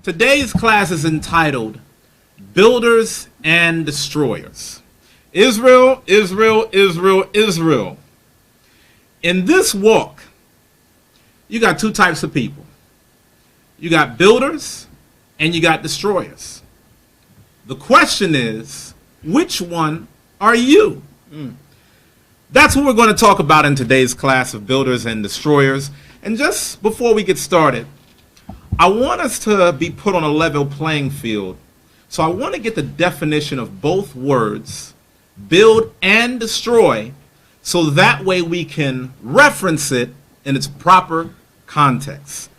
Today's class is entitled Builders and Destroyers. Israel, Israel, Israel, Israel. In this walk, you got two types of people. You got builders and you got destroyers. The question is, which one are you? That's what we're going to talk about in today's class of Builders and Destroyers. And just before we get started, I want us to be put on a level playing field. So I want to get the definition of both words, build and destroy, so that way we can reference it in its proper context.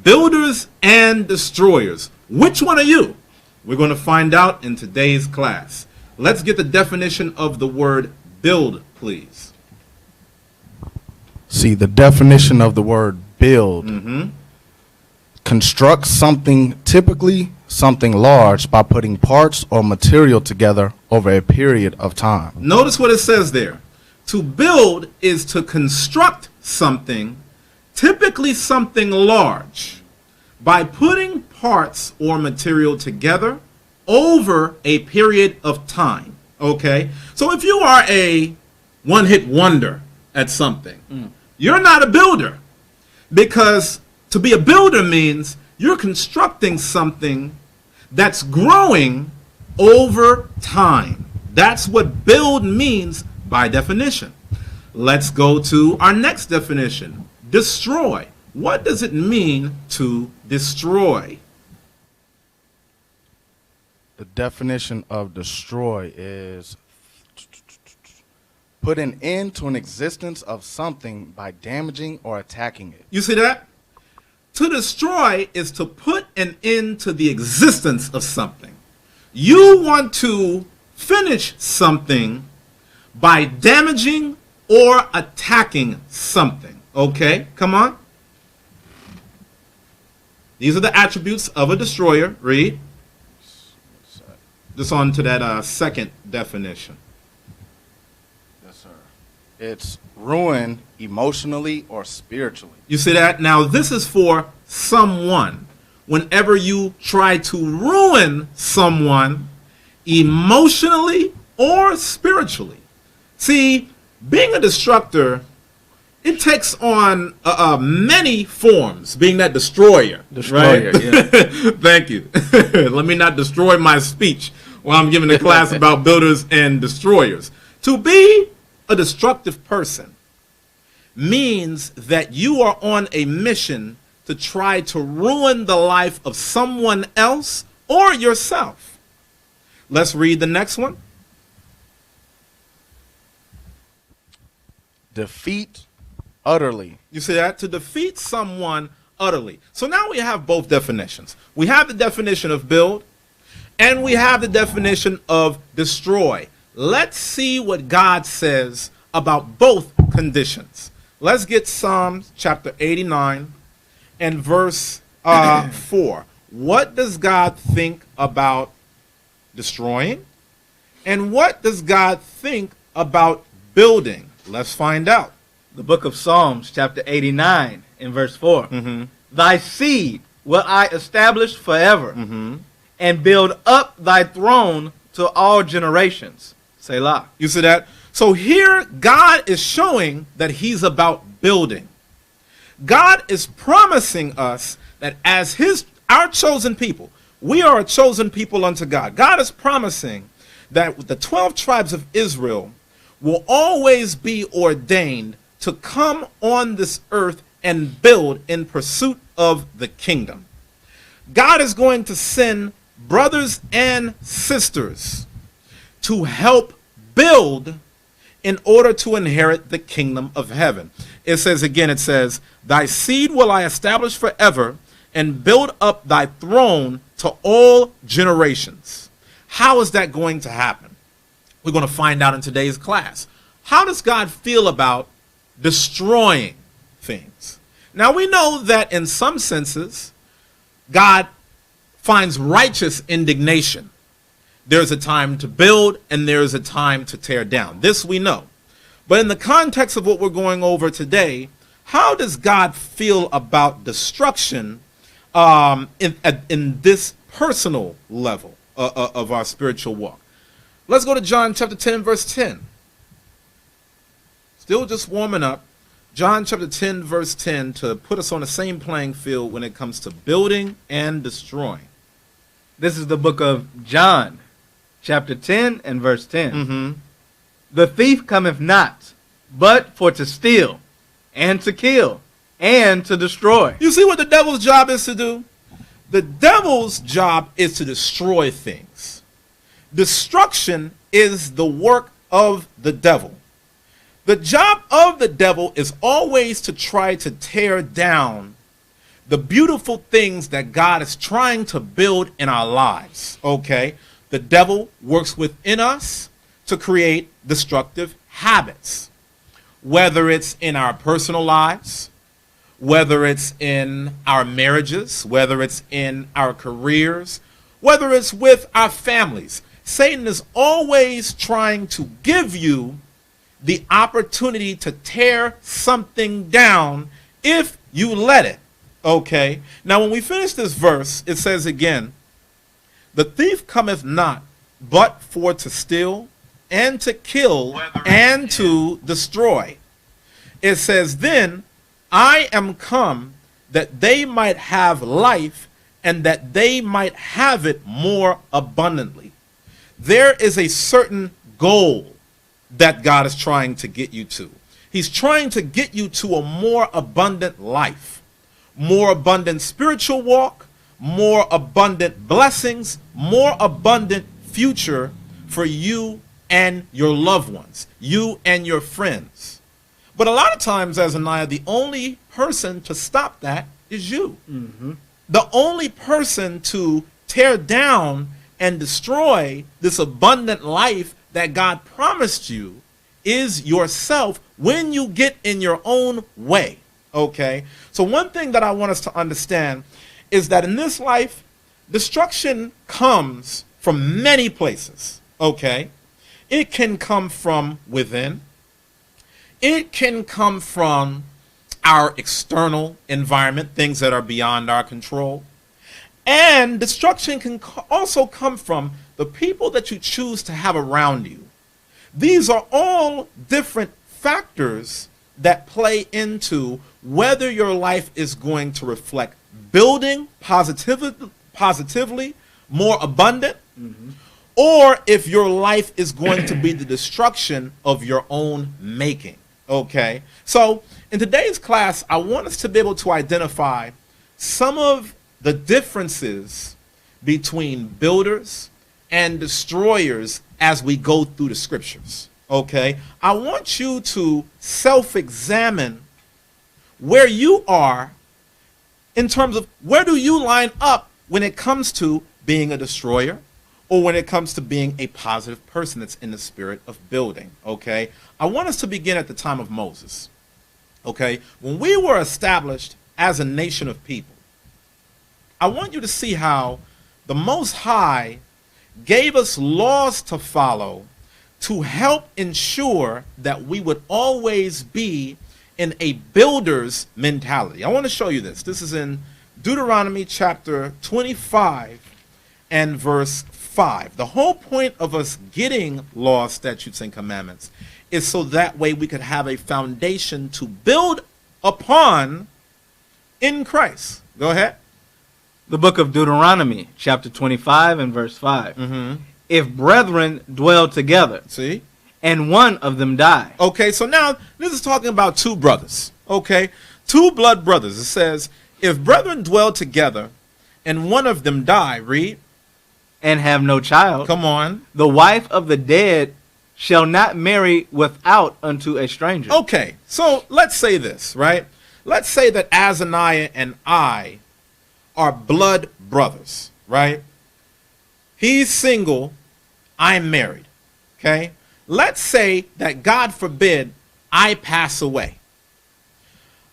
Builders and destroyers. Which one are you? We're going to find out in today's class. Let's get the definition of the word build, please. See, the definition of the word build. Construct something, typically something large, by putting parts or material together over a period of time. Notice what it says there. To build is to construct something, typically something large, by putting parts or material together over a period of time. Okay? So if you are a one-hit wonder at something, you're not a builder, because to be a builder means you're constructing something that's growing over time. That's what build means by definition. Let's go to our next definition. Destroy. What does it mean to destroy? The definition of destroy is put an end to an existence of something by damaging or attacking it. You see that? To destroy is to put an end to the existence of something. You want to finish something by damaging or attacking something. Okay, come on. These are the attributes of a destroyer. Read. Just on to that second definition. Yes, sir. It's ruin emotionally or spiritually. You see that? Now, this is for someone. Whenever you try to ruin someone emotionally or spiritually. See, being a destructor, it takes on many forms, being that destroyer. Destroyer, right? yeah. Thank you. Let me not destroy my speech while I'm giving a class about builders and destroyers. To be a destructive person means that you are on a mission to try to ruin the life of someone else or yourself. Let's read the next one. Defeat utterly. You see that? To defeat someone utterly. So now we have both definitions. We have the definition of build, and we have the definition of destroy. Let's see what God says about both conditions. Let's get Psalms chapter 89 and verse 4. What does God think about destroying? And what does God think about building? Let's find out. The book of Psalms, chapter 89, and verse 4. Thy seed will I establish forever, and build up thy throne to all generations. Selah. You see that? So here, God is showing that he's about building. God is promising us that as our chosen people, we are a chosen people unto God. God is promising that the 12 tribes of Israel will always be ordained to come on this earth and build in pursuit of the kingdom. God is going to send brothers and sisters to help build in order to inherit the kingdom of heaven. It says again, it says, thy seed will I establish forever and build up thy throne to all generations. How is that going to happen? We're going to find out in today's class. How does God feel about destroying things? Now we know that in some senses, God finds righteous indignation. There's a time to build and there's a time to tear down. This we know. But in the context of what we're going over today, how does God feel about destruction in this personal level of our spiritual walk. Let's go to John chapter 10, verse 10. Still just warming up. John chapter 10, verse 10, to put us on the same playing field when it comes to building and destroying. This is the book of John, chapter 10 and verse 10. Mm-hmm. The thief cometh not, but for to steal, and to kill, and to destroy. You see what the devil's job is to do? The devil's job is to destroy things. Destruction is the work of the devil. The job of the devil is always to try to tear down the beautiful things that God is trying to build in our lives, okay? The devil works within us to create destructive habits, whether it's in our personal lives, whether it's in our marriages, whether it's in our careers, whether it's with our families. Satan is always trying to give you the opportunity to tear something down if you let it. Okay. Now, when we finish this verse, it says again, the thief cometh not but for to steal and to kill and to destroy. It says, then I am come that they might have life and that they might have it more abundantly. There is a certain goal that God is trying to get you to. He's trying to get you to a more abundant life, more abundant spiritual walk, more abundant blessings, more abundant future for you and your loved ones, you and your friends. But a lot of times, Azaniah, the only person to stop that is you. Mm-hmm. The only person to tear down and destroy this abundant life that God promised you is yourself when you get in your own way, okay? So one thing that I want us to understand is that in this life, destruction comes from many places, okay? It can come from within. It can come from our external environment, things that are beyond our control. And destruction can also come from the people that you choose to have around you. These are all different factors that play into whether your life is going to reflect building positively, more abundant, Mm-hmm. or if your life is going to be the destruction of your own making. Okay? So in today's class, I want us to be able to identify some of the differences between builders and destroyers as we go through the scriptures. Okay? I want you to self-examine where you are in terms of where do you line up when it comes to being a destroyer or when it comes to being a positive person that's in the spirit of building. Okay? I want us to begin at the time of Moses. Okay? When we were established as a nation of people, I want you to see how the Most High gave us laws to follow to help ensure that we would always be in a builder's mentality. I want to show you this. This is in Deuteronomy chapter 25 and verse 5. The whole point of us getting laws, statutes, and commandments is so that way we could have a foundation to build upon in Christ. Go ahead. The book of Deuteronomy, chapter 25 and verse 5. Mm-hmm. If brethren dwell together, See? and one of them die. Okay, so now this is talking about two brothers. Okay? Two blood brothers. It says, if brethren dwell together and one of them die, read. And have no child. Come on. The wife of the dead shall not marry without unto a stranger. Okay, so let's say this, right? Let's say that Azaniah and I are blood brothers, right? He's single, I'm married, okay? Let's say that, God forbid, I pass away.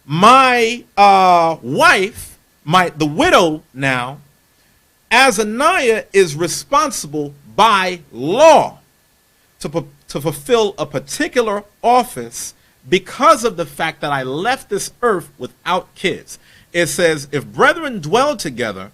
My wife, the widow now, Azaniah is responsible by law to fulfill a particular office because of the fact that I left this earth without kids. It says, if brethren dwell together,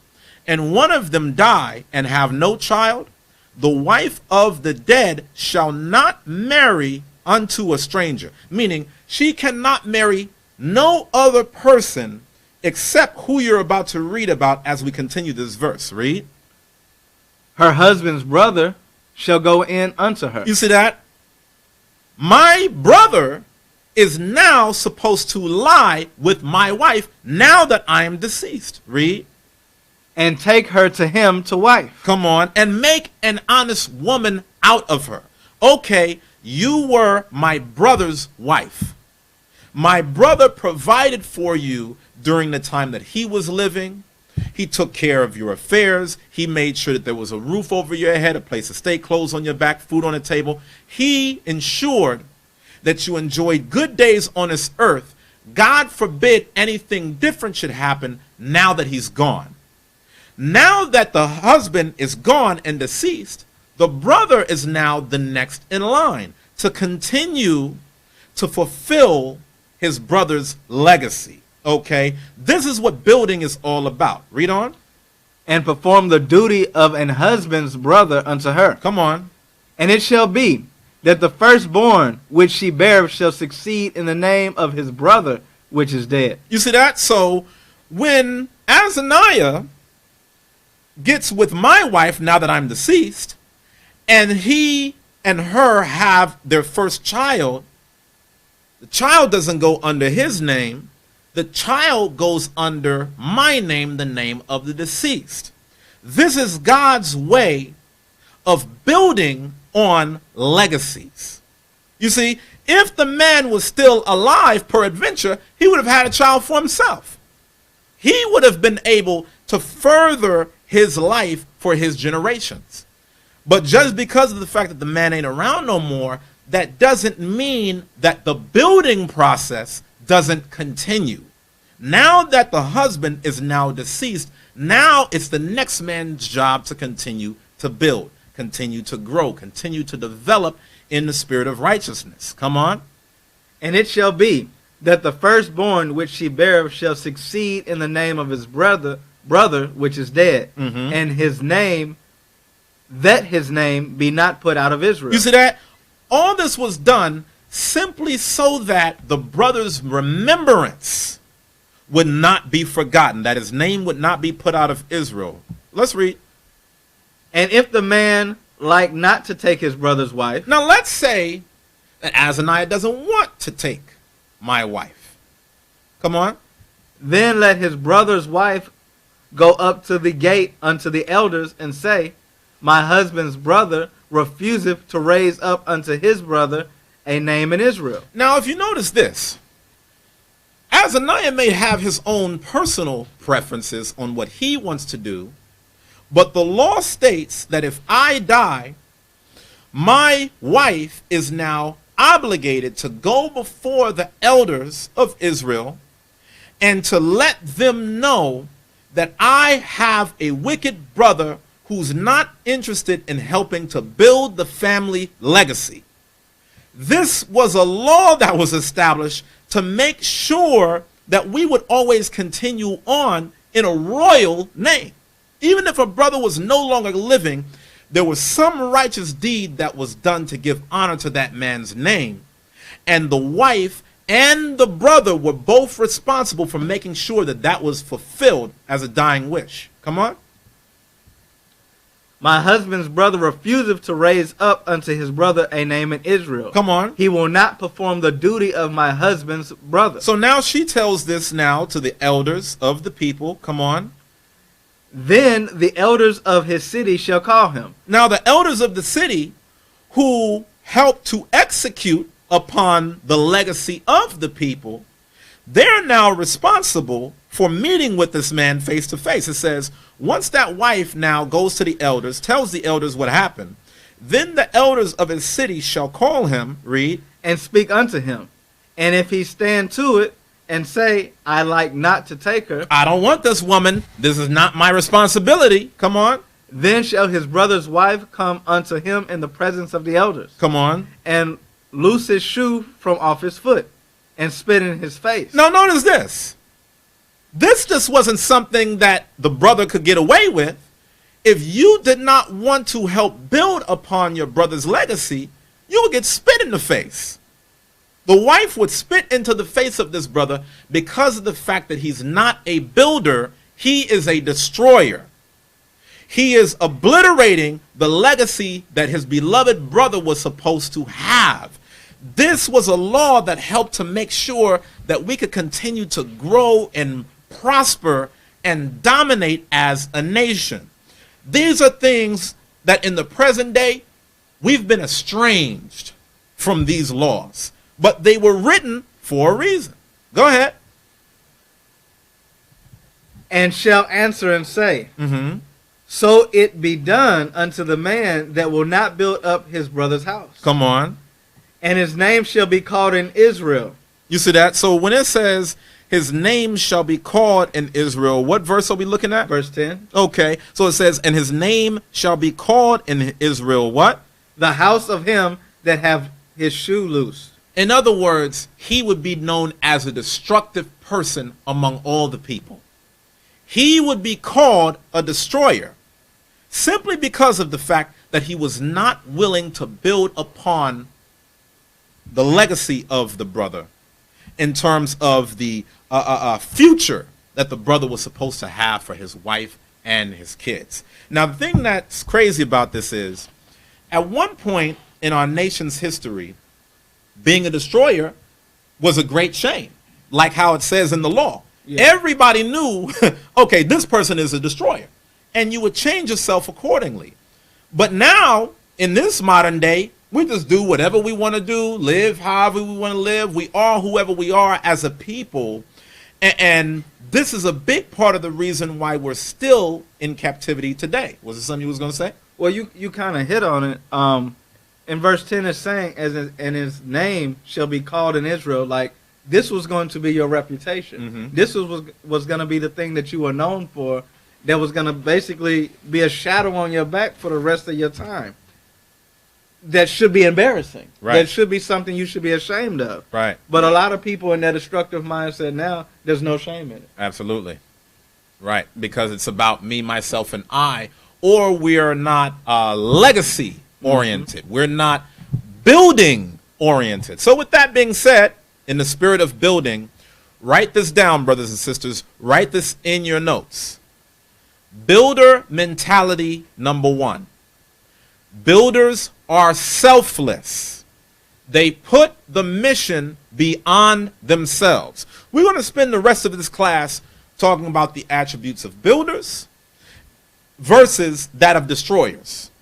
and one of them die and have no child, the wife of the dead shall not marry unto a stranger. Meaning, she cannot marry no other person except who you're about to read about as we continue this verse. Read. Her husband's brother shall go in unto her. You see that? My brother is now supposed to lie with my wife now that I am deceased. Read. And take her to him to wife. Come on. And make an honest woman out of her. Okay, you were my brother's wife. My brother provided for you during the time that he was living. He took care of your affairs. He made sure that there was a roof over your head, a place to stay, clothes on your back, food on the table. He ensured that you enjoyed good days on this earth. God forbid anything different should happen now that he's gone. Now that the husband is gone and deceased, the brother is now the next in line to continue to fulfill his brother's legacy. Okay, this is what building is all about. Read on. And perform the duty of an husband's brother unto her. Come on. And it shall be that the firstborn which she beareth shall succeed in the name of his brother which is dead. You see that? So when Azaniah gets with my wife now that I'm deceased, and he and her have their first child, the child doesn't go under his name. The child goes under my name, the name of the deceased. This is God's way of building on legacies. You see, if the man was still alive, peradventure, he would have had a child for himself. He would have been able to further his life for his generations. But just because of the fact that the man ain't around no more, that doesn't mean that the building process doesn't continue. Now that the husband is now deceased, now it's the next man's job to continue to build, continue to grow, continue to develop in the spirit of righteousness. Come on. And it shall be that the firstborn which she beareth shall succeed in the name of his brother which is dead, and his name be not put out of Israel. You see that? All this was done simply so that the brother's remembrance would not be forgotten, that his name would not be put out of Israel. Let's read. And if the man like not to take his brother's wife. Now let's say that Azaniah doesn't want to take my wife. Come on. Then let his brother's wife go up to the gate unto the elders and say, my husband's brother refuseth to raise up unto his brother a name in Israel. Now, if you notice this, Azaniah may have his own personal preferences on what he wants to do, but the law states that if I die, my wife is now obligated to go before the elders of Israel and to let them know that I have a wicked brother who's not interested in helping to build the family legacy. This was a law that was established to make sure that we would always continue on in a royal name. Even if a brother was no longer living, there was some righteous deed that was done to give honor to that man's name. And the wife and the brother were both responsible for making sure that that was fulfilled as a dying wish. Come on. My husband's brother refuseth to raise up unto his brother a name in Israel. Come on. He will not perform the duty of my husband's brother. So now she tells this now to the elders of the people. Come on. Then the elders of his city shall call him. Now the elders of the city who helped to execute upon the legacy of the people, they're now responsible for meeting with this man face to face. It says, once that wife now goes to the elders, tells the elders what happened, then the elders of his city shall call him, read, and speak unto him. And if he stand to it and say, I like not to take her, I don't want this woman, this is not my responsibility, come on. Then shall his brother's wife come unto him in the presence of the elders. Come on. And loose his shoe from off his foot and spit in his face. Now notice this. This just wasn't something that the brother could get away with. If you did not want to help build upon your brother's legacy, you would get spit in the face. The wife would spit into the face of this brother because of the fact that he's not a builder, he is a destroyer. He is obliterating the legacy that his beloved brother was supposed to have. This was a law that helped to make sure that we could continue to grow and prosper and dominate as a nation. These are things that in the present day, we've been estranged from these laws, but they were written for a reason. Go ahead. And shall answer and say, so it be done unto the man that will not build up his brother's house. Come on. And his name shall be called in Israel. You see that? So when it says his name shall be called in Israel, what verse are we looking at? Verse 10. Okay. So it says, and his name shall be called in Israel, what? The house of him that have his shoe loose. In other words, he would be known as a destructive person among all the people. He would be called a destroyer simply because of the fact that he was not willing to build upon the legacy of the brother in terms of the future that the brother was supposed to have for his wife and his kids. Now, the thing that's crazy about this is, at one point in our nation's history, being a destroyer was a great shame, like how it says in the law. Yeah. Everybody knew, okay, this person is a destroyer, and you would change yourself accordingly. But now, in this modern day, we just do whatever we want to do, live however we want to live. We are whoever we are as a people. And this is a big part of the reason why we're still in captivity today. Was it something you was going to say? Well, you kind of hit on it. In verse 10 is saying, and his name shall be called in Israel. Like, this was going to be your reputation. This was going to be the thing that you were known for, that was going to basically be a shadow on your back for the rest of your time. That should be embarrassing. Right. That should be something you should be ashamed of. Right. But a lot of people in that destructive mindset now, there's no shame in it. Absolutely. Right. Because it's about me, myself, and I. Or we are not legacy oriented. We're not building oriented. So with that being said, in the spirit of building, write this down, brothers and sisters. Write this in your notes. Builder mentality number 1. Builders are selfless. They put the mission beyond themselves. We're going to spend the rest of this class talking about the attributes of builders versus that of destroyers.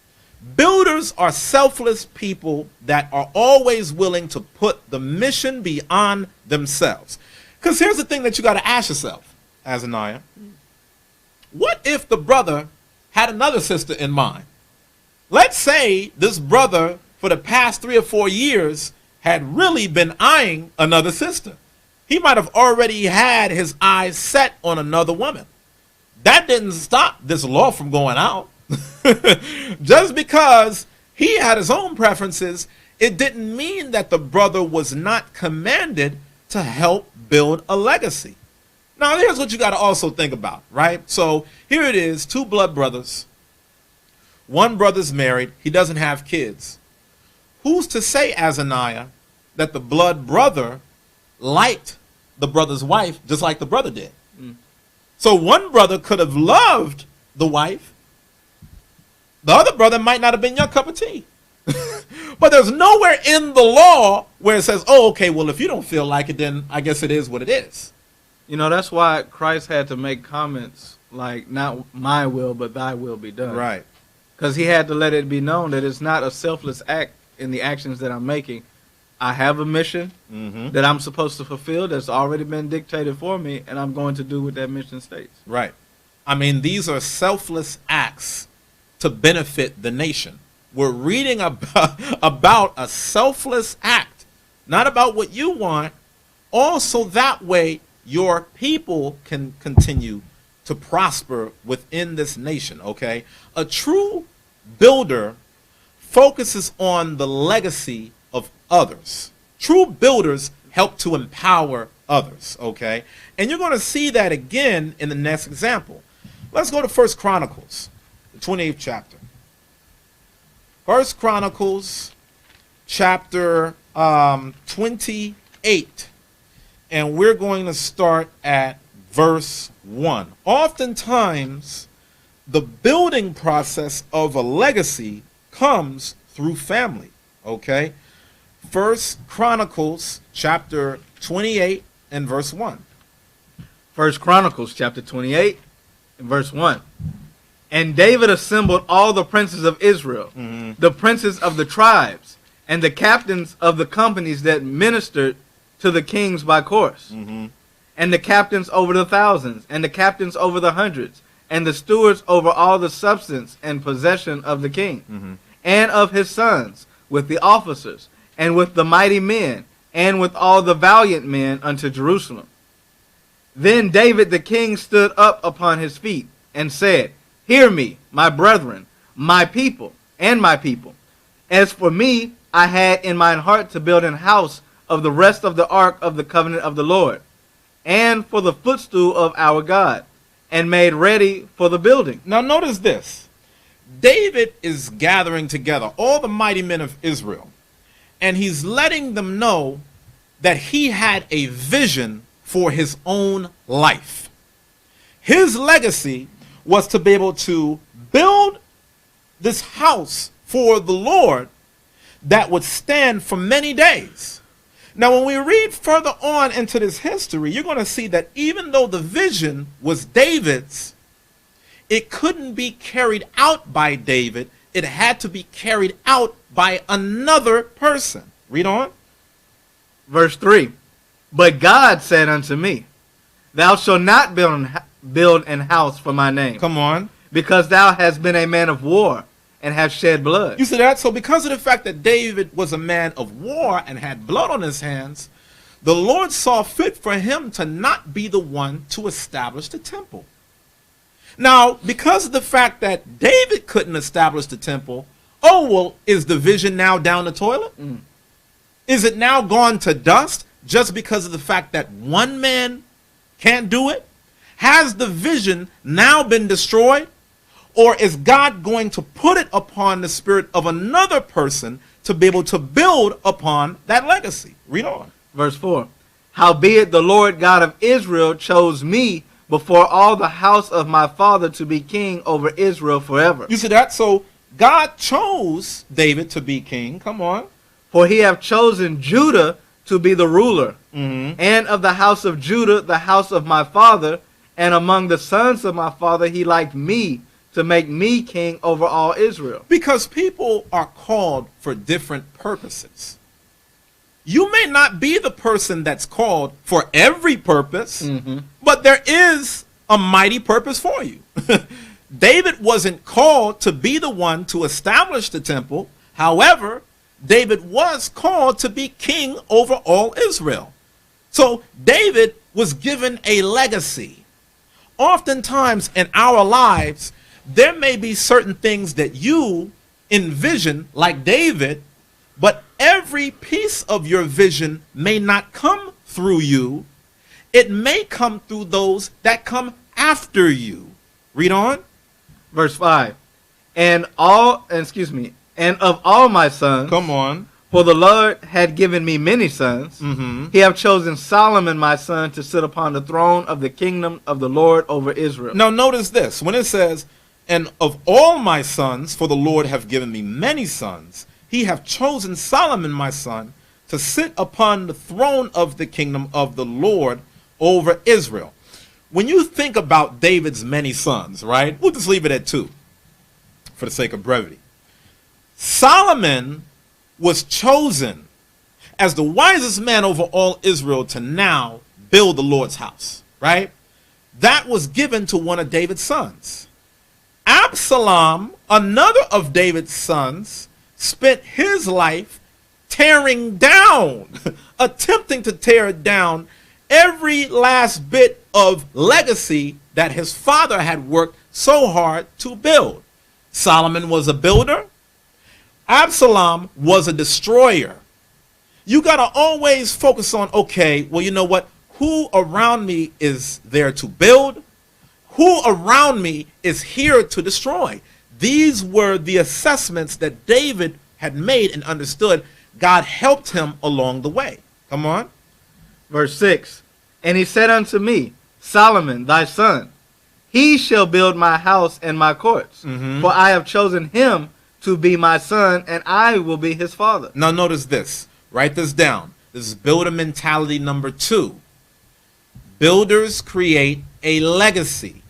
Builders are selfless people that are always willing to put the mission beyond themselves. Because here's the thing that you got to ask yourself, Azaniah. What if the brother had another sister in mind? Let's say this brother, for the past 3 or 4 years, had really been eyeing another sister. He might have already had his eyes set on another woman. That didn't stop this law from going out. Just because he had his own preferences, it didn't mean that the brother was not commanded to help build a legacy. Now, here's what you got to also think about, right? So here it is, 2 blood brothers. One brother's married. He doesn't have kids. Who's to say, Azaniah, that the blood brother liked the brother's wife just like the brother did? So one brother could have loved the wife. The other brother might not have been your cup of tea. But there's nowhere in the law where it says, oh, okay, well, if you don't feel like it, then I guess it is what it is. You know, that's why Christ had to make comments like, not my will, but thy will be done. Right. Because he had to let it be known that it's not a selfless act in the actions that I'm making. I have a mission that I'm supposed to fulfill that's already been dictated for me, and I'm going to do what that mission states. Right. I mean, these are selfless acts to benefit the nation. We're reading about a selfless act, not about what you want. Also, that way, your people can continue to prosper within this nation, okay? A true builder focuses on the legacy of others. True builders help to empower others, okay? And you're going to see that again in the next example. Let's go to 1 Chronicles, the 28th chapter. 1 Chronicles, chapter 28. And we're going to start at verse 1. Oftentimes, the building process of a legacy comes through family, okay? 1 Chronicles, chapter 28 and verse 1. 1 Chronicles chapter 28 and verse 1. And David assembled all the princes of Israel, the princes of the tribes, and the captains of the companies that ministered to the kings by course, and the captains over the thousands, and the captains over the hundreds, and the stewards over all the substance and possession of the king, and of his sons, with the officers, and with the mighty men, and with all the valiant men unto Jerusalem. Then David the king stood up upon his feet, and said, Hear me, my brethren, my people, and my people. As for me, I had in mine heart to build an house of the rest of the ark of the covenant of the Lord, and for the footstool of our God, and made ready for the building. Now notice this. David is gathering together all the mighty men of Israel, and he's letting them know that he had a vision for his own life. His legacy was to be able to build this house for the Lord that would stand for many days. Now, when we read further on into this history, you're going to see that even though the vision was David's, it couldn't be carried out by David. It had to be carried out by another person. Read on. Verse 3. But God said unto me, Thou shalt not build an house for my name. Come on. Because thou hast been a man of war, and have shed blood. You see that? So because of the fact that David was a man of war and had blood on his hands, the Lord saw fit for him to not be the one to establish the temple. Now, because of the fact that David couldn't establish the temple, oh, well, is the vision now down the toilet? Is it now gone to dust just because of the fact that one man can't do it? Has the vision now been destroyed? Or is God going to put it upon the spirit of another person to be able to build upon that legacy? Read on. Verse 4. Howbeit the Lord God of Israel chose me before all the house of my father to be king over Israel forever. You see that? So God chose David to be king. Come on. For he hath chosen Judah to be the ruler, and of the house of Judah the house of my father, and among the sons of my father he liked me, to make me king over all Israel. Because people are called for different purposes. You may not be the person that's called for every purpose, but there is a mighty purpose for you. David wasn't called to be the one to establish the temple. However, David was called to be king over all Israel. So David was given a legacy. Oftentimes in our lives, there may be certain things that you envision like David, but every piece of your vision may not come through you. It may come through those that come after you. Read on. Verse 5. And of all my sons, Come on. for the Lord had given me many sons, he have chosen Solomon my son to sit upon the throne of the kingdom of the Lord over Israel. Now notice this. When it says, and of all my sons, for the Lord have given me many sons, he have chosen Solomon my son to sit upon the throne of the kingdom of the Lord over Israel. When you think about David's many sons, right? We'll just leave it at 2 for the sake of brevity. Solomon was chosen as the wisest man over all Israel to now build the Lord's house, right? That was given to one of David's sons. Absalom, another of David's sons, spent his life tearing down, attempting to tear down every last bit of legacy that his father had worked so hard to build. Solomon was a builder. Absalom was a destroyer. You got to always focus on, okay, well, you know what? who around me is there to build? Who around me is here to destroy? These were the assessments that David had made and understood. God helped him along the way. Come on. Verse 6, and he said unto me, Solomon, thy son, he shall build my house and my courts, for I have chosen him to be my son, and I will be his father. Now notice this. Write this down. This is builder mentality number 2. Builders create a legacy.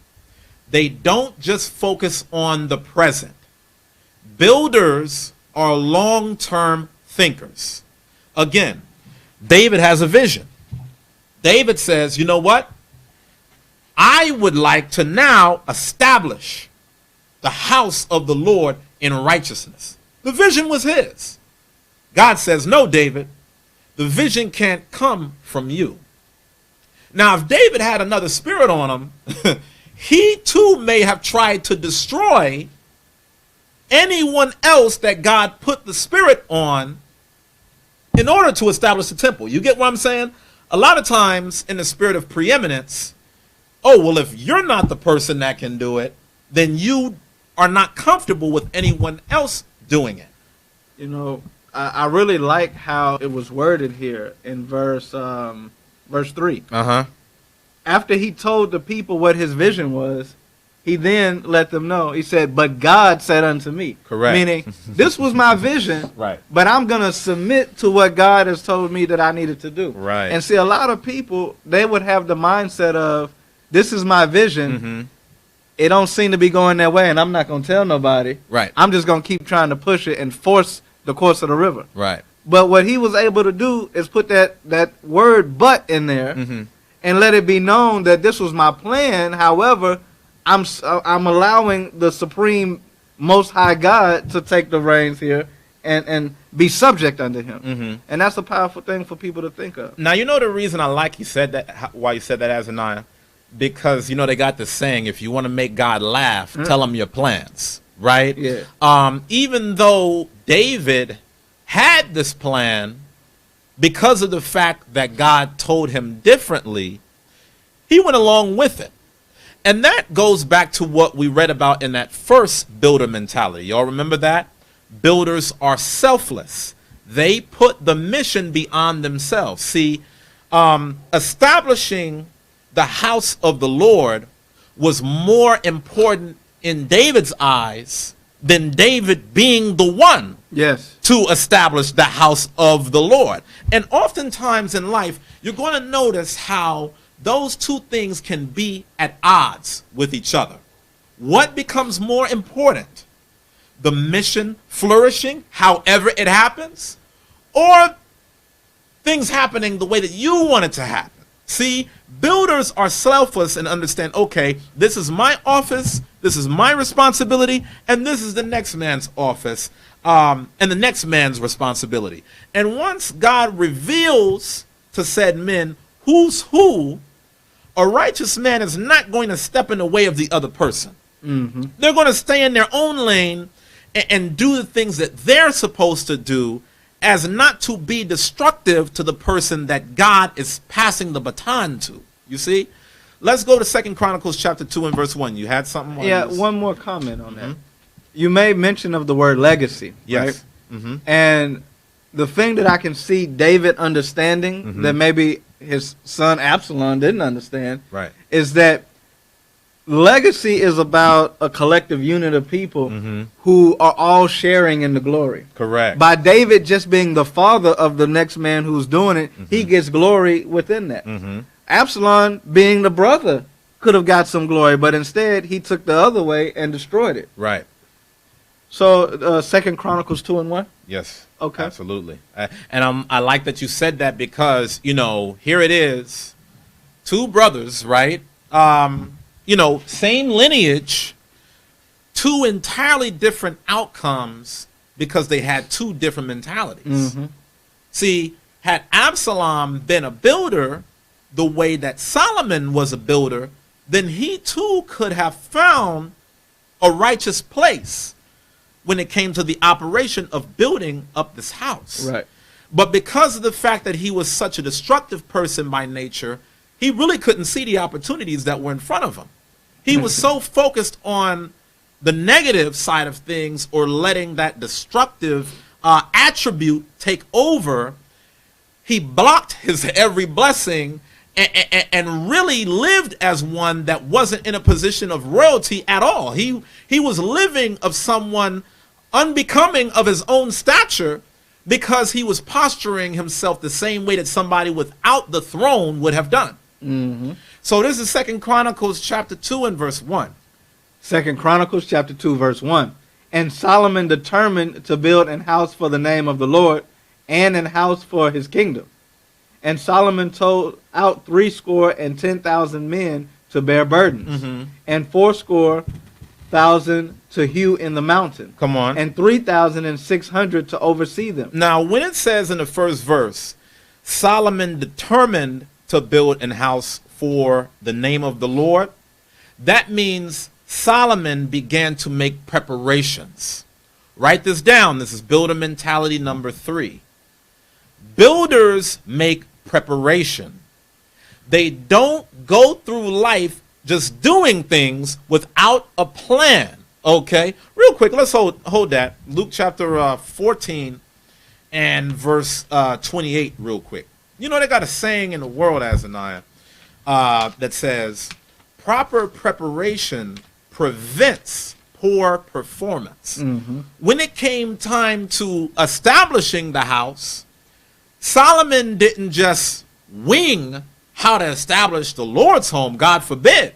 They don't just focus on the present. Builders are long-term thinkers. Again, David has a vision. David says, you know what? I would like to now establish the house of the Lord in righteousness. The vision was his. God says, no, David, the vision can't come from you. Now, if David had another spirit on him, he too may have tried to destroy anyone else that God put the spirit on in order to establish the temple. You get what I'm saying? A lot of times in the spirit of preeminence, oh, well, if you're not the person that can do it, then you are not comfortable with anyone else doing it. You know, I really like how it was worded here in verse 3. After he told the people what his vision was, he then let them know. He said, but God said unto me. Correct. Meaning, this was my vision, Right. but I'm going to submit to what God has told me that I needed to do. Right. And see, a lot of people, they would have the mindset of, this is my vision. It don't seem to be going that way, and I'm not going to tell nobody. Right. I'm just going to keep trying to push it and force the course of the river. Right. But what he was able to do is put that word but in there and let it be known that this was my plan. However, I'm allowing the supreme most high God to take the reins here and be subject unto him. And that's a powerful thing for people to think of. Now, you know the reason I like you said that, why you said that, Azaniah? Because, you know, they got this saying, if you want to make God laugh, tell him your plans, right? Yeah. Even though David had this plan, because of the fact that God told him differently, he went along with it. And that goes back to what we read about in that first builder mentality. Y'all remember that? Builders are selfless. They put the mission beyond themselves. See, establishing the house of the Lord was more important in David's eyes than David being the one to establish the house of the Lord. And oftentimes in life, you're going to notice how those two things can be at odds with each other. What becomes more important? The mission flourishing, however it happens, or things happening the way that you want it to happen? See, builders are selfless and understand, okay, this is my office, this is my responsibility, and this is the next man's office, and the next man's responsibility. And once God reveals to said men who's who, a righteous man is not going to step in the way of the other person. They're going to stay in their own lane and do the things that they're supposed to do, as not to be destructive to the person that God is passing the baton to. You see? Let's go to 2 Chronicles chapter 2 and verse 1. You had something? Yeah, one more comment on that. You made mention of the word legacy. Yes. Right? And the thing that I can see David understanding that maybe his son Absalom didn't understand is that legacy is about a collective unit of people who are all sharing in the glory. Correct. By David just being the father of the next man who's doing it, he gets glory within that. Absalom, being the brother, could have got some glory, but instead he took the other way and destroyed it. Right. So 2 Chronicles 2 and 1? Yes. Okay. Absolutely. And I like that you said that because, you know, here it is. Two brothers, right? You know, same lineage, two entirely different outcomes because they had two different mentalities. See, had Absalom been a builder the way that Solomon was a builder, then he too could have found a righteous place when it came to the operation of building up this house. Right. But because of the fact that he was such a destructive person by nature, he really couldn't see the opportunities that were in front of him. He was so focused on the negative side of things, or letting that destructive attribute take over. He blocked his every blessing and really lived as one that wasn't in a position of royalty at all. He was living of someone unbecoming of his own stature, because he was posturing himself the same way that somebody without the throne would have done. Mm-hmm. So this is 2 Chronicles chapter 2 and verse 1. 2 Chronicles chapter 2 verse 1. And Solomon determined to build an house for the name of the Lord, and an house for his kingdom. And Solomon told out 70,000 men to bear burdens, and 80,000 to hew in the mountain. Come on. And 3,600 to oversee them. Now, when it says in the first verse, Solomon determined to build an house for the name of the Lord, that means Solomon began to make preparations. Write this down. This is builder mentality number 3. Builders make preparation. They don't go through life just doing things without a plan. Okay, real quick, let's hold that. Luke chapter 14 and verse 28 real quick. You know, they got a saying in the world, Azaniah, that says, proper preparation prevents poor performance. Mm-hmm. When it came time to establishing the house, Solomon didn't just wing how to establish the Lord's home, God forbid.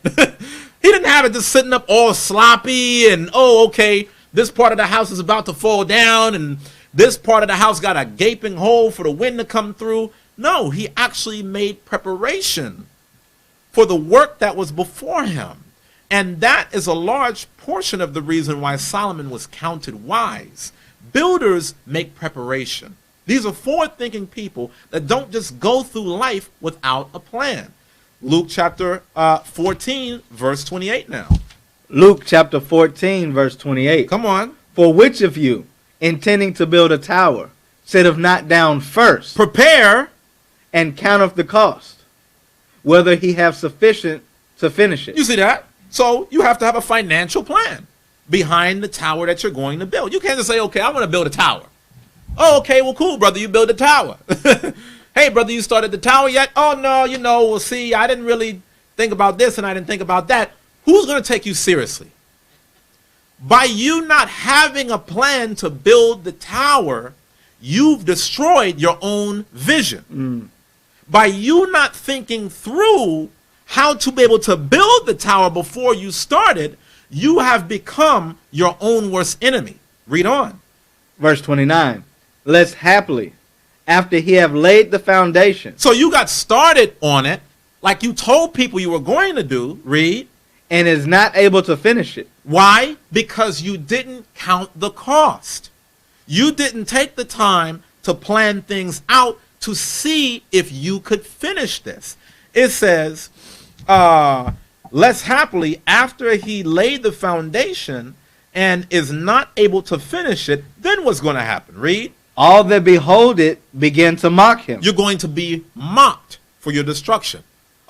He didn't have it just sitting up all sloppy and, oh, okay, this part of the house is about to fall down and this part of the house got a gaping hole for the wind to come through. No, he actually made preparation for the work that was before him. And that is a large portion of the reason why Solomon was counted wise. Builders make preparation. These are forward-thinking people that don't just go through life without a plan. Luke chapter 14, verse 28 now. Luke chapter 14, verse 28. Come on. For which of you, intending to build a tower, sitteth not down first, Prepare. and counteth the cost, whether he have sufficient to finish it? You see that? So you have to have a financial plan behind the tower that you're going to build. You can't just say, okay, I'm going to build a tower. Oh, okay, well, cool, brother, you build a tower. Hey, brother, you started the tower yet? Oh, no, well, see, I didn't really think about this and I didn't think about that. Who's going to take you seriously? By you not having a plan to build the tower, you've destroyed your own vision. By you not thinking through how to be able to build the tower before you started, you have become your own worst enemy. Read on. Verse 29. Lest haply, after he have laid the foundation. So you got started on it like you told people you were going to do. Read. And is not able to finish it. Why? Because you didn't count the cost. You didn't take the time to plan things out to see if you could finish this. It says, less happily, after he laid the foundation and is not able to finish it, then what's going to happen? Read. All that behold it begin to mock him. You're going to be mocked for your destruction.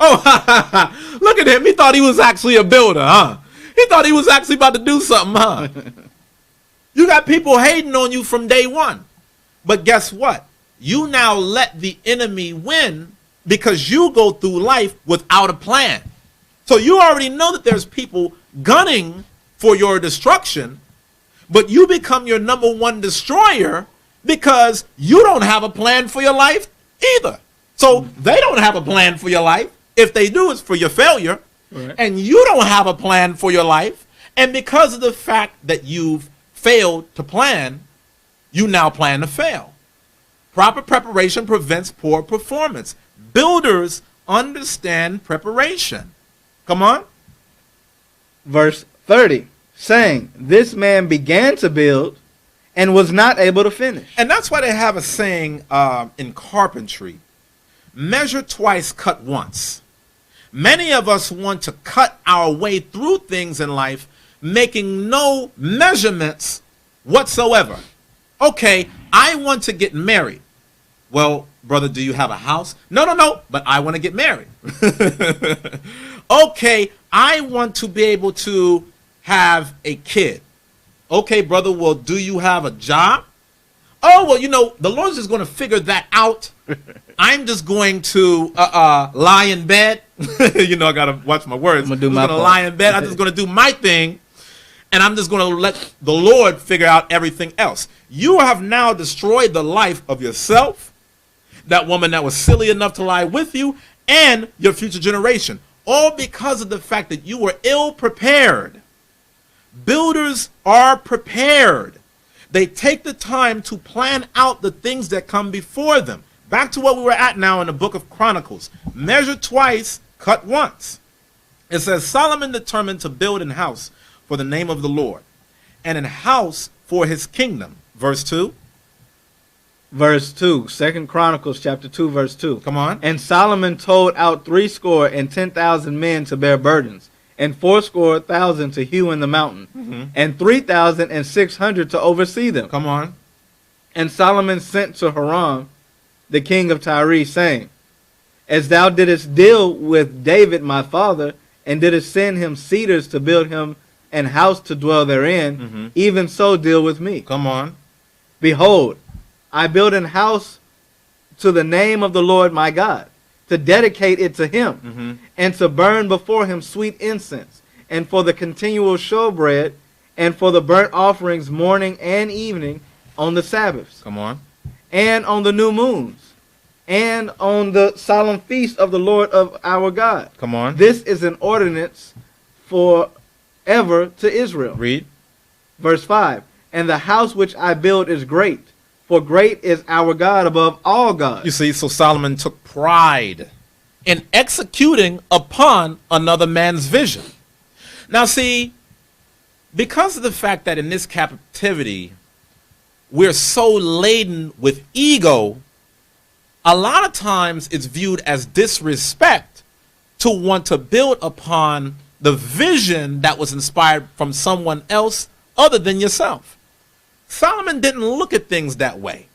Oh, look at him. He thought he was actually a builder, huh? He thought he was actually about to do something, huh? You got people hating on you from day one. But guess what? You now let the enemy win because you go through life without a plan. So you already know that there's people gunning for your destruction, but you become your number one destroyer because you don't have a plan for your life either. So they don't have a plan for your life. If they do, it's for your failure. Right. And you don't have a plan for your life. And because of the fact that you've failed to plan, you now plan to fail. Proper preparation prevents poor performance. Builders understand preparation. Come on. Verse 30, saying, this man began to build and was not able to finish. And that's why they have a saying in carpentry, measure twice, cut once. Many of us want to cut our way through things in life, making no measurements whatsoever. Okay, I want to get married. Well, Brother, do you have a house? No, but I want to get married. Okay, I want to be able to have a kid. Okay, brother, well, do you have a job? Oh, well, the Lord's just going to figure that out. I'm just going to lie in bed. I got to watch my words. I'm going to lie in bed. I'm just going to do my thing. And I'm just going to let the Lord figure out everything else. You have now destroyed the life of yourself, that woman that was silly enough to lie with you, and your future generation. All because of the fact that you were ill prepared. Builders are prepared. They take the time to plan out the things that come before them. Back to what we were at now in the book of Chronicles. Measure twice, cut once. It says, Solomon determined to build an house for the name of the Lord, and an house for his kingdom. Verse 2. Verse 2, 2 Chronicles chapter 2, verse 2. Come on. And Solomon told out 70,000 men to bear burdens, and 80,000 to hew in the mountain, and 3,600 to oversee them. Come on. And Solomon sent to Hiram, the king of Tyre, saying, As thou didst deal with David my father, and didst send him cedars to build him an house to dwell therein, even so deal with me. Come on. Behold, I build an house to the name of the Lord my God, to dedicate it to him, and to burn before him sweet incense, and for the continual showbread, and for the burnt offerings morning and evening on the Sabbaths. Come on. And on the new moons, and on the solemn feast of the Lord of our God. Come on. This is an ordinance forever to Israel. Read. Verse 5, And the house which I build is great, for great is our God above all gods. You see, so Solomon took pride in executing upon another man's vision. Now see, because of the fact that in this captivity, we're so laden with ego, a lot of times it's viewed as disrespect to want to build upon the vision that was inspired from someone else other than yourself. Solomon didn't look at things that way.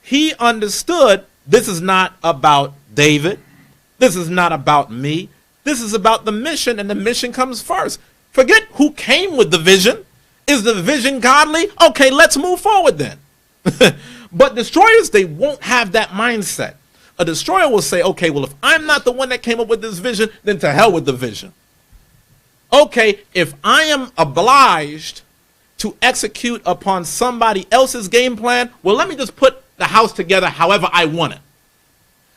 He understood this is not about David. This is not about me. This is about the mission, and the mission comes first. Forget who came with the vision. Is the vision godly? Okay, let's move forward then. But destroyers, they won't have that mindset. A destroyer will say, okay, well, if I'm not the one that came up with this vision, then to hell with the vision. Okay, if I am obliged to execute upon somebody else's game plan, well, let me just put the house together however I want it.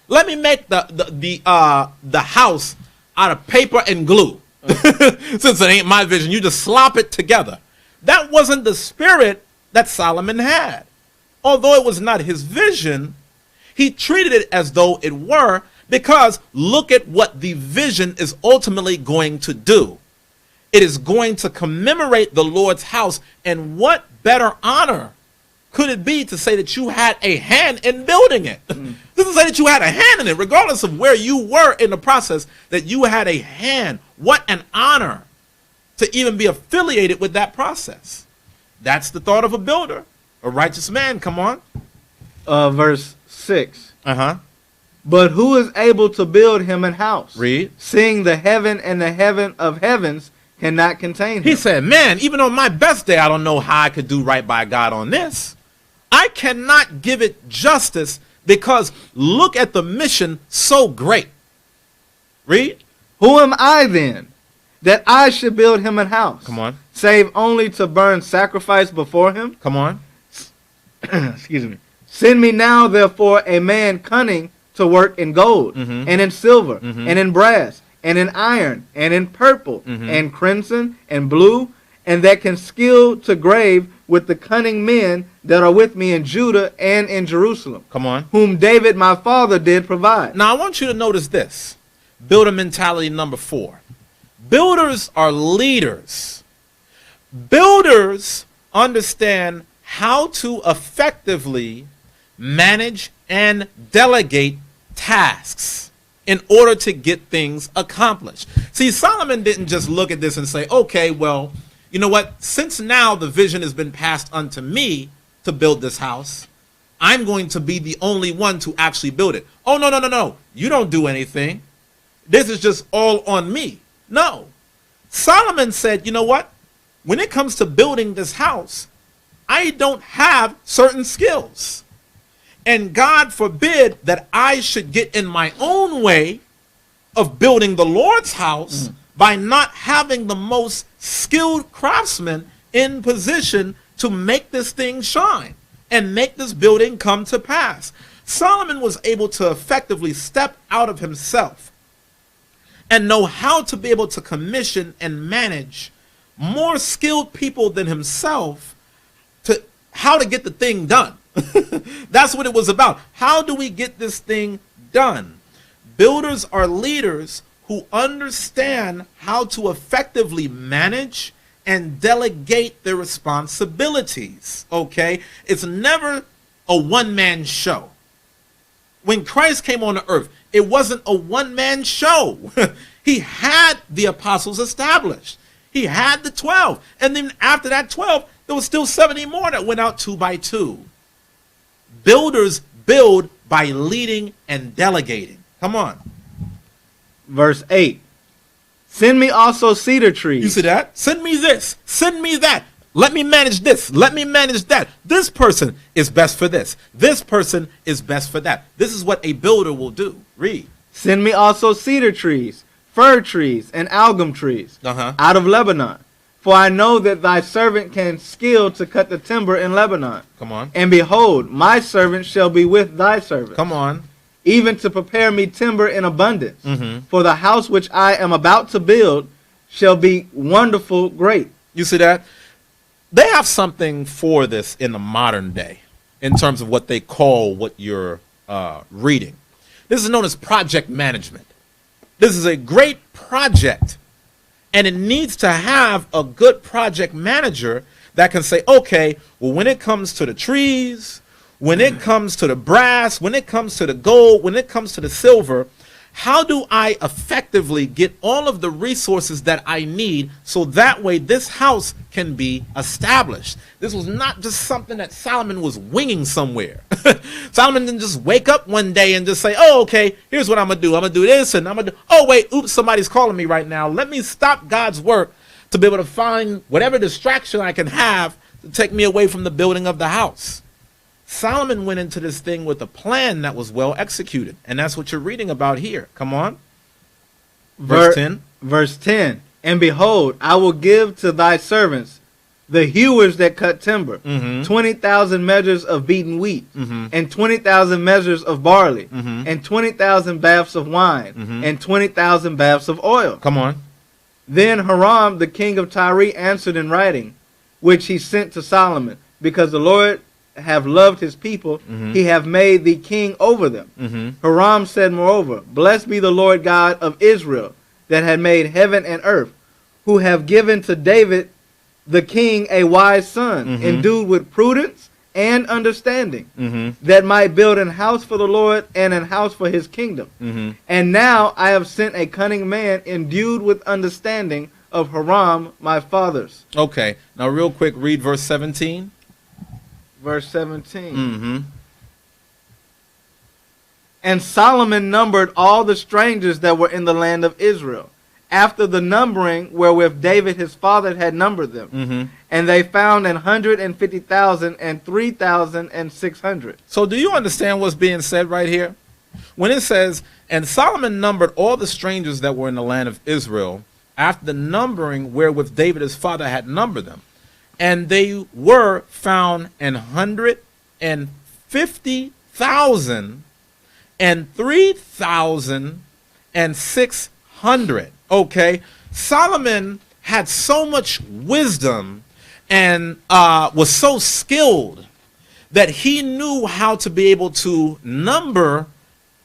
Let me make the house out of paper and glue. Since it ain't my vision, you just slop it together. That wasn't the spirit that Solomon had. Although it was not his vision, he treated it as though it were, because look at what the vision is ultimately going to do. It is going to commemorate the Lord's house, and what better honor could it be to say that you had a hand in building it? This is to say that you had a hand in it, regardless of where you were in the process, that you had a hand. What an honor to even be affiliated with that process. That's the thought of a builder, a righteous man. Come on. Verse 6. But who is able to build him an house? Read. Seeing the heaven and the heaven of heavens cannot contain him. He said, man, even on my best day, I don't know how I could do right by God on this. I cannot give it justice, because look at the mission, so great. Read. Who am I then, that I should build him an house? Come on. Save only to burn sacrifice before him? Come on. Excuse me. Send me now, therefore, a man cunning to work in gold, and in silver, and in brass, and in iron, and in purple, and crimson, and blue, and that can skill to grave with the cunning men that are with me in Judah and in Jerusalem. Come on. Whom David my father did provide. Now I want you to notice this. Builder mentality number 4. Builders are leaders. Builders understand how to effectively manage and delegate tasks in order to get things accomplished. See, Solomon didn't just look at this and say, okay, well, you know what? Since now the vision has been passed unto me to build this house, I'm going to be the only one to actually build it. Oh, no, no, no, no. You don't do anything. This is just all on me. No. Solomon said, you know what? When it comes to building this house, I don't have certain skills. And God forbid that I should get in my own way of building the Lord's house by not having the most skilled craftsmen in position to make this thing shine and make this building come to pass. Solomon was able to effectively step out of himself and know how to be able to commission and manage more skilled people than himself to how to get the thing done. That's what it was about. How do we get this thing done? Builders are leaders who understand how to effectively manage and delegate their responsibilities, okay? It's never a one-man show. When Christ came on the earth, it wasn't a one-man show. He had the apostles established. He had the 12. And then after that 12, there was still 70 more that went out 2 by 2. Builders build by leading and delegating. Come on. Verse 8. Send me also cedar trees. You see that? Send me this. Send me that. Let me manage this. Let me manage that. This person is best for this. This person is best for that. This is what a builder will do. Read. Send me also cedar trees, fir trees, and algum trees out of Lebanon. For I know that thy servant can skill to cut the timber in Lebanon. Come on. And behold, my servant shall be with thy servant. Come on. Even to prepare me timber in abundance. For the house which I am about to build shall be wonderful great. You see that? They have something for this in the modern day in terms of what they call what you're reading. This is known as project management. This is a great project, and it needs to have a good project manager that can say, okay, well, when it comes to the trees, when it comes to the brass, when it comes to the gold, when it comes to the silver, how do I effectively get all of the resources that I need so that way this house can be established? This was not just something that Solomon was winging somewhere. Solomon didn't just wake up one day and just say, oh, okay, here's what I'm going to do. I'm going to do this and I'm going to do, oh, wait, oops, somebody's calling me right now. Let me stop God's work to be able to find whatever distraction I can have to take me away from the building of the house. Solomon went into this thing with a plan that was well executed. And that's what you're reading about here. Come on. Verse 10. Verse 10. And behold, I will give to thy servants the hewers that cut timber, 20,000 measures of beaten wheat, and 20,000 measures of barley, and 20,000 baths of wine, and 20,000 baths of oil. Come on. Then Hiram, the king of Tyre, answered in writing, which he sent to Solomon, because the Lord have loved his people, he have made thee king over them. Hiram said moreover, blessed be the Lord God of Israel, that had made heaven and earth, who have given to David the king a wise son, endued with prudence and understanding, that might build an house for the Lord and an house for his kingdom. And now I have sent a cunning man endued with understanding of Hiram my father's. Okay, now real quick, read verse 17. Verse 17. And Solomon numbered all the strangers that were in the land of Israel, after the numbering wherewith David his father had numbered them. And they found 150,000 and 3,600. So do you understand what's being said right here? When it says, and Solomon numbered all the strangers that were in the land of Israel, after the numbering wherewith David his father had numbered them. And they were found 150,000 and 3,600. Okay, Solomon had so much wisdom and was so skilled that he knew how to be able to number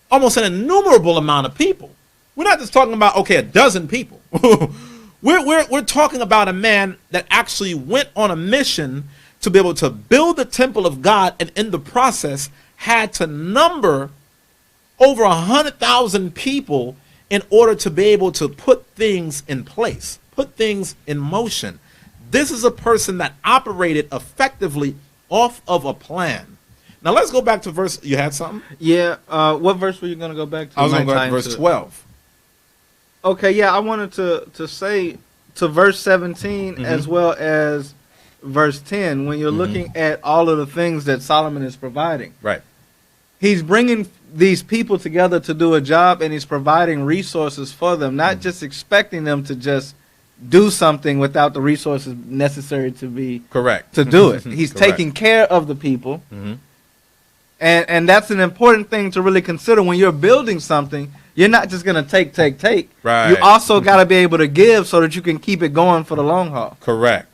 almost an innumerable amount of people. We're not just talking about, okay, a dozen people. We're talking about a man that actually went on a mission to be able to build the temple of God, and in the process had to number over 100,000 people in order to be able to put things in place, put things in motion. This is a person that operated effectively off of a plan. Now let's go back to verse. You had something? Yeah. What verse were you going to go back to? I was going to go back to verse 12. Okay, yeah, I wanted to say to verse 17 as well as verse 10, when you're looking at all of the things that Solomon is providing. Right. He's bringing these people together to do a job, and he's providing resources for them, not just expecting them to just do something without the resources necessary to be correct to do it. He's correct. taking care of the people. And that's an important thing to really consider when you're building something. You're not just going to take. Right. You also got to be able to give so that you can keep it going for the long haul. Correct.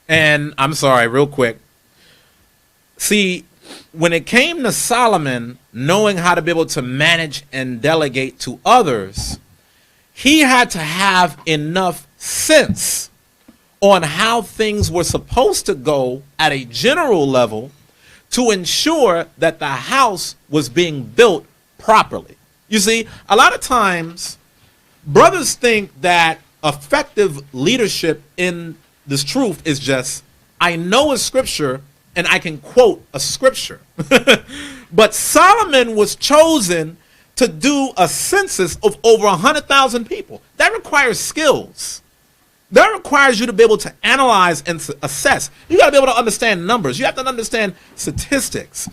And I'm sorry, real quick. See, when it came to Solomon knowing how to be able to manage and delegate to others, he had to have enough sense on how things were supposed to go at a general level to ensure that the house was being built properly. You see, a lot of times, brothers think that effective leadership in this truth is just, I know a scripture and I can quote a scripture. But Solomon was chosen to do a census of over 100,000 people. That requires skills. That requires you to be able to analyze and assess. You got to be able to understand numbers. You have to understand statistics.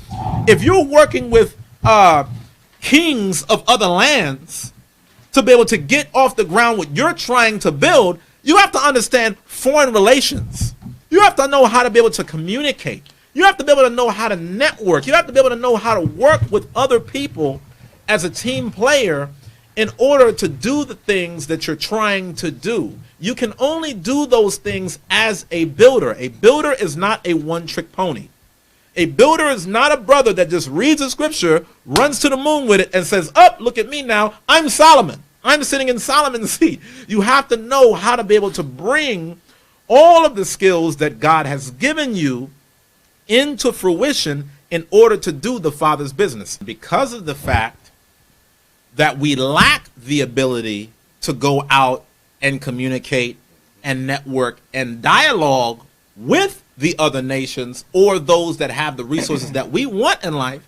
If you're working with kings of other lands to be able to get off the ground what you're trying to build, you have to understand foreign relations. You have to know how to be able to communicate. You have to be able to know how to network. You have to be able to know how to work with other people as a team player in order to do the things that you're trying to do. You can only do those things as a builder. A builder is not a one-trick pony. A builder is not a brother that just reads a scripture, runs to the moon with it, and says, look at me now, I'm Solomon. I'm sitting in Solomon's seat. You have to know how to be able to bring all of the skills that God has given you into fruition in order to do the Father's business. Because of the fact that we lack the ability to go out and communicate and network and dialogue with the other nations or those that have the resources that we want in life,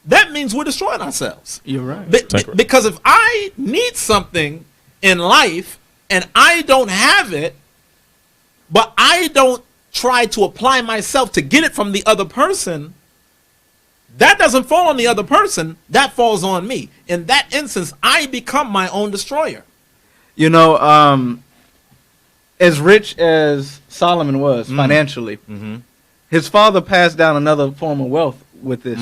that means we're destroying ourselves. You're right. Because if I need something in life and I don't have it, but I don't try to apply myself to get it from the other person, that doesn't fall on the other person. That falls on me. In that instance, I become my own destroyer. You know, as rich as Solomon was financially, his father passed down another form of wealth with this.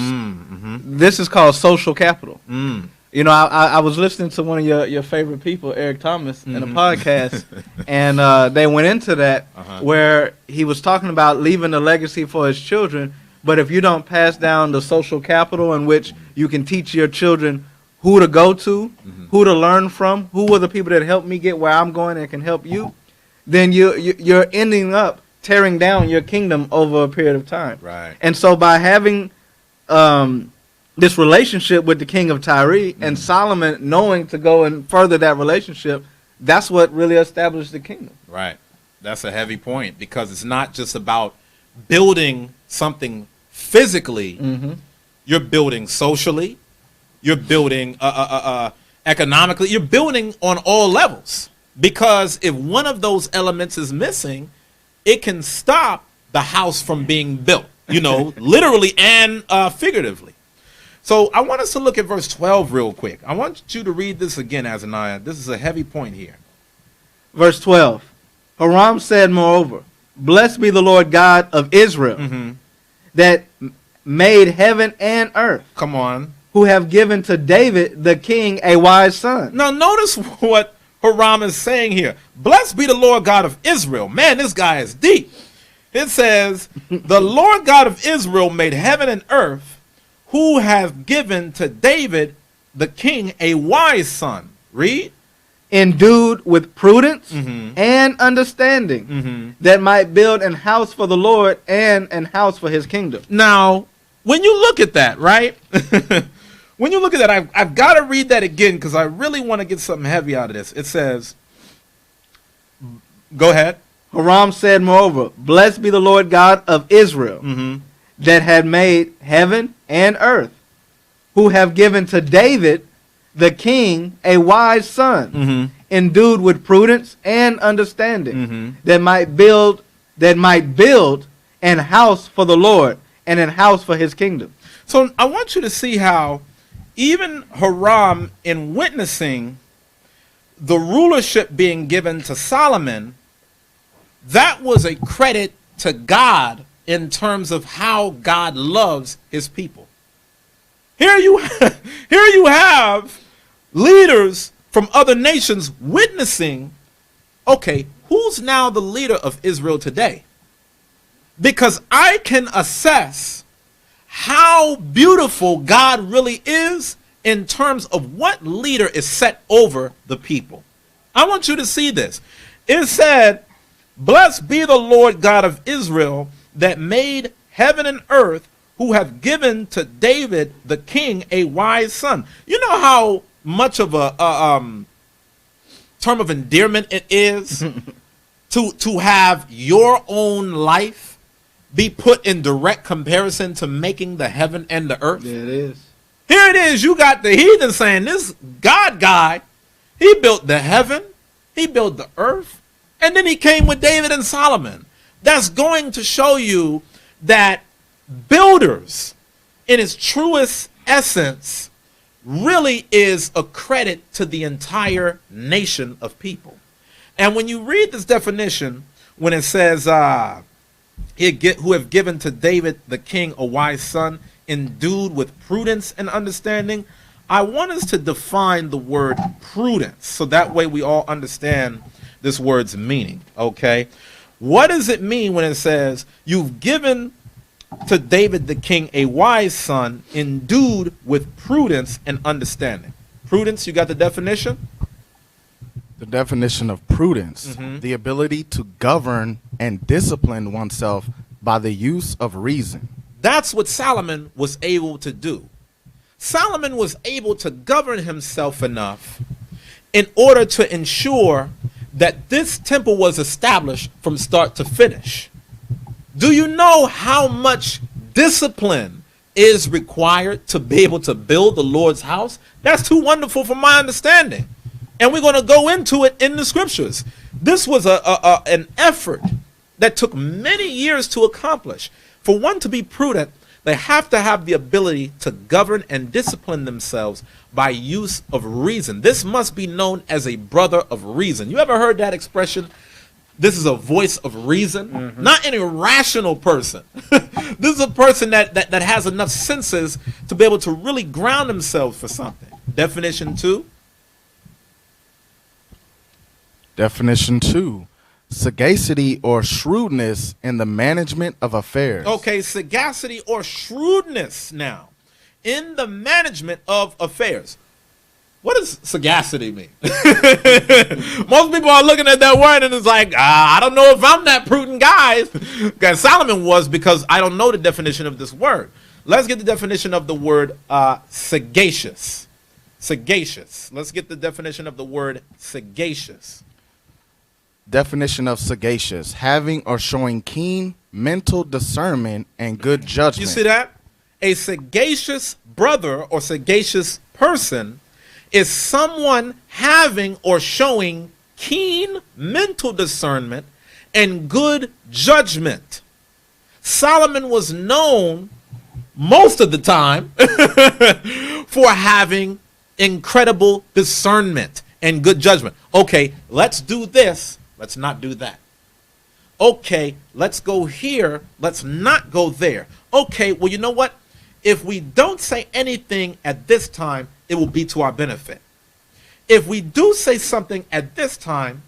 This is called social capital. You know, I was listening to one of your favorite people, Eric Thomas, in a podcast, and they went into that where he was talking about leaving a legacy for his children, but if you don't pass down the social capital in which you can teach your children who to go to, who to learn from, who are the people that helped me get where I'm going and can help you, then you're ending up tearing down your kingdom over a period of time. Right. And so by having this relationship with the king of Tyre and Solomon knowing to go and further that relationship, that's what really established the kingdom. Right. That's a heavy point, because it's not just about building something physically. You're building socially. You're building economically. You're building on all levels, because if one of those elements is missing, it can stop the house from being built, you know, literally and figuratively. So I want us to look at verse 12 real quick. I want you to read this again, Azaniah. This is a heavy point here. Verse 12. Hiram said, moreover, blessed be the Lord God of Israel, that made heaven and earth. Come on. Who have given to David the king a wise son. Now notice what Hiram is saying here. Blessed be the Lord God of Israel. Man, this guy is deep. It says, the Lord God of Israel made heaven and earth, who have given to David the king a wise son. Read. Endued with prudence and understanding, that might build an house for the Lord and an house for his kingdom. Now, when you look at that, right? When you look at that, I've got to read that again, because I really want to get something heavy out of this. It says, go ahead. Hiram said, moreover, blessed be the Lord God of Israel, that had made heaven and earth, who have given to David the king a wise son, endued with prudence and understanding, that might build an house for the Lord and an house for his kingdom. So I want you to see how even Hiram, in witnessing the rulership being given to Solomon, that was a credit to God in terms of how God loves his people. Here you have leaders from other nations witnessing, okay, who's now the leader of Israel today? Because I can assess how beautiful God really is in terms of what leader is set over the people. I want you to see this. It said, "Blessed be the Lord God of Israel that made heaven and earth, who have given to David the king a wise son." You know how much of a term of endearment it is to have your own life be put in direct comparison to making the heaven and the earth? Yeah, it is. Here it is. You got the heathen saying, this God guy, he built the heaven, he built the earth, and then he came with David and Solomon. That's going to show you that builders, in its truest essence, really is a credit to the entire nation of people. And when you read this definition, when it says, who have given to David the king a wise son, endued with prudence and understanding, I want us to define the word prudence, so that way we all understand this word's meaning, okay? What does it mean when it says, you've given to David the king a wise son, endued with prudence and understanding? Prudence, you got the definition? The definition of prudence, the ability to govern and discipline oneself by the use of reason. That's what Solomon was able to do. Solomon was able to govern himself enough in order to ensure that this temple was established from start to finish. Do you know how much discipline is required to be able to build the Lord's house? That's too wonderful for my understanding. And we're going to go into it in the scriptures. This was an effort that took many years to accomplish. For one to be prudent, they have to have the ability to govern and discipline themselves by use of reason. This must be known as a brother of reason. You ever heard that expression? This is a voice of reason. Not an irrational person. This is a person that has enough senses to be able to really ground themselves for something. Definition 2. Definition 2. Sagacity or shrewdness in the management of affairs. Okay, sagacity or shrewdness now in the management of affairs. What does sagacity mean? Most people are looking at that word and it's like, I don't know if I'm that prudent guy. Because Solomon was, because I don't know the definition of this word. Let's get the definition of the word sagacious. Sagacious. Let's get the definition of the word sagacious. Definition of sagacious: having or showing keen mental discernment and good judgment. You see that? A sagacious brother or sagacious person is someone having or showing keen mental discernment and good judgment. Solomon was known most of the time for having incredible discernment and good judgment. Okay, let's do this. Let's not do that. Okay, let's go here. Let's not go there. Okay, well, you know what? If we don't say anything at this time, it will be to our benefit. If we do say something at this time,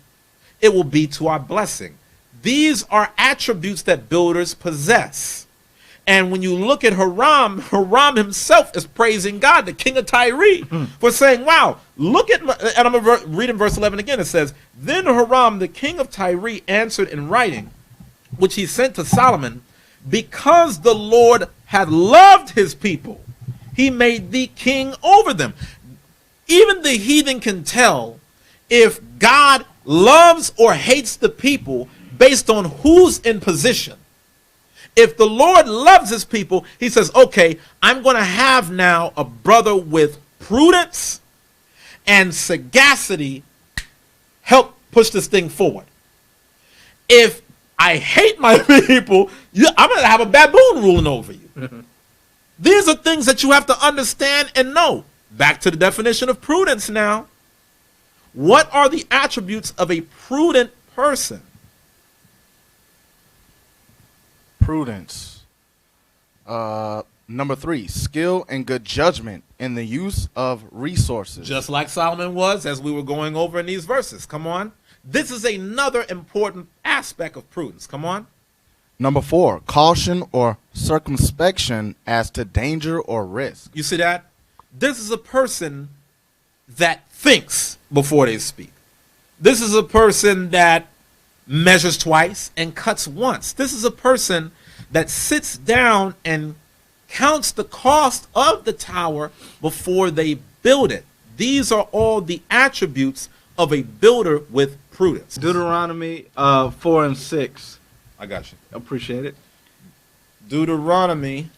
it will be to our blessing. These are attributes that builders possess. And when you look at Hiram, Hiram himself is praising God, the king of Tyre, for saying, wow, look at, and I'm going to read in verse 11 again. It says, then Hiram, the king of Tyre, answered in writing, which he sent to Solomon, because the Lord had loved his people, he made thee king over them. Even the heathen can tell if God loves or hates the people based on who's in position. If the Lord loves his people, he says, okay, I'm going to have now a brother with prudence and sagacity help push this thing forward. If I hate my people, I'm going to have a baboon ruling over you. These are things that you have to understand and know. Back to the definition of prudence now. What are the attributes of a prudent person? Prudence. Number 3, skill and good judgment in the use of resources. Just like Solomon was, as we were going over in these verses. Come on. This is another important aspect of prudence. Come on. Number 4, caution or circumspection as to danger or risk. You see that? This is a person that thinks before they speak. This is a person that measures twice and cuts once. This is a person that sits down and counts the cost of the tower before they build it. These are all the attributes of a builder with prudence. Deuteronomy 4 and 6. I got you. Appreciate it. Deuteronomy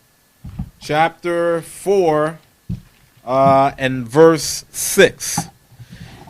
chapter 4 and verse 6.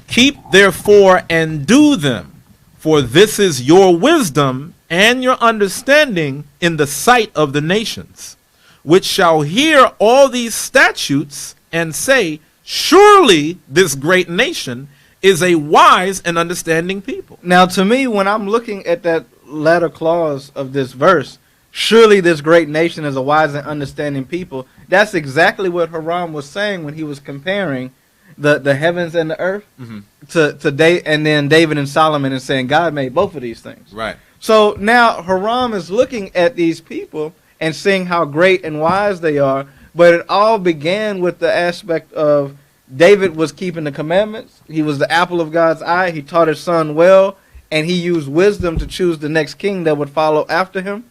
Keep therefore and do them, for this is your wisdom and your understanding in the sight of the nations, which shall hear all these statutes and say, surely this great nation is a wise and understanding people. Now, to me, when I'm looking at that latter clause of this verse, surely this great nation is a wise and understanding people, that's exactly what Hiram was saying when he was comparing the heavens and the earth and then David and Solomon, and saying God made both of these things. Right. So now Hiram is looking at these people and seeing how great and wise they are, but it all began with the aspect of David was keeping the commandments. He was the apple of God's eye. He taught his son well, and he used wisdom to choose the next king that would follow after him.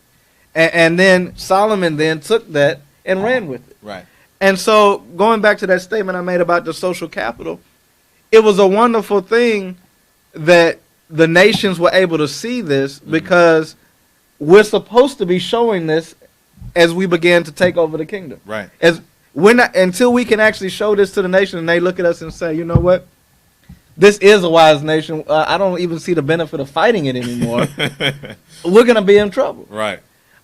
And then Solomon then took that and ran with it. Right. And so going back to that statement I made about the social capital, it was a wonderful thing that the nations were able to see this, because we're supposed to be showing this as we began to take over the kingdom. Right. Until we can actually show this to the nation and they look at us and say, you know what? This is a wise nation. I don't even see the benefit of fighting it anymore. We're going to be in trouble. Right.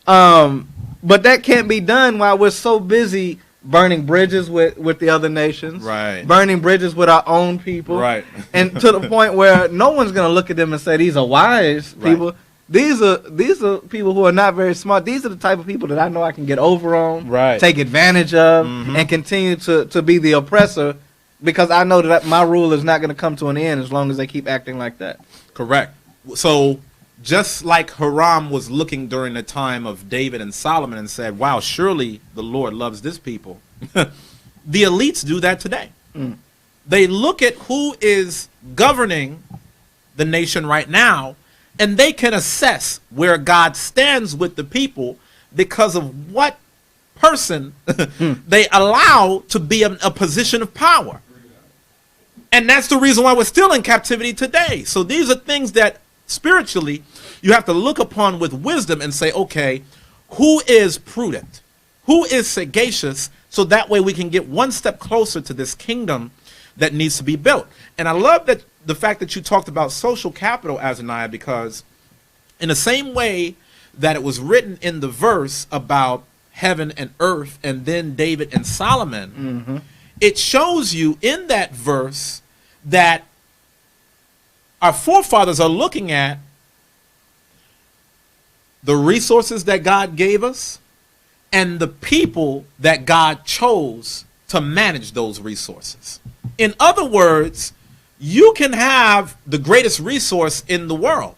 But that can't be done while we're so busy burning bridges with the other nations. Right. Burning bridges with our own people. Right. And to the point where no one's going to look at them and say, these are wise people. Right. These are people who are not very smart. These are the type of people that I know I can get over on, right, take advantage of, and continue to be the oppressor, because I know that my rule is not going to come to an end as long as they keep acting like that. Correct. So just like Hiram was looking during the time of David and Solomon and said, wow, surely the Lord loves this people. The elites do that today. They look at who is governing the nation right now, and they can assess where God stands with the people because of what person they allow to be in a position of power. And that's the reason why we're still in captivity today. So these are things that spiritually you have to look upon with wisdom and say, okay, who is prudent? Who is sagacious? So that way we can get one step closer to this kingdom that needs to be built. And I love that the fact that you talked about social capital, Azaniah, because in the same way that it was written in the verse about heaven and earth and then David and Solomon, it shows you in that verse that our forefathers are looking at the resources that God gave us and the people that God chose to manage those resources. In other words, you can have the greatest resource in the world,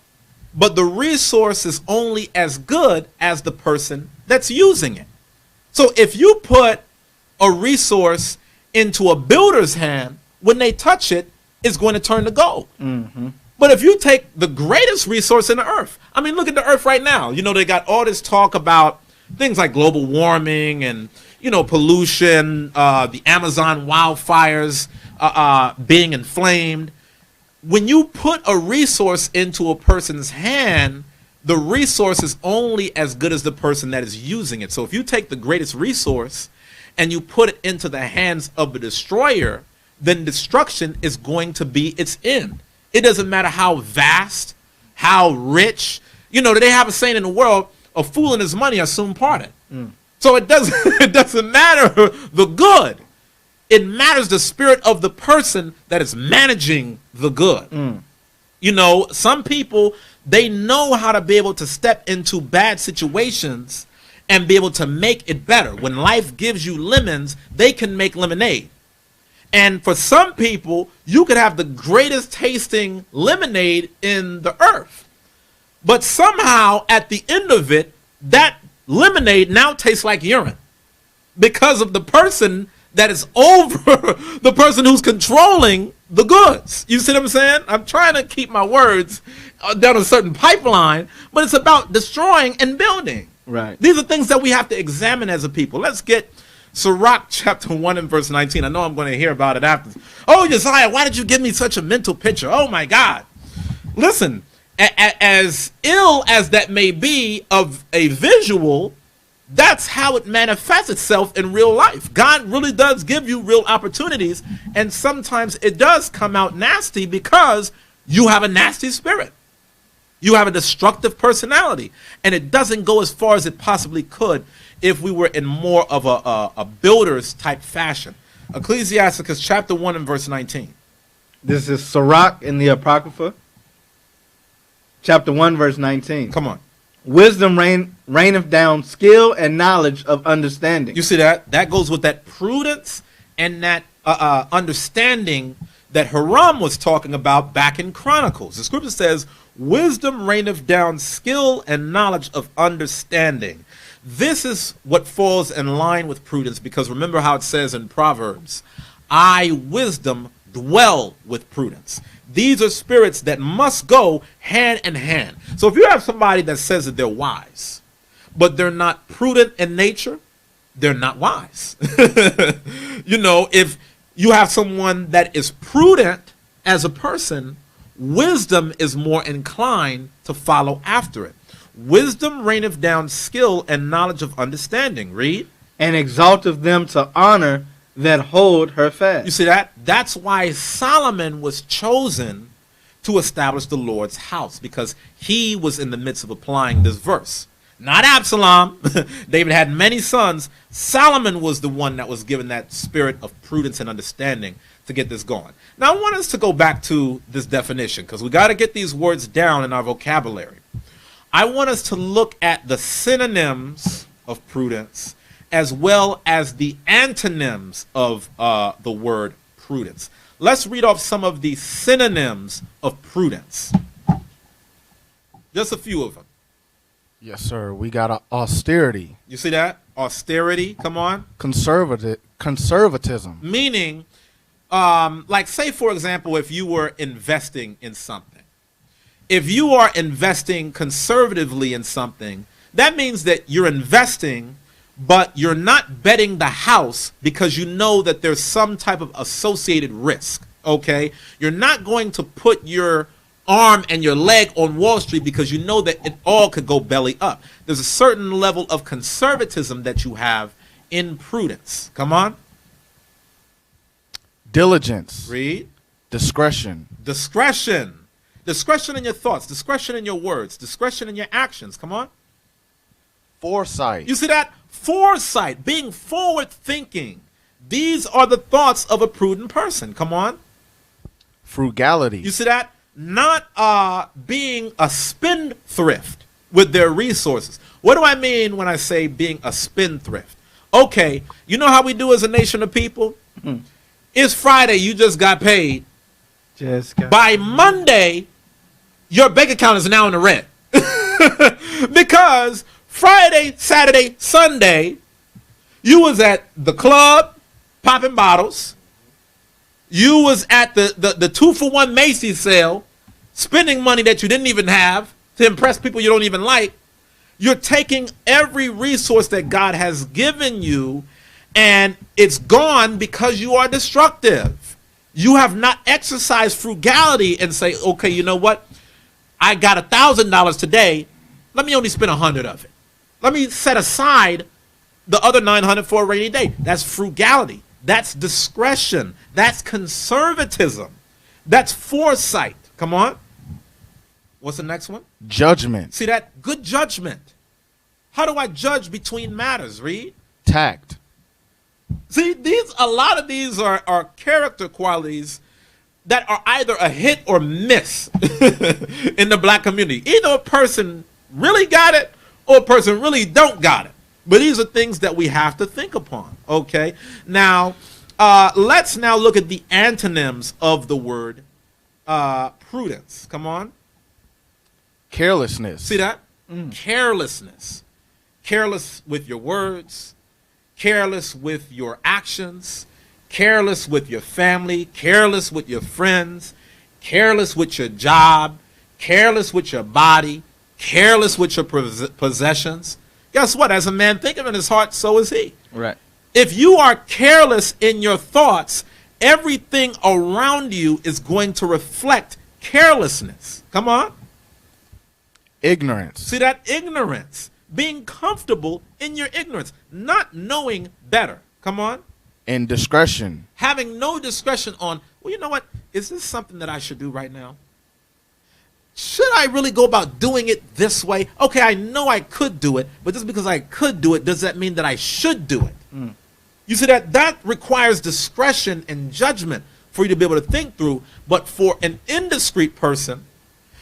but the resource is only as good as the person that's using it. So if you put a resource into a builder's hand, when they touch it, it's going to turn to gold. But if you take the greatest resource in the earth, I mean, look at the earth right now. You know, they got all this talk about things like global warming and, you know, pollution, the Amazon wildfires being inflamed. When you put a resource into a person's hand, The resource is only as good as the person that is using it. So if you take the greatest resource and you put it into the hands of the destroyer, then destruction is going to be its end. It doesn't matter how vast, how rich. You know, they have a saying in the world, a fool and his money are soon parted. So it doesn't matter the good. It matters the spirit of the person that is managing the good. You know, some people, they know how to be able to step into bad situations and be able to make it better. When life gives you lemons, they can make lemonade. And for some people, you could have the greatest tasting lemonade in the earth. But somehow, at the end of it, that lemonade now tastes like urine because of the person that is over the person who's controlling the goods. You see what I'm saying? I'm trying to keep my words down a certain pipeline, but it's about destroying and building. Right. These are things that we have to examine as a people. Let's get Sirach chapter 1 and verse 19. I know I'm going to hear about it after. Oh, Uzziah, why did you give me such a mental picture? Oh, my God. Listen, as ill as that may be of a visual, that's how it manifests itself in real life. God really does give you real opportunities, and sometimes it does come out nasty because you have a nasty spirit. You have a destructive personality, and it doesn't go as far as it possibly could if we were in more of a builder's type fashion. Ecclesiasticus chapter 1 and verse 19. This is Sirach in the Apocrypha, chapter 1, verse 19. Come on. Wisdom raineth down skill and knowledge of understanding. You see that? That goes with that prudence and that understanding that Hiram was talking about back in Chronicles. The scripture says, wisdom reigneth down skill and knowledge of understanding. This is what falls in line with prudence, because remember how it says in Proverbs, I, wisdom, dwell with prudence. These are spirits that must go hand in hand. So if you have somebody that says that they're wise, but they're not prudent in nature, they're not wise. You know, if you have someone that is prudent as a person, wisdom is more inclined to follow after it. Wisdom reigneth down skill and knowledge of understanding. Read. And exalteth them to honor that hold her fast. You see that? That's why Solomon was chosen to establish the Lord's house, because he was in the midst of applying this verse. Not Absalom. David had many sons. Solomon was the one that was given that spirit of prudence and understanding to get this going. Now, I want us to go back to this definition, because we got to get these words down in our vocabulary. I want us to look at the synonyms of prudence as well as the antonyms of the word prudence. Let's read off some of the synonyms of prudence. Just a few of them. Yes, sir. We got austerity. You see that? Austerity, come on. Conservatism. Meaning, like say, for example, if you were investing in something. If you are investing conservatively in something, that means that you're investing, but you're not betting the house because you know that there's some type of associated risk, okay? You're not going to put your arm and your leg on Wall Street because you know that it all could go belly up. There's a certain level of conservatism that you have in prudence. Come on. Diligence. Read. Discretion. Discretion. Discretion in your thoughts. Discretion in your words. Discretion in your actions. Come on. Foresight. You see that? Foresight. Being forward thinking. These are the thoughts of a prudent person. Come on. Frugality. You see that? Not being a spendthrift with their resources. What do I mean when I say being a spendthrift? Okay, you know how we do as a nation of people? It's Friday, you just got paid. By Monday, your bank account is now in the red. Because Friday, Saturday, Sunday, you was at the club popping bottles. You was at the 2-for-1 Macy's sale, spending money that you didn't even have to impress people you don't even like. You're taking every resource that God has given you, and it's gone because you are destructive. You have not exercised frugality and say, okay, you know what? I got $1,000 today. let me only spend 100 of it. Let me set aside the other 900 for a rainy day. That's frugality. That's discretion. That's conservatism. That's foresight. Come on. What's the next one? Judgment. See that? Good judgment. How do I judge between matters? Read. Tact. See, a lot of these are character qualities that are either a hit or miss in the black community. Either a person really got it or a person really don't got it. But these are things that we have to think upon, okay? Now, let's now look at the antonyms of the word prudence. Come on. Carelessness. See that? Carelessness. Careless with your words, careless with your actions, careless with your family, careless with your friends, careless with your job, careless with your body, careless with your possessions. Guess what? As a man thinketh in his heart, so is he. Right. If you are careless in your thoughts, everything around you is going to reflect carelessness. Come on. Ignorance. See that? Ignorance. Being comfortable in your ignorance. Not knowing better. Come on. Indiscretion. Having no discretion on, well, you know what? Is this something that I should do right now? Should I really go about doing it this way? Okay, I know I could do it, but just because I could do it, does that mean that I should do it? You see that requires discretion and judgment for you to be able to think through. But for an indiscreet person,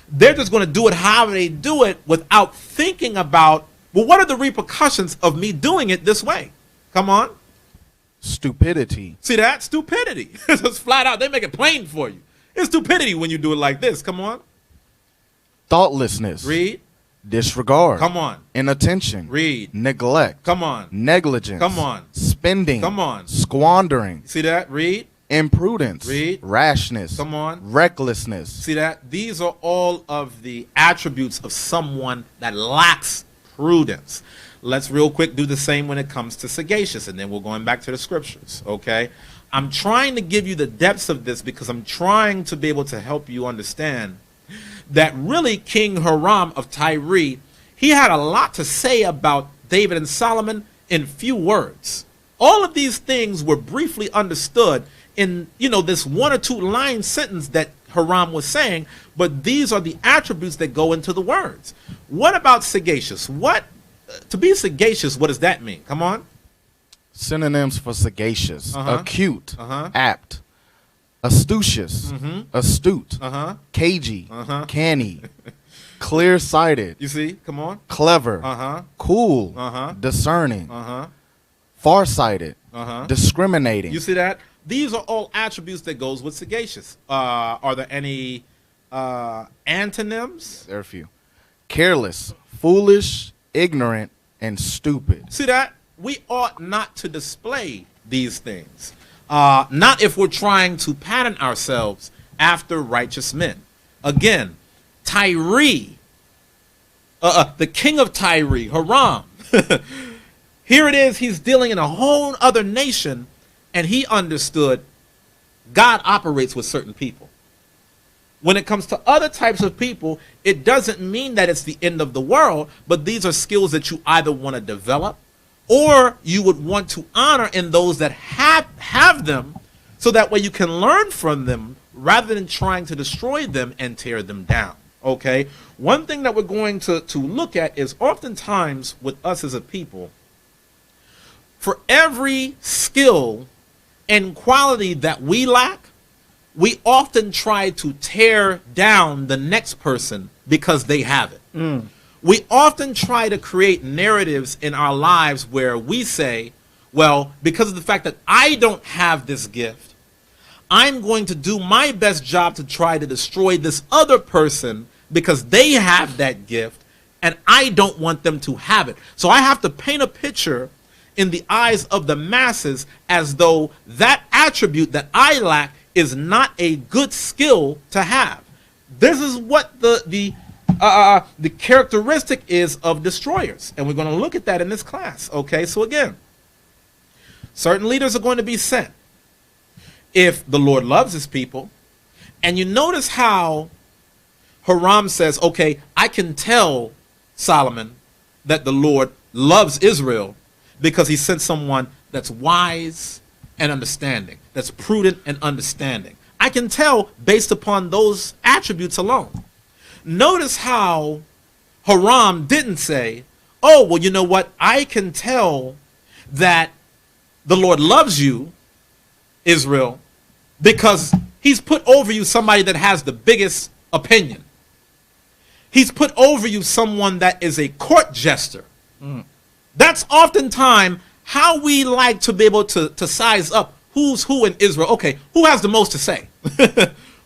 they're just going to do it however they do it without thinking about, well, what are the repercussions of me doing it this way? Come on. Stupidity. See that? Stupidity. It's just flat out. They make it plain for you. It's stupidity when you do it like this. Come on. Thoughtlessness. Read. Disregard. Come on. Inattention. Read. Neglect. Come on. Negligence. Come on. Spending. Come on. Squandering. See that? Read. Imprudence. Read. Rashness. Come on. Recklessness. See that? These are all of the attributes of someone that lacks prudence. Let's real quick do the same when it comes to sagacious, and then we're going back to the scriptures, okay? I'm trying to give you the depths of this because I'm trying to be able to help you understand that really King Hiram of Tyre, he had a lot to say about David and Solomon in few words. All of these things were briefly understood in, this one or two line sentence that Hiram was saying, but these are the attributes that go into the words. What about sagacious? To be sagacious, what does that mean? Come on. Synonyms for sagacious. Acute. Apt. Astucious. Astute. Cagey. Canny. Clear-sighted. You see? Come on. Clever. Cool. Discerning. Farsighted. Discriminating. You see that? These are all attributes that goes with sagacious. Are there any antonyms? There are a few. Careless. Foolish. Ignorant. And stupid. See that? We ought not to display these things. Not if we're trying to pattern ourselves after righteous men. Again, Tyre, the king of Tyre, Hiram. Here it is, he's dealing in a whole other nation, and he understood God operates with certain people. When it comes to other types of people, it doesn't mean that it's the end of the world, but these are skills that you either want to develop or you would want to honor in those that have them, so that way you can learn from them rather than trying to destroy them and tear them down. Okay? One thing that we're going to look at is oftentimes with us as a people, for every skill and quality that we lack, we often try to tear down the next person because they have it. We often try to create narratives in our lives where we say, well, because of the fact that I don't have this gift, I'm going to do my best job to try to destroy this other person because they have that gift and I don't want them to have it. So I have to paint a picture in the eyes of the masses as though that attribute that I lack is not a good skill to have. This is what the characteristic is of destroyers, and we're going to look at that in this class. Okay, so again, certain leaders are going to be sent if the Lord loves his people. And you notice how Hiram says, okay, I can tell Solomon that the Lord loves Israel because he sent someone that's wise and understanding, that's prudent and understanding. I can tell based upon those attributes alone. Notice how Hiram didn't say, oh, well, you know what? I can tell that the Lord loves you, Israel, because he's put over you somebody that has the biggest opinion. He's put over you someone that is a court jester. That's oftentimes how we like to be able to size up who's who in Israel. Okay, who has the most to say?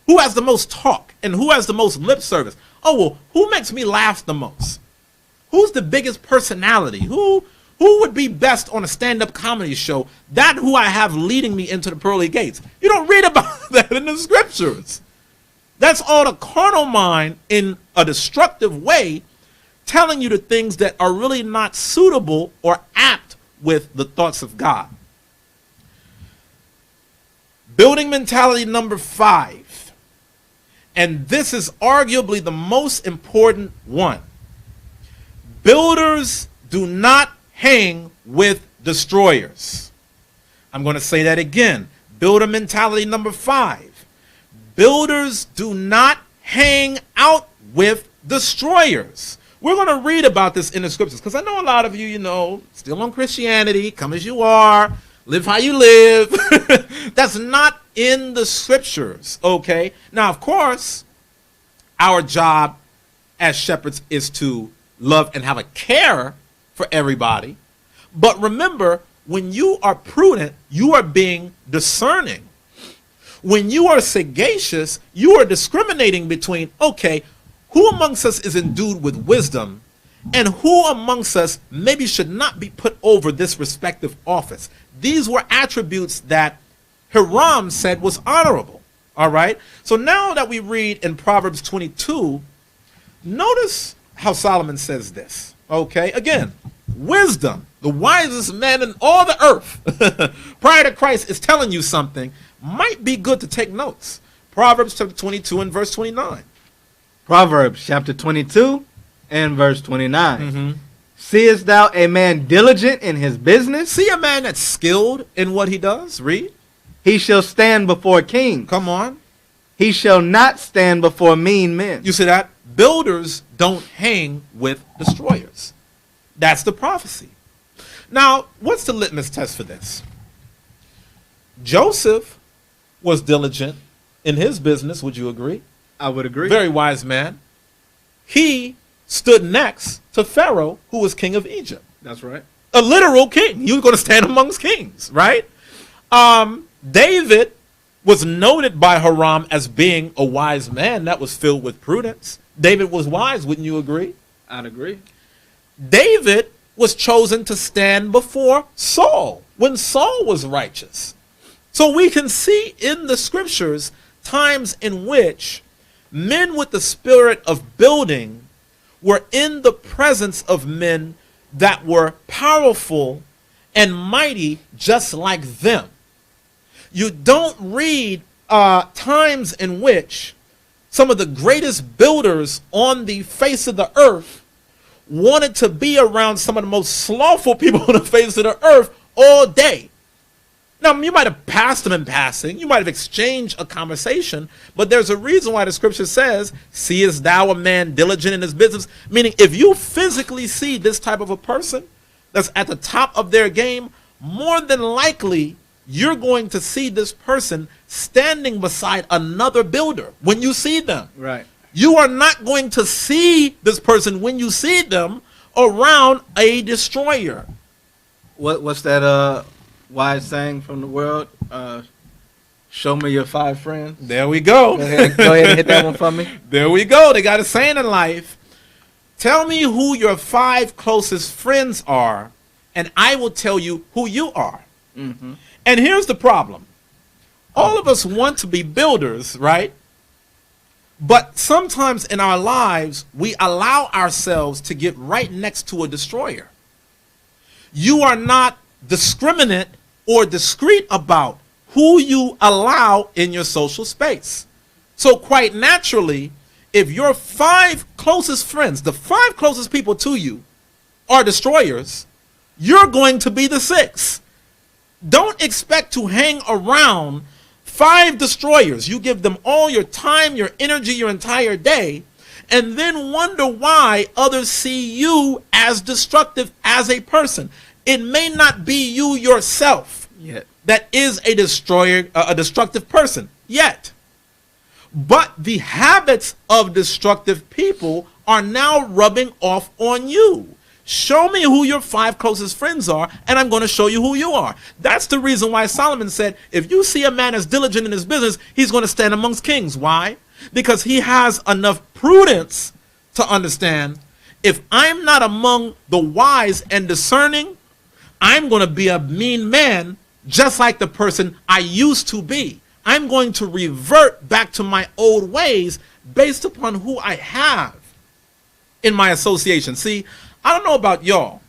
Who has the most talk? And who has the most lip service? Oh, well, who makes me laugh the most? Who's the biggest personality? Who would be best on a stand-up comedy show? That who I have leading me into the pearly gates. You don't read about that in the scriptures. That's all the carnal mind in a destructive way telling you the things that are really not suitable or apt with the thoughts of God. Building mentality number 5. And this is arguably the most important one. Builders do not hang with destroyers. I'm going to say that again. Builder mentality number 5. Builders do not hang out with destroyers. We're going to read about this in the scriptures because I know a lot of you, still on Christianity, come as you are, live how you live. That's not in the scriptures, okay? Now, of course, our job as shepherds is to love and have a care for everybody. But remember, when you are prudent, you are being discerning. When you are sagacious, you are discriminating between, okay, who amongst us is endued with wisdom and who amongst us maybe should not be put over this respective office. These were attributes that Hiram said was honorable. All right. So now that we read in Proverbs 22, notice how Solomon says this. Okay. Again, wisdom, the wisest man in all the earth prior to Christ is telling you something. Might be good to take notes. Proverbs chapter 22 and verse 29. Proverbs chapter 22 and verse 29. Seest thou a man diligent in his business? See a man that's skilled in what he does? Read. He shall stand before kings. Come on. He shall not stand before mean men. You see that? Builders don't hang with destroyers. That's the prophecy. Now, what's the litmus test for this? Joseph was diligent in his business. Would you agree? I would agree. Very wise man. He stood next to Pharaoh, who was king of Egypt. That's right. A literal king. He was going to stand amongst kings, right? David was noted by Hiram as being a wise man that was filled with prudence. David was wise, wouldn't you agree? I'd agree. David was chosen to stand before Saul when Saul was righteous. So we can see in the scriptures times in which men with the spirit of building were in the presence of men that were powerful and mighty just like them. You don't read times in which some of the greatest builders on the face of the earth wanted to be around some of the most slothful people on the face of the earth all day. Now, you might have passed them in passing. You might have exchanged a conversation. But there's a reason why the scripture says, seest thou a man diligent in his business? Meaning, if you physically see this type of a person that's at the top of their game, more than likely, you're going to see this person standing beside another builder when you see them. Right. You are not going to see this person when you see them around a destroyer. What's that wise saying from the world? Show me your 5 friends. There we go. Go ahead and hit that one for me. There we go. They got a saying in life. Tell me who your 5 closest friends are, and I will tell you who you are. Mm-hmm. And here's the problem. All of us want to be builders, right? But sometimes in our lives, we allow ourselves to get right next to a destroyer. You are not discriminate or discreet about who you allow in your social space. So quite naturally, if your 5 closest friends, the 5 closest people to you are destroyers, you're going to be the 6th. Don't expect to hang around 5 destroyers. You give them all your time, your energy, your entire day, and then wonder why others see you as destructive as a person. It may not be you yourself that is a destroyer, a destructive person yet. But the habits of destructive people are now rubbing off on you. Show me who your 5 closest friends are, and I'm going to show you who you are. That's the reason why Solomon said, if you see a man as diligent in his business, he's going to stand amongst kings. Why? Because he has enough prudence to understand, if I'm not among the wise and discerning, I'm going to be a mean man, just like the person I used to be. I'm going to revert back to my old ways based upon who I have in my association. See, I don't know about y'all,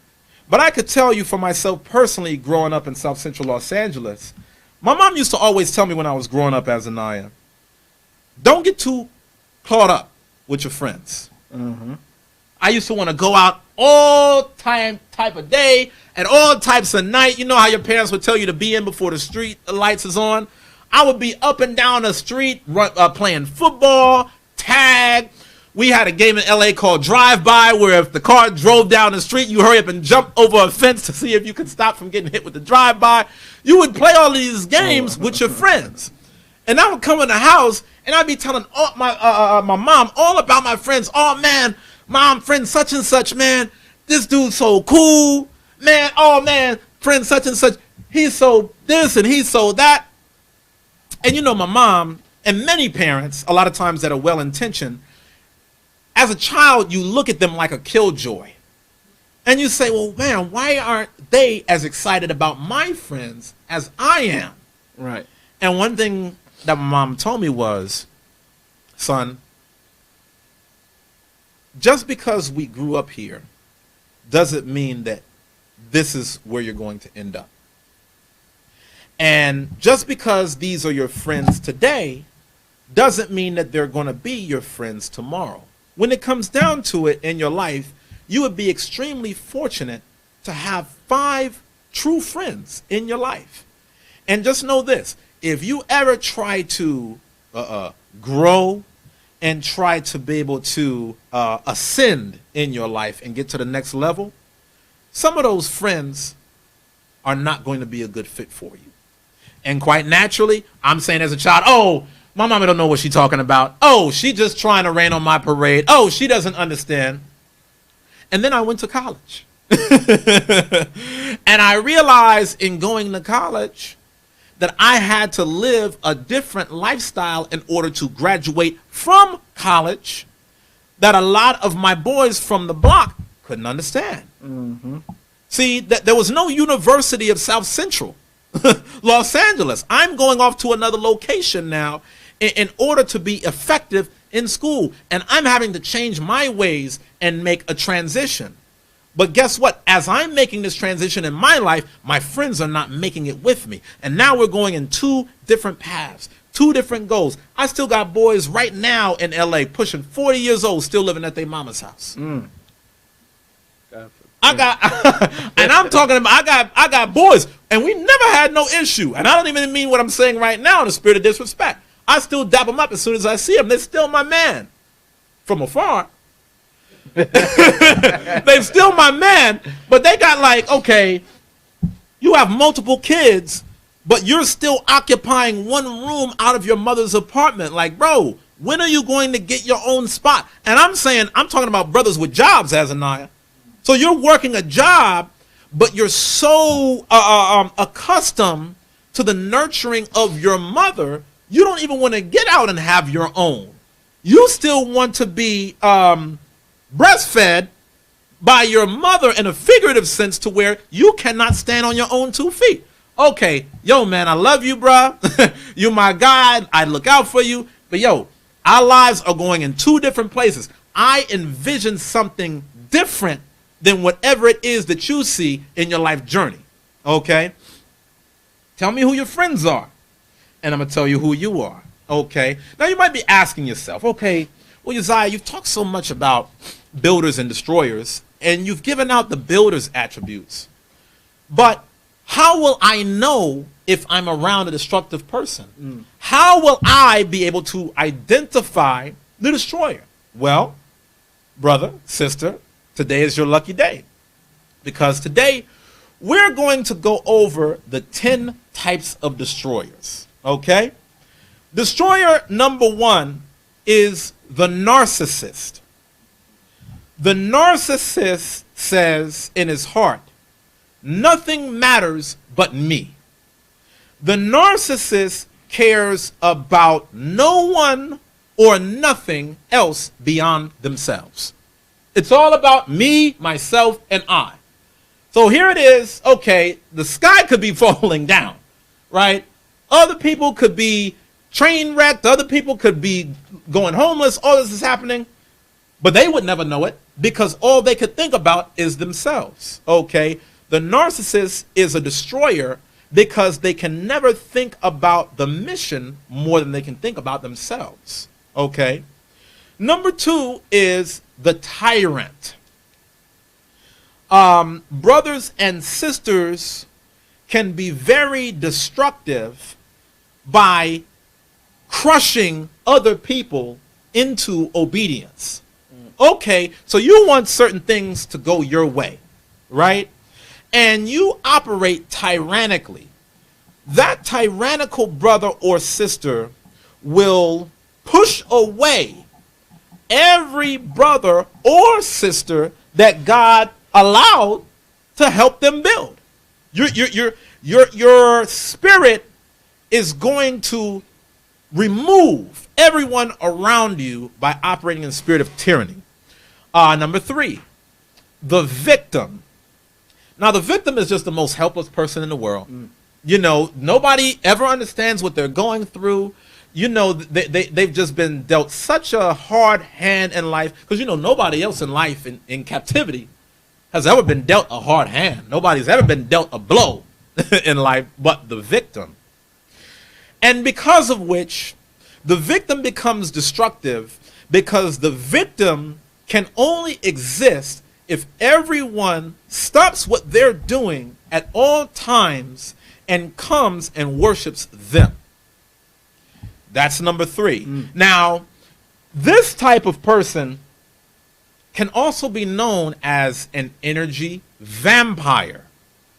but I could tell you for myself personally, growing up in South Central Los Angeles, my mom used to always tell me when I was growing up as Anaya, don't get too caught up with your friends. I used to want to go out all type of day and all types of night. You know how your parents would tell you to be in before the street lights is on? I would be up and down the street playing football, tag. We had a game in LA called Drive-By, where if the car drove down the street, you hurry up and jump over a fence to see if you could stop from getting hit with the drive-by. You would play all of these games with your friends. And I would come in the house, and I'd be telling my mom all about my friends. Oh, man, mom, friend such and such, man. This dude's so cool. Man, oh, man, friend such and such. He's so this and he's so that. And you know, my mom and many parents, a lot of times that are well-intentioned, as a child, you look at them like a killjoy. And you say, well, man, why aren't they as excited about my friends as I am? Right. And one thing that my mom told me was, son, just because we grew up here doesn't mean that this is where you're going to end up. And just because these are your friends today doesn't mean that they're going to be your friends tomorrow. When it comes down to it in your life, you would be extremely fortunate to have 5 true friends in your life. And just know this, if you ever try to grow and try to be able to ascend in your life and get to the next level, some of those friends are not going to be a good fit for you. And quite naturally, I'm saying as a child, oh, my mama don't know what she's talking about. Oh, she just trying to rain on my parade. Oh, she doesn't understand. And then I went to college. And I realized in going to college that I had to live a different lifestyle in order to graduate from college that a lot of my boys from the block couldn't understand. See, there was no University of South Central Los Angeles. I'm going off to another location now in order to be effective in school. And I'm having to change my ways and make a transition. But guess what? As I'm making this transition in my life, my friends are not making it with me. And now we're going in 2 different paths, 2 different goals. I still got boys right now in LA pushing 40 years old, still living at their mama's house. I got, and I'm talking about, I got boys, and we never had no issue. And I don't even mean what I'm saying right now in the spirit of disrespect. I still dap them up as soon as I see them. They're still my man from afar. They're still my man, but they got like, okay, you have multiple kids, but you're still occupying 1 room out of your mother's apartment. Like, bro, when are you going to get your own spot? And I'm saying, I'm talking about brothers with jobs, Azaniah. So you're working a job, but you're so accustomed to the nurturing of your mother, you don't even want to get out and have your own. You still want to be breastfed by your mother in a figurative sense to where you cannot stand on your own 2 feet. Okay, yo, man, I love you, bruh. You my guy. I look out for you. But, yo, our lives are going in 2 different places. I envision something different than whatever it is that you see in your life journey. Okay? Tell me who your friends are, and I'm going to tell you who you are. Okay? Now, you might be asking yourself, okay, Well, Uzziah, you've talked so much about builders and destroyers, and you've given out the builder's attributes. But how will I know if I'm around a destructive person? How will I be able to identify the destroyer? Well, brother, sister, today is your lucky day. Because today, we're going to go over the 10 types of destroyers. Okay? Destroyer number 1 is the narcissist. The narcissist says in his heart, nothing matters but me. The narcissist cares about no one or nothing else beyond themselves. It's all about me, myself, and I. So here it is. Okay, the sky could be falling down, right? Other people could be train wrecked. Other people could be going homeless. All this is happening. But they would never know it because all they could think about is themselves. Okay, the narcissist is a destroyer because they can never think about the mission more than they can think about themselves. Okay. Number 2 is the tyrant. Brothers and sisters can be very destructive by crushing other people into obedience. Okay, so you want certain things to go your way, right? And you operate tyrannically. That tyrannical brother or sister will push away every brother or sister that God allowed to help them build. Your spirit is going to remove everyone around you by operating in the spirit of tyranny. Number 3, the victim. Now, the victim is just the most helpless person in the world. You know, nobody ever understands what they're going through. You know, they've just been dealt such a hard hand in life. Because, you know, nobody else in life in captivity has ever been dealt a hard hand. Nobody's ever been dealt a blow in life but the victim. And because of which, the victim becomes destructive because the victim can only exist if everyone stops what they're doing at all times and comes and worships them. That's number 3. Now, this type of person can also be known as an energy vampire.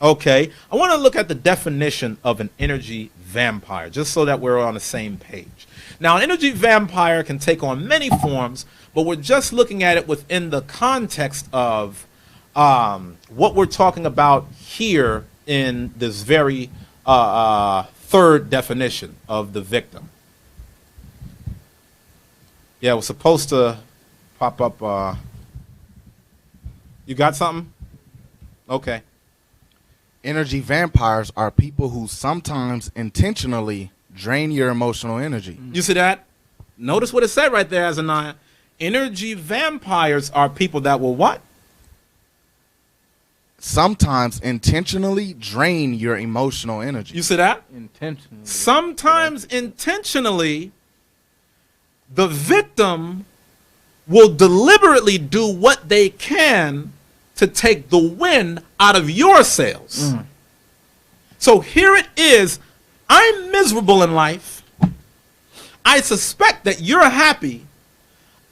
Okay, I want to look at the definition of an energy vampire, just so that we're on the same page. Now, an energy vampire can take on many forms, but we're just looking at it within the context of what we're talking about here in this very third definition of the victim. Yeah, it was supposed to pop up. You got something? Okay. Energy vampires are people who sometimes intentionally drain your emotional energy. You see that? Notice what it said right there, Azaniah. Energy vampires are people that will what? Sometimes intentionally drain your emotional energy. You see that? Intentionally. Sometimes intentionally, the victim will deliberately do what they can to take the wind out of your sails. So here it is. I'm miserable in life. I suspect that you're happy.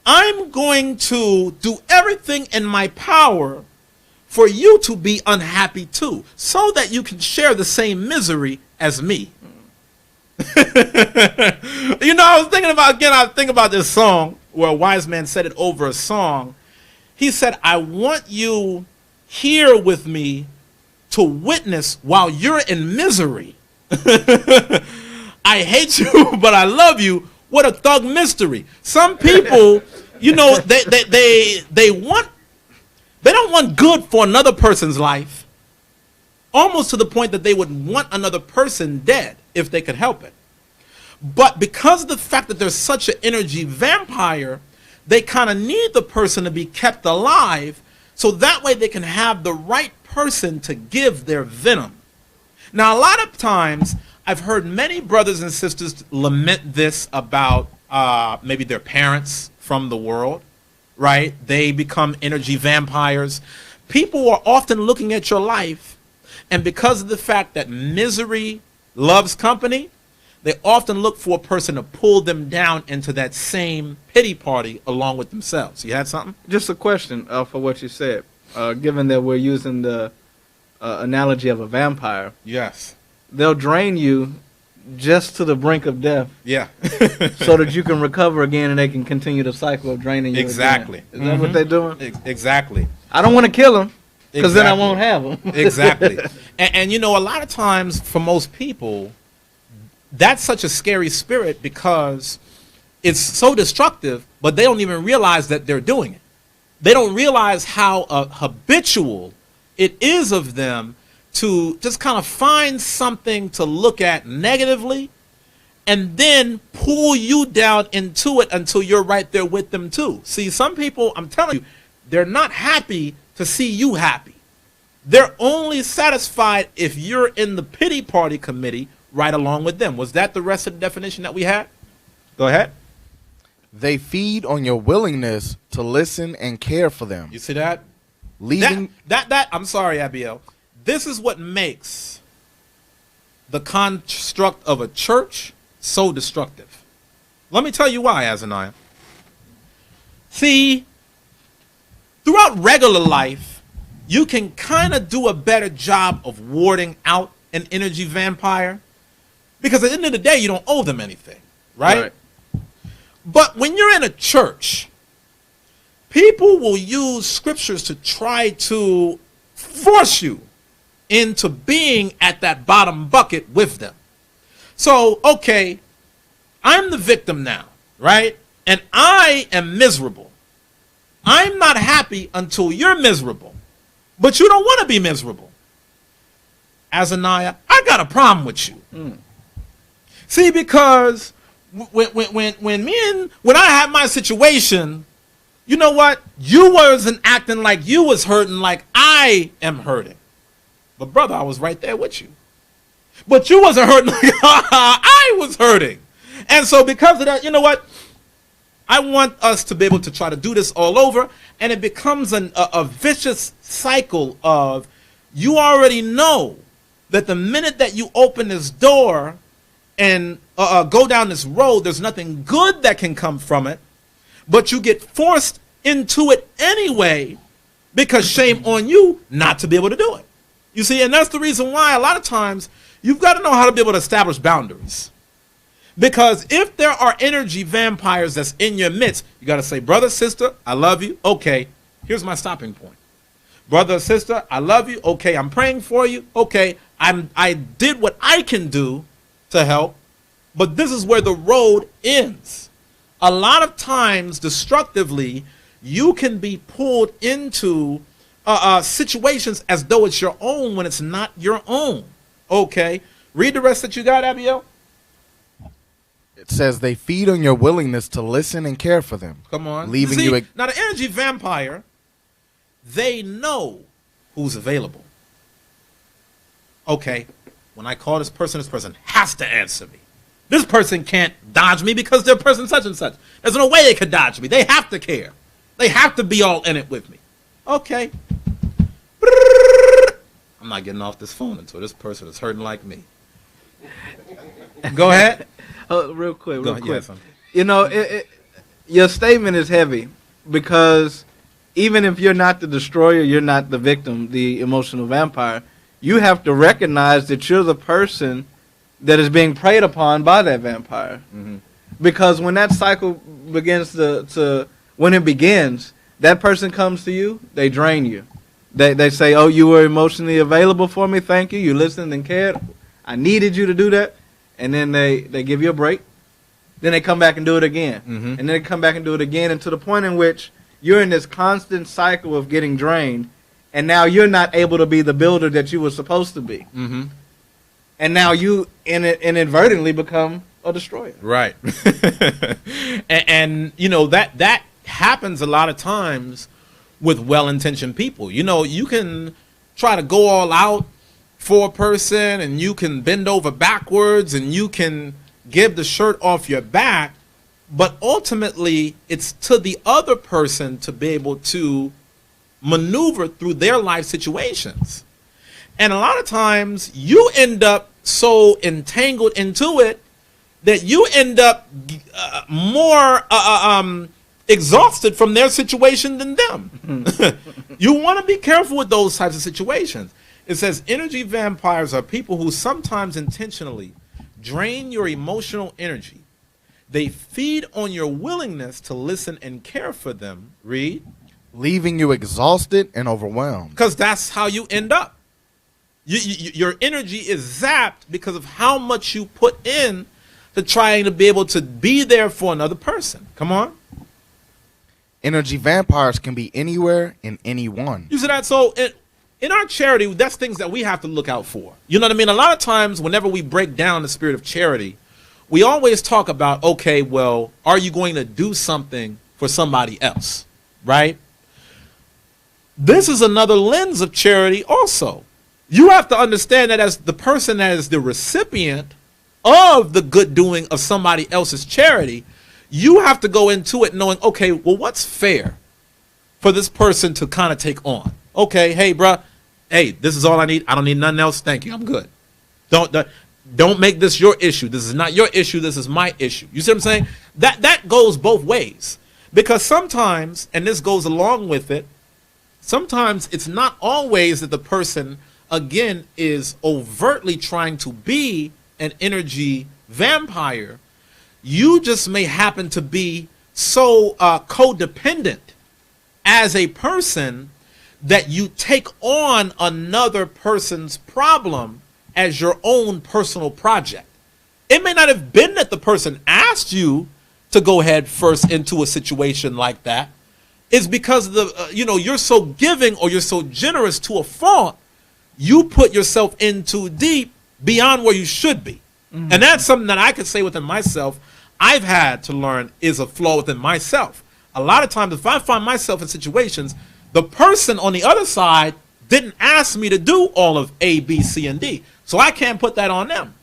I'm going to do everything in my power for you to be unhappy too, so that you can share the same misery as me. You know, I was thinking about this song where a wise man said it over a song. He said, I want you here with me to witness while you're in misery. I hate you, but I love you. What a thug mystery. Some people, you know, they don't want good for another person's life, almost to the point that they would want another person dead if they could help it. But because of the fact that there's such an energy vampire, they kind of need the person to be kept alive so that way they can have the right person to give their venom. Now, a lot of times I've heard many brothers and sisters lament this about maybe their parents, from the world, right? They become energy vampires. People are often looking at your life, and because of the fact that misery loves company, they often look for a person to pull them down into that same pity party along with themselves. You had something? Just a question for what you said. Given that we're using the analogy of a vampire, Yes. they'll drain you just to the brink of death Yeah. so that you can recover again and they can continue the cycle of draining you Exactly. again. Is that what they're doing? Exactly. I don't want to kill them because then I Exactly. won't have them. Exactly. And you know, a lot of times for most people, that's such a scary spirit because it's so destructive, but they don't even realize that they're doing it. They don't realize how habitual it is of them to just kind of find something to look at negatively and then pull you down into it until you're right there with them too. See, some people, I'm telling you, they're not happy to see you happy. They're only satisfied if you're in the pity party committee right along with them. Was that the rest of the definition that we had? Go ahead. They feed on your willingness to listen and care for them. You see that? Leaving That I'm sorry, Abiel. This is what makes the construct of a church so destructive. Let me tell you why, Azaniah. See, throughout regular life, you can kind of do a better job of warding out an energy vampire because at the end of the day, you don't owe them anything, right? But when you're in a church, people will use scriptures to try to force you into being at that bottom bucket with them. So, okay, I'm the victim now, right? And I am miserable. I'm not happy until you're miserable. But you don't want to be miserable. Azaniah, I got a problem with you. See, because when I had my situation, you know what? You wasn't acting like you was hurting like I am hurting. But brother, I was right there with you. But you wasn't hurting like I was hurting. And so because of that, you know what? I want us to be able to try to do this all over, and it becomes a vicious cycle of you already know that the minute that you open this door and go down this road, there's nothing good that can come from it, but you get forced into it anyway because shame on you not to be able to do it. You see, and that's the reason why a lot of times you've got to know how to be able to establish boundaries. Because if there are energy vampires that's in your midst, you got to say, brother, sister, I love you. Okay, here's my stopping point. Brother, sister, I love you. Okay, I'm praying for you. Okay, I did what I can do to help, but this is where the road ends. A lot of times, destructively, you can be pulled into situations as though it's your own when it's not your own. Okay, read the rest that you got, Abiel. it says they feed on your willingness to listen and care for them. Come on. Leaving See, you now the energy vampire, they know who's available. Okay, when I call this person has to answer me. This person can't dodge me because they're person such and such. There's no way they could dodge me. They have to care. They have to be all in it with me. Okay. I'm not getting off this phone until this person is hurting like me. Go ahead. Real quick. Yes, You know, your statement is heavy because even if you're not the destroyer, you're not the victim, the emotional vampire, you have to recognize that you're the person that is being preyed upon by that vampire. Mm-hmm. Because when that cycle begins when it begins, that person comes to you, they drain you. They say, oh, you were emotionally available for me, thank you, you listened and cared, I needed you to do that. And then they give you a break. Then they come back and do it again. Mm-hmm. And then they come back and do it again, and to the point in which you're in this constant cycle of getting drained, and now you're not able to be the builder that you were supposed to be. Mm-hmm. And now you inadvertently become a destroyer. Right. and you know, that happens a lot of times with well-intentioned people. You know, you can try to go all out for a person, and you can bend over backwards, and you can give the shirt off your back, but ultimately it's to the other person to be able to maneuver through their life situations. And a lot of times you end up so entangled into it that you end up more exhausted from their situation than them. You want to be careful with those types of situations. It says energy vampires are people who sometimes intentionally drain your emotional energy. They feed on your willingness to listen and care for them. Read. Leaving you exhausted and overwhelmed. Because that's how you end up. Your energy is zapped because of how much you put in to trying to be able to be there for another person. Come on. Energy vampires can be anywhere and anyone. You see that? So in our charity, that's things that we have to look out for. You know what I mean? A lot of times whenever we break down the spirit of charity, we always talk about, okay, well, are you going to do something for somebody else? Right? This is another lens of charity also. You have to understand that as the person that is the recipient of the good doing of somebody else's charity, you have to go into it knowing, okay, well, what's fair for this person to kind of take on? Okay, hey, bruh, hey, this is all I need. I don't need nothing else. Thank you. I'm good. Don't make this your issue. This is not your issue. This is my issue. You see what I'm saying? That goes both ways. Because sometimes, and this goes along with it, sometimes it's not always that the person, again, is overtly trying to be an energy vampire. You just may happen to be so codependent as a person that you take on another person's problem as your own personal project. It may not have been that the person asked you to go head first into a situation like that. It's because you're so giving or you're so generous to a fault, you put yourself in too deep beyond where you should be. Mm-hmm. And that's something that I could say within myself I've had to learn is a flaw within myself. A lot of times if I find myself in situations, the person on the other side didn't ask me to do all of A, B, C, and D. So I can't put that on them.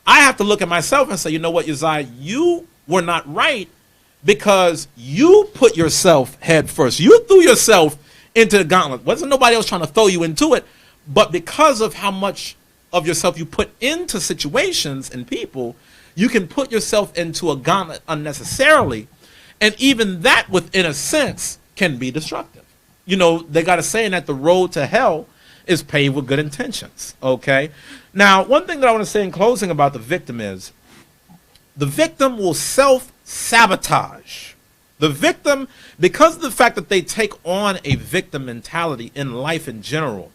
I have to look at myself and say, you know what, Uzziah, you were not right because you put yourself head first. You threw yourself into the gauntlet. Wasn't nobody else trying to throw you into it, but because of how much of yourself you put into situations and people, you can put yourself into a gauntlet unnecessarily. And even that, within a sense, can be destructive. You know, they got a saying that the road to hell is paved with good intentions. Okay? Now, one thing that I want to say in closing about the victim is the victim will self-sabotage. The victim, because of the fact that they take on a victim mentality in life in general,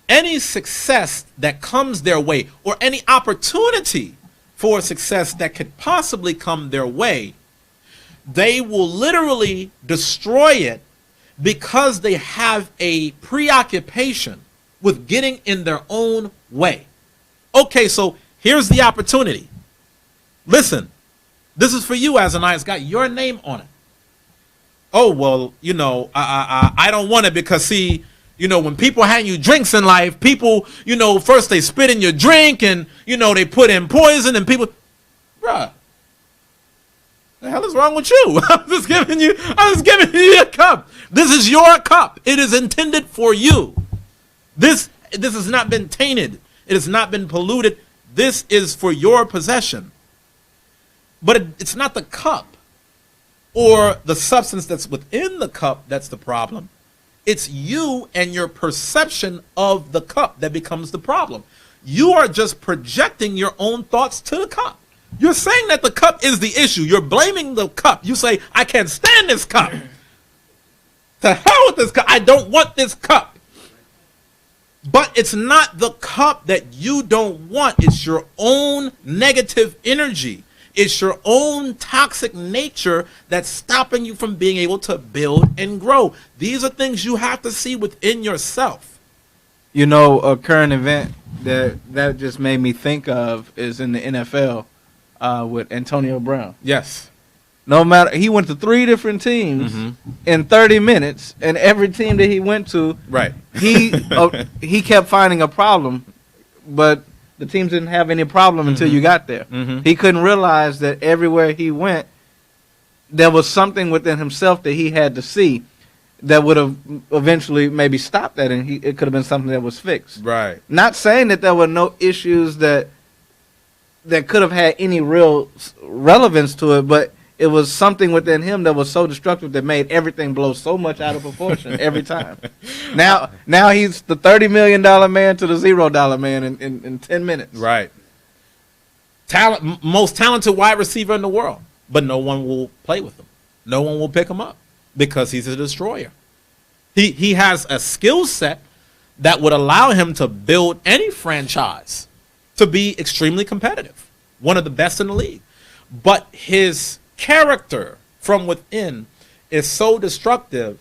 any success that comes their way or any opportunity for success that could possibly come their way, they will literally destroy it because they have a preoccupation with getting in their own way. Okay, so here's the opportunity. Listen, this is for you, Azaniah. It's got your name on it. Oh, well, you know, I don't want it because, see, you know, when people hand you drinks in life, people, you know, first they spit in your drink and, you know, they put in poison and people, bruh, the hell is wrong with you? I'm just giving you a cup. This is your cup. It is intended for you. This has not been tainted. It has not been polluted. This is for your possession. But it's not the cup or the substance that's within the cup that's the problem. It's you and your perception of the cup that becomes the problem. You are just projecting your own thoughts to the cup. You're saying that the cup is the issue. You're blaming the cup. You say, I can't stand this cup. To hell with this cup. I don't want this cup. But it's not the cup that you don't want. It's your own negative energy. It's your own toxic nature that's stopping you from being able to build and grow. These are things you have to see within yourself. You know, a current event that just made me think of is in the NFL with Antonio Brown. Yes. No matter, he went to 3 different teams in 30 minutes, and every team that he went to, right, he kept finding a problem, but the teams didn't have any problem until you got there. He couldn't realize that everywhere he went, there was something within himself that he had to see that would have eventually maybe stopped that, and it could have been something that was fixed. Right. Not saying that there were no issues that could have had any real relevance to it, but it was something within him that was so destructive that made everything blow so much out of proportion every time. Now he's the $30 million man to the $0 man in 10 minutes. Right. Most talented wide receiver in the world, but no one will play with him. No one will pick him up because he's a destroyer. He has a skill set that would allow him to build any franchise to be extremely competitive, one of the best in the league. But his character from within is so destructive,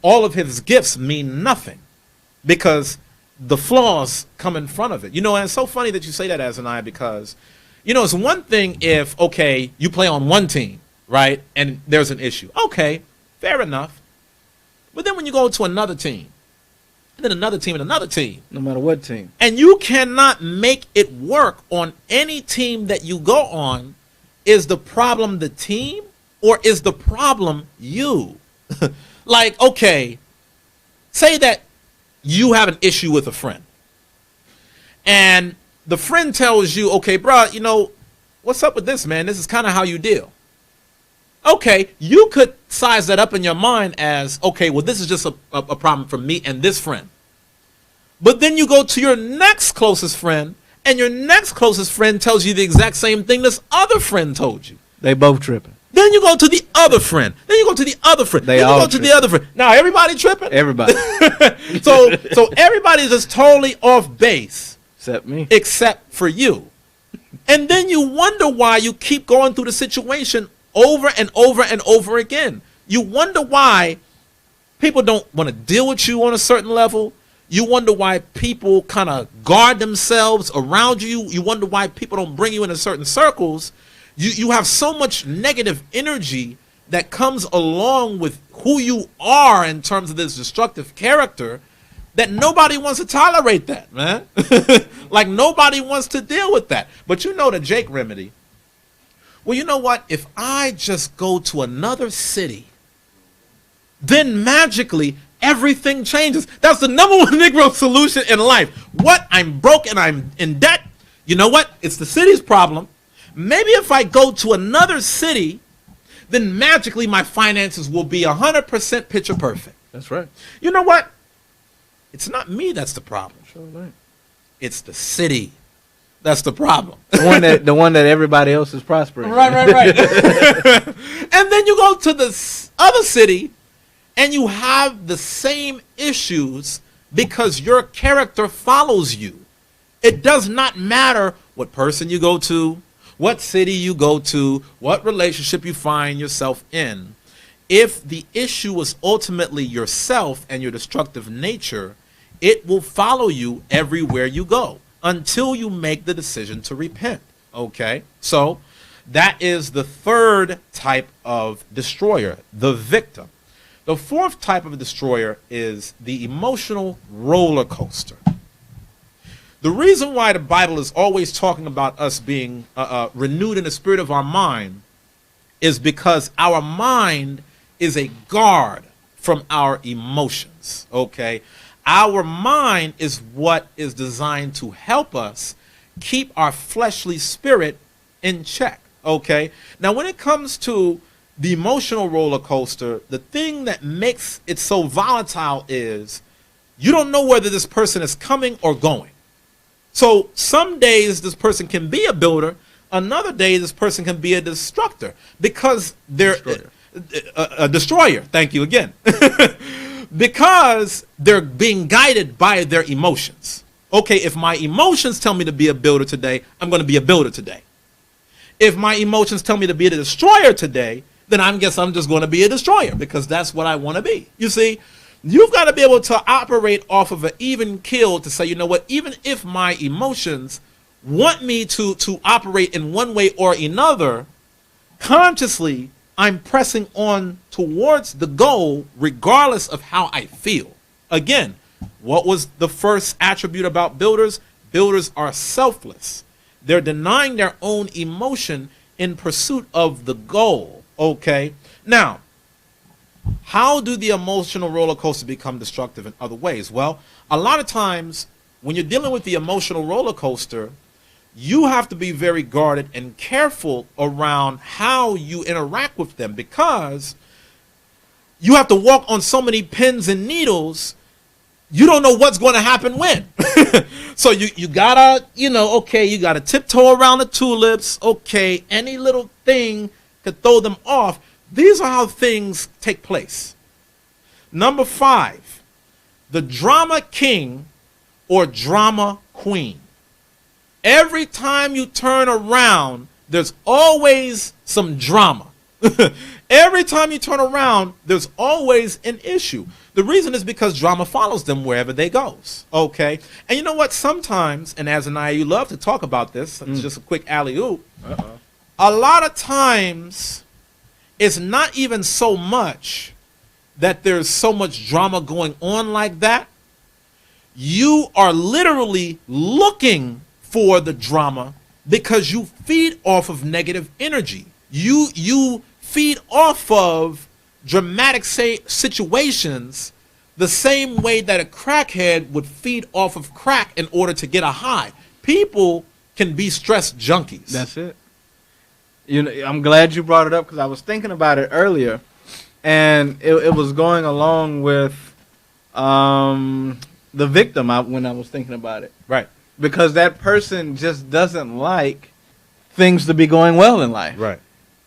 all of his gifts mean nothing because the flaws come in front of it. And it's so funny that you say that, Azaniah, because, it's one thing if, okay, you play on one team, right, and there's an issue. Okay, fair enough. But then when you go to another team, and then another team and another team. No matter what team. And you cannot make it work on any team that you go on. Is the problem the team or is the problem you? Like, okay, say that you have an issue with a friend. And the friend tells you, okay, bro, what's up with this, man? This is kind of how you deal. Okay, you could size that up in your mind as, okay, well, this is just a problem for me and this friend. But then you go to your next closest friend, and your next closest friend tells you the exact same thing this other friend told you. They both tripping. Then you go to the other friend. Then you go to the other friend. Then you go to the other friend. Now everybody tripping? Everybody. So everybody's just totally off base. Except me. Except for you. And then you wonder why you keep going through the situation over and over and over again. You wonder why people don't want to deal with you on a certain level. You wonder why people kind of guard themselves around you. You wonder why people don't bring you into certain circles. You have so much negative energy that comes along with who you are in terms of this destructive character that nobody wants to tolerate that, man. Like nobody wants to deal with that. But the Jake remedy. Well, you know what? If I just go to another city, then magically everything changes. That's the number one Negro solution in life. What? I'm broke and I'm in debt. You know what? It's the city's problem. Maybe if I go to another city, then magically my finances will be 100% picture perfect. That's right. You know what? It's not me that's the problem. Sure right. It's the city that's the problem. The one that everybody else is prospering. Right. And then you go to the other city, and you have the same issues because your character follows you. It does not matter what person you go to, what city you go to, what relationship you find yourself in. If the issue is ultimately yourself and your destructive nature, it will follow you everywhere you go until you make the decision to repent. Okay? So that is the third type of destroyer, the victim. The fourth type of destroyer is the emotional roller coaster. The reason why the Bible is always talking about us being renewed in the spirit of our mind is because our mind is a guard from our emotions, okay? Our mind is what is designed to help us keep our fleshly spirit in check, okay? Now, when it comes to the emotional roller coaster, the thing that makes it so volatile is you don't know whether this person is coming or going. So some days this person can be a builder, another day this person can be a destructor because they're a destroyer. Thank you again. Because they're being guided by their emotions. Okay, if my emotions tell me to be a builder today, I'm going to be a builder today. If my emotions tell me to be a destroyer today, then I guess I'm just going to be a destroyer because that's what I want to be. You see, you've got to be able to operate off of an even keel to say, you know what, even if my emotions want me to operate in one way or another, consciously, I'm pressing on towards the goal regardless of how I feel. Again, what was the first attribute about builders? Builders are selfless. They're denying their own emotion in pursuit of the goal. Okay? Now, how do the emotional roller coaster become destructive in other ways? Well, a lot of times when you're dealing with the emotional roller coaster, you have to be very guarded and careful around how you interact with them, because you have to walk on so many pins and needles. You don't know what's going to happen when. So you gotta, okay, you gotta tiptoe around the tulips. Okay, any little thing could throw them off. These are how things take place. Number 5, the drama king or drama queen. Every time you turn around, there's always some drama. Every time you turn around, there's always an issue. The reason is because drama follows them wherever they go. Okay? And you know what? Sometimes, and as Anaya, you love to talk about this, it's just a quick alley-oop. A lot of times, it's not even so much that there's so much drama going on like that. You are literally looking for the drama because you feed off of negative energy. You feed off of dramatic situations the same way that a crackhead would feed off of crack in order to get a high. People can be stress junkies. That's it. I'm glad you brought it up because I was thinking about it earlier, and it was going along with the victim when I was thinking about it. Right. Because that person just doesn't like things to be going well in life. Right.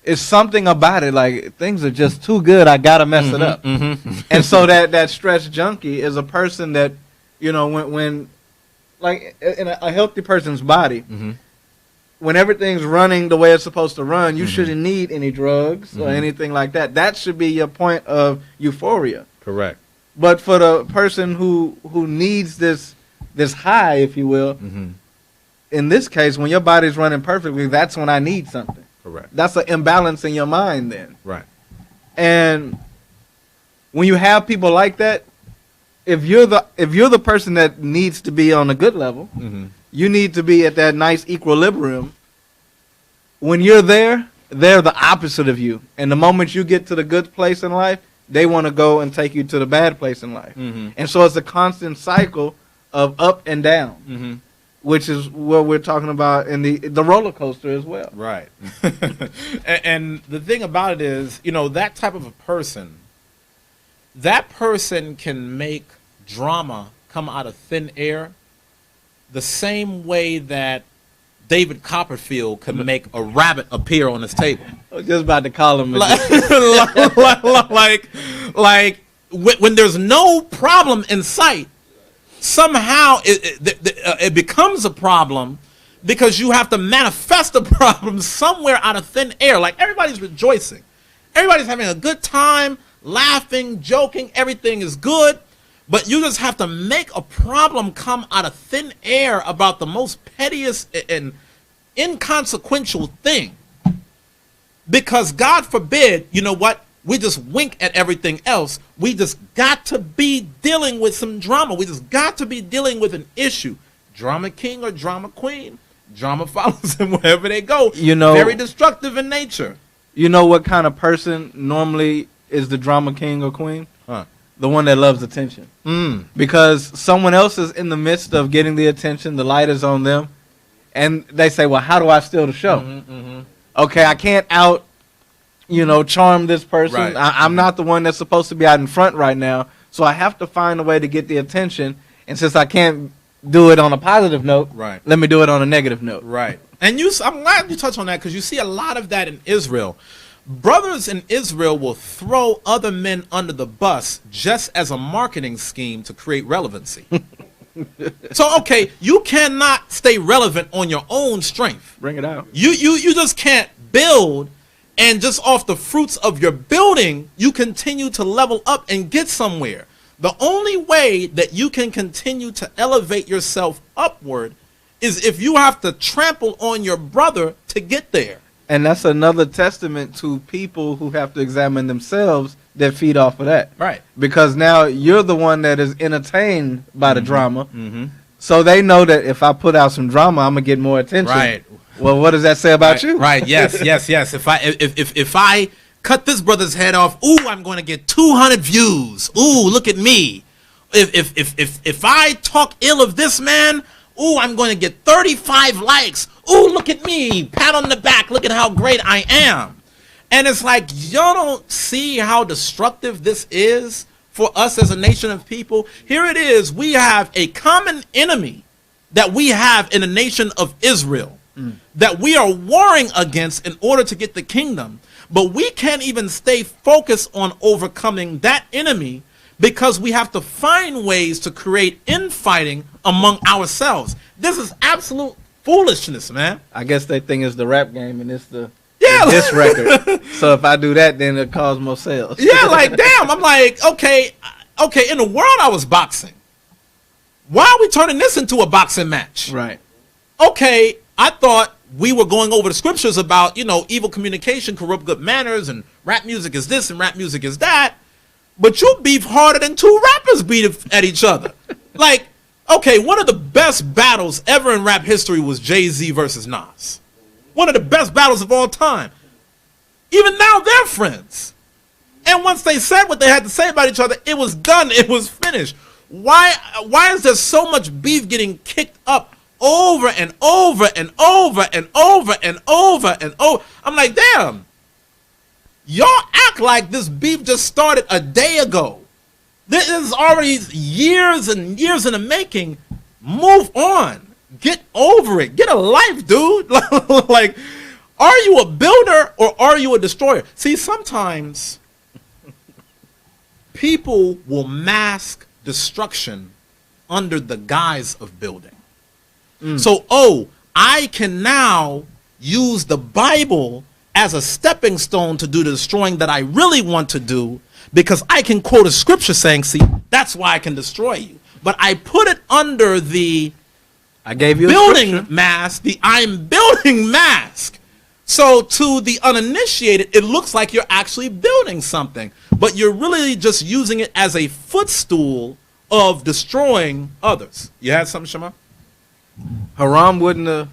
It's something about it, like things are just too good, I gotta mess it up. And so that stress junkie is a person that, when like in a healthy person's body, when everything's running the way it's supposed to run, you shouldn't need any drugs or anything like that. That should be your point of euphoria. Correct. But for the person who needs this high, if you will, in this case, when your body's running perfectly, that's when I need something. Correct. That's an imbalance in your mind then. Right. And when you have people like that, if you're the person that needs to be on a good level, you need to be at that nice equilibrium. When you're there, they're the opposite of you. And the moment you get to the good place in life, they want to go and take you to the bad place in life. And so it's a constant cycle of up and down, which is what we're talking about in the roller coaster as well. Right. and the thing about it is, that type of a person, that person can make drama come out of thin air the same way that David Copperfield could make a rabbit appear on his table. I was just about to call him. Like when there's no problem in sight, somehow it becomes a problem because you have to manifest a problem somewhere out of thin air. Like everybody's rejoicing. Everybody's having a good time, laughing, joking. Everything is good. But you just have to make a problem come out of thin air about the most pettiest and inconsequential thing. Because God forbid, you know what? We just wink at everything else. We just got to be dealing with some drama. We just got to be dealing with an issue. Drama king or drama queen. Drama follows them wherever they go. Very destructive in nature. You know what kind of person normally is the drama king or queen? The one that loves attention. Because someone else is in the midst of getting the attention, the light is on them, and they say, well, how do I steal the show? Okay, I can't charm this person. Right. I'm not the one that's supposed to be out in front right now, so I have to find a way to get the attention, and since I can't do it on a positive note, right, let me do it on a negative note. Right. And I'm glad you touched on that because you see a lot of that in Israel. Brothers in Israel will throw other men under the bus just as a marketing scheme to create relevancy. So, okay, you cannot stay relevant on your own strength. Bring it out. You just can't build, and just off the fruits of your building, you continue to level up and get somewhere. The only way that you can continue to elevate yourself upward is if you have to trample on your brother to get there. And that's another testament to people who have to examine themselves that feed off of that. Right. Because now you're the one that is entertained by the drama. So they know that if I put out some drama, I'm gonna get more attention. Right. Well, what does that say about Right, you? right. Yes, yes, yes. If I cut this brother's head off, ooh, I'm going to get 200 views. Ooh, look at me. If I talk ill of this man, ooh, I'm going to get 35 likes. Ooh, look at me. Pat on the back. Look at how great I am. And it's like, y'all don't see how destructive this is for us as a nation of people. Here it is. We have a common enemy that we have in the nation of Israel that we are warring against in order to get the kingdom. But we can't even stay focused on overcoming that enemy because we have to find ways to create infighting among ourselves. This is absolute foolishness, man. I guess they think it's the rap game and it's the Yeah. diss record. So if I do that, then it cause more sales. Yeah, like, damn. I'm like, okay, in the world I was boxing. Why are we turning this into a boxing match? Right. Okay, I thought we were going over the scriptures about, evil communication, corrupt good manners, and rap music is this and rap music is that. But you beef harder than two rappers beat at each other. Like, okay, one of the best battles ever in rap history was Jay-Z versus Nas. One of the best battles of all time. Even now, they're friends. And once they said what they had to say about each other, it was done. It was finished. Why is there so much beef getting kicked up over and over and over and over and over and over? I'm like, damn. Y'all act like this beef just started a day ago. This is already years and years in the making. Move on. Get over it. Get a life, dude. Like, are you a builder or are you a destroyer? See, sometimes people will mask destruction under the guise of building. So, I can now use the Bible as a stepping stone to do the destroying that I really want to do, because I can quote a scripture saying, see, that's why I can destroy you. But I put it under the I gave you building mask, the I'm building mask. So to the uninitiated, it looks like you're actually building something, but you're really just using it as a footstool of destroying others. You had something, Shema? Haram wouldn't have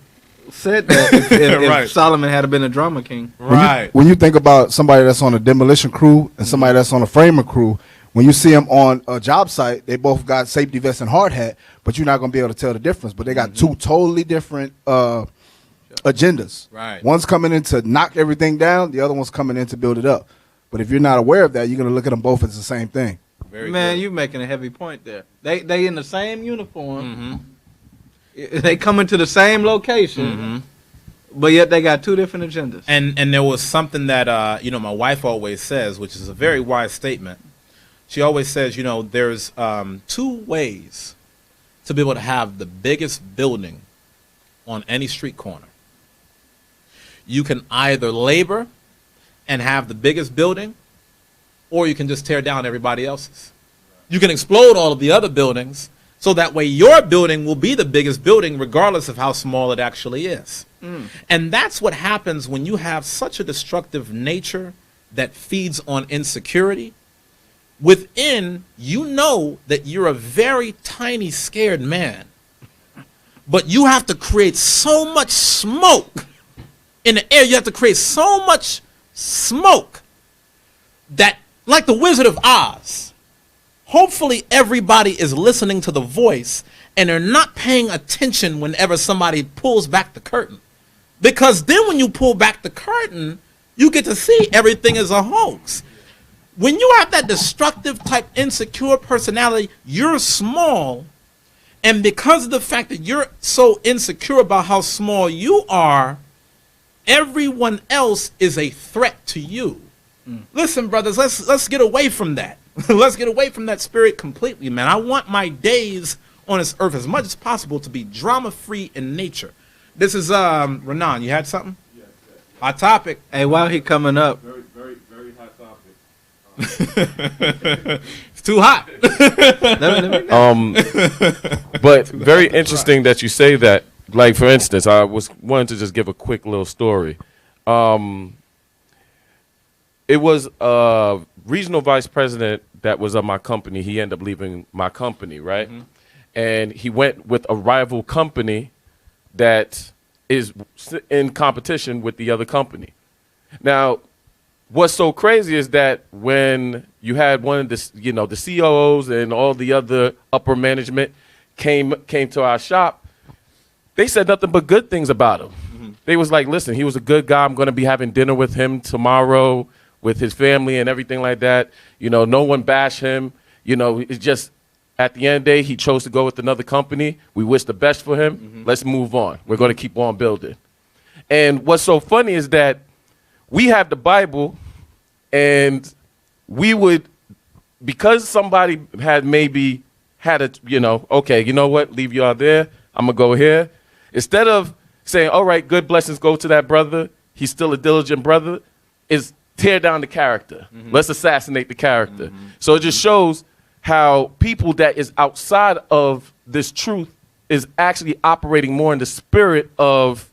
said that if Right. Solomon had been a drama king. Right. When you think about somebody that's on a demolition crew and somebody that's on a framer crew, when you see them on a job site, they both got safety vest and hard hat, but you're not going to be able to tell the difference. But they got two totally different agendas. Right. One's coming in to knock everything down. The other one's coming in to build it up. But if you're not aware of that, you're going to look at them both as the same thing. Very Man, good. you making a heavy point there. They in the same uniform. They come into the same location, but yet they got two different agendas. And there was something that my wife always says, which is a very wise statement. She always says, there's two ways to be able to have the biggest building on any street corner. You can either labor and have the biggest building, or you can just tear down everybody else's. You can explode all of the other buildings, so that way your building will be the biggest building regardless of how small it actually is. And that's what happens when you have such a destructive nature that feeds on insecurity. Within, you know that you're a very tiny, scared man. But you have to create so much smoke in the air. You have to create so much smoke that, like the Wizard of Oz, hopefully everybody is listening to the voice and they're not paying attention whenever somebody pulls back the curtain. Because then when you pull back the curtain, you get to see everything is a hoax. When you have that destructive type insecure personality, you're small. And because of the fact that you're so insecure about how small you are, everyone else is a threat to you. Listen, brothers, let's get away from that. Let's get away from that spirit completely, man. I want my days on this earth as much as possible to be drama-free in nature. This is Renan. You had something? Yes. Hot topic. Hey, while he coming up, Very, very, very hot topic. It's too hot. But very interesting that you say that. Like, for instance, I wanted to just give a quick little story. It was a regional vice president that was of my company. He ended up leaving my company, right? and he went with a rival company that is in competition with the other company. Now, what's so crazy is that when you had one of the, the COOs and all the other upper management came to our shop, they said nothing but good things about him. Mm-hmm. They was like, listen, he was a good guy. I'm going to be having dinner with him tomorrow with his family and everything like that. No one bash him. It's just at the end of the day, he chose to go with another company. We wish the best for him. Mm-hmm. Let's move on. We're going to keep on building. And what's so funny is that we have the Bible, and we would, because somebody had maybe had a, okay, you know what, leave y'all there. I'm going to go here. Instead of saying, all right, good blessings go to that brother, he's still a diligent brother, is tear down the character. Mm-hmm. Let's assassinate the character. Mm-hmm. So it just shows how people that is outside of this truth is actually operating more in the spirit of,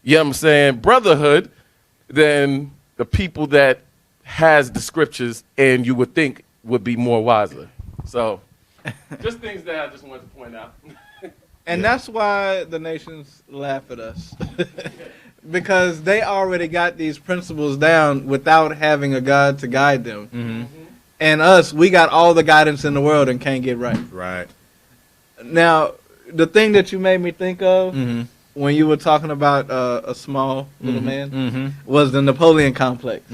brotherhood than the people that has the scriptures and you would think would be more wiser. So just things that I just wanted to point out. And that's why the nations laugh at us. Because they already got these principles down without having a God to guide them. Mm-hmm. And us, we got all the guidance in the world and can't get right. Right. Now, the thing that you made me think of when you were talking about a small little man was the Napoleon complex.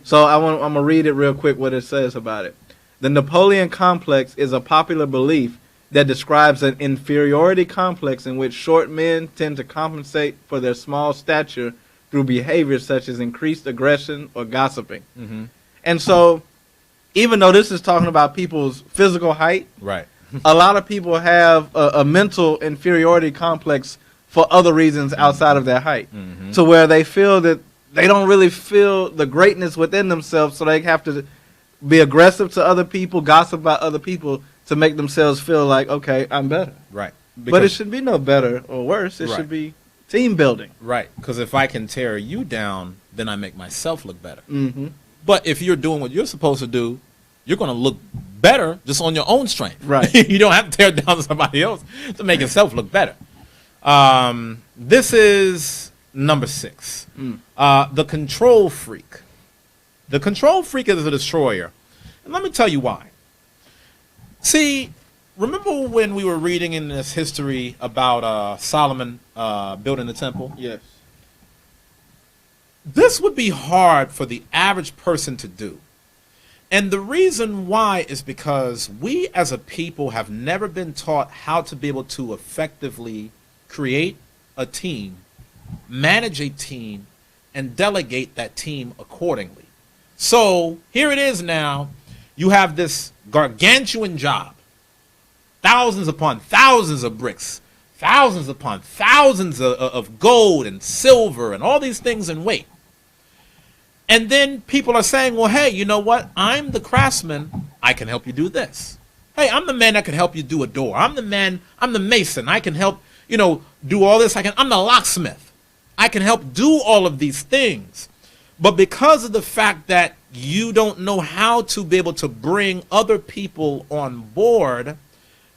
So I'm going to read it real quick what it says about it. The Napoleon complex is a popular belief that describes an inferiority complex in which short men tend to compensate for their small stature through behaviors such as increased aggression or gossiping. Mm-hmm. And so, even though this is talking about people's physical height, right, a lot of people have a mental inferiority complex for other reasons outside of their height, to where they feel that they don't really feel the greatness within themselves, so they have to be aggressive to other people, gossip about other people, to make themselves feel like, okay, I'm better. Right. But it should be no better or worse. It should be team building. Right. Because if I can tear you down, then I make myself look better. Mm-hmm. But if you're doing what you're supposed to do, you're going to look better just on your own strength. Right. You don't have to tear down somebody else to make yourself look better. This is number 6. The control freak. The control freak is a destroyer. And let me tell you why. See, remember when we were reading in this history about Solomon building the temple? Yes. This would be hard for the average person to do. And the reason why is because we as a people have never been taught how to be able to effectively create a team, manage a team, and delegate that team accordingly. So here it is now. You have this gargantuan job, thousands upon thousands of bricks, thousands upon thousands of gold and silver and all these things in weight. And then people are saying, well, hey, you know what? I'm the craftsman. I can help you do this. Hey, I'm the man that can help you do a door. I'm the mason. I can help, do all this. I'm the locksmith. I can help do all of these things. But because of the fact that you don't know how to be able to bring other people on board,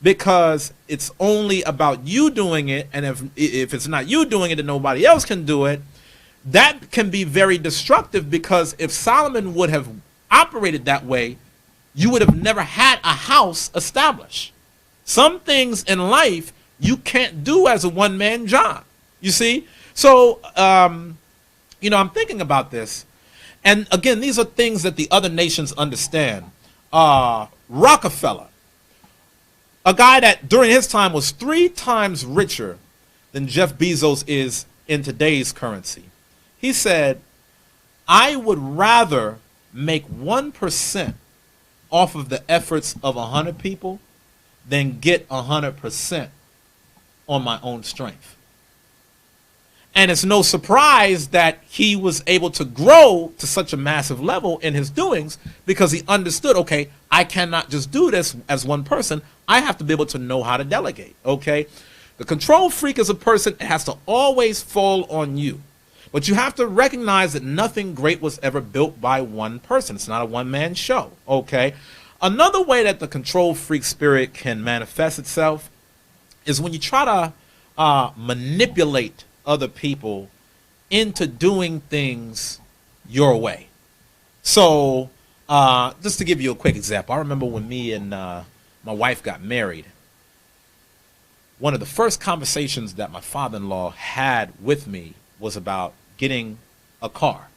because it's only about you doing it, and if it's not you doing it, then nobody else can do it, that can be very destructive, because if Solomon would have operated that way, you would have never had a house established. Some things in life you can't do as a one-man job, you see? So, I'm thinking about this. And again, these are things that the other nations understand. Rockefeller, a guy that during his time was 3 times richer than Jeff Bezos is in today's currency. He said, I would rather make 1% off of the efforts of 100 people than get 100% on my own strength. And it's no surprise that he was able to grow to such a massive level in his doings, because he understood, okay, I cannot just do this as one person. I have to be able to know how to delegate, okay? The control freak is a person that has to always fall on you. But you have to recognize that nothing great was ever built by one person. It's not a one-man show, okay? Another way that the control freak spirit can manifest itself is when you try to manipulate other people into doing things your way. So, just to give you a quick example, I remember when me and my wife got married, one of the first conversations that my father-in-law had with me was about getting a car.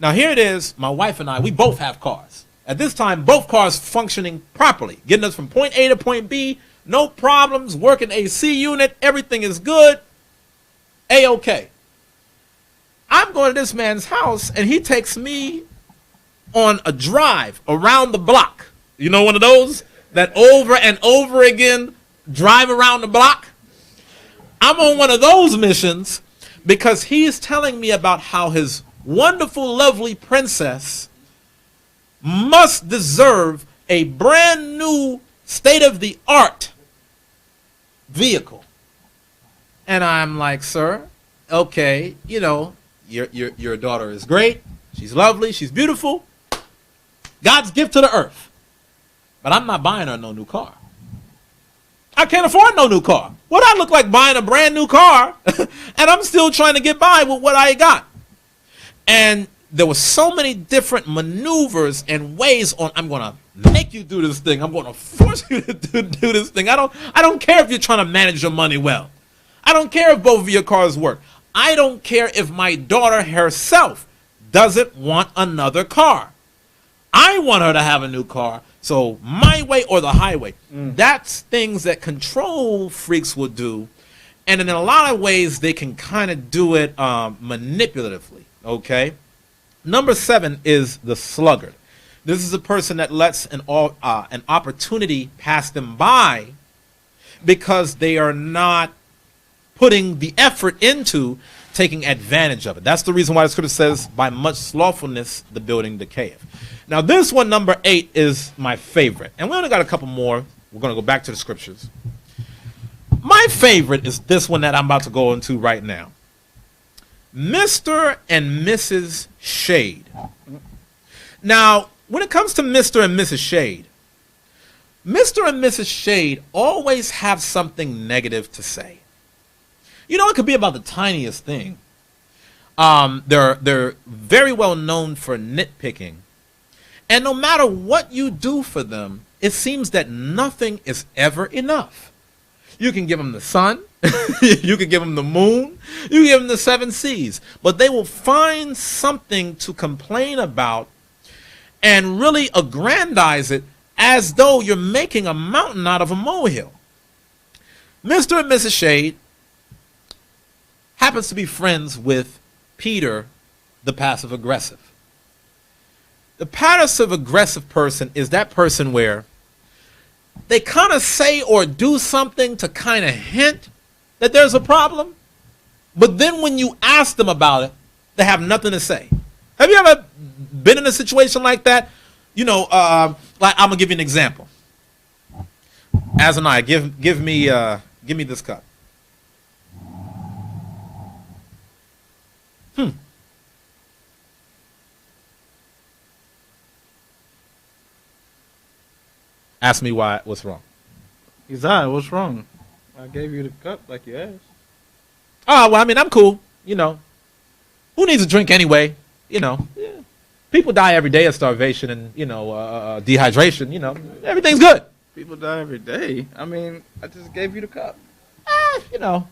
Now, here it is, my wife and I, we both have cars. At this time, both cars functioning properly, getting us from point A to point B, no problems, working AC unit, everything is good, A-okay. I'm going to this man's house, and he takes me on a drive around the block. You know, one of those that over and over again drive around the block? I'm on one of those missions because he's telling me about how his wonderful, lovely princess must deserve a brand new, state-of-the-art vehicle. And I'm like, sir, okay, you know, your daughter is great. She's lovely. She's beautiful. God's gift to the earth. But I'm not buying her no new car. I can't afford no new car. What I look like buying a brand new car, and I'm still trying to get by with what I got. And there were so many different maneuvers and ways on, I'm going to make you do this thing. I'm going to force you to do this thing. I don't care if you're trying to manage your money well. I don't care if both of your cars work. I don't care if my daughter herself doesn't want another car. I want her to have a new car. So my way or the highway. That's things that control freaks will do. And in a lot of ways, they can kind of do it manipulatively. Okay. Number 7 is the sluggard. This is a person that lets an opportunity pass them by because they are not putting the effort into taking advantage of it. That's the reason why the scripture says, by much slothfulness, the building decayeth. Now, this one, number 8, is my favorite. And we only got a couple more. We're going to go back to the scriptures. My favorite is this one that I'm about to go into right now. Mr. and Mrs. Shade. Now, when it comes to Mr. and Mrs. Shade, Mr. and Mrs. Shade always have something negative to say. You know, it could be about the tiniest thing. They're very well known for nitpicking. And no matter what you do for them, it seems that nothing is ever enough. You can give them the sun. You can give them the moon. You can give them the 7 seas. But they will find something to complain about and really aggrandize it as though you're making a mountain out of a molehill. Mr. and Mrs. Shade happens to be friends with Peter, the passive-aggressive. The passive-aggressive person is that person where they kind of say or do something to kind of hint that there's a problem, but then when you ask them about it, they have nothing to say. Have you ever been in a situation like that? You know, like I'm gonna give you an example. Azaniah, give me this cup. Ask me what's wrong. Uzziah, what's wrong? I gave you the cup like you asked. Oh, well, I mean, I'm cool. You know, who needs a drink anyway? You know, people die every day of starvation and, you know, dehydration. You know, everything's good. People die every day. I mean, I just gave you the cup. You know,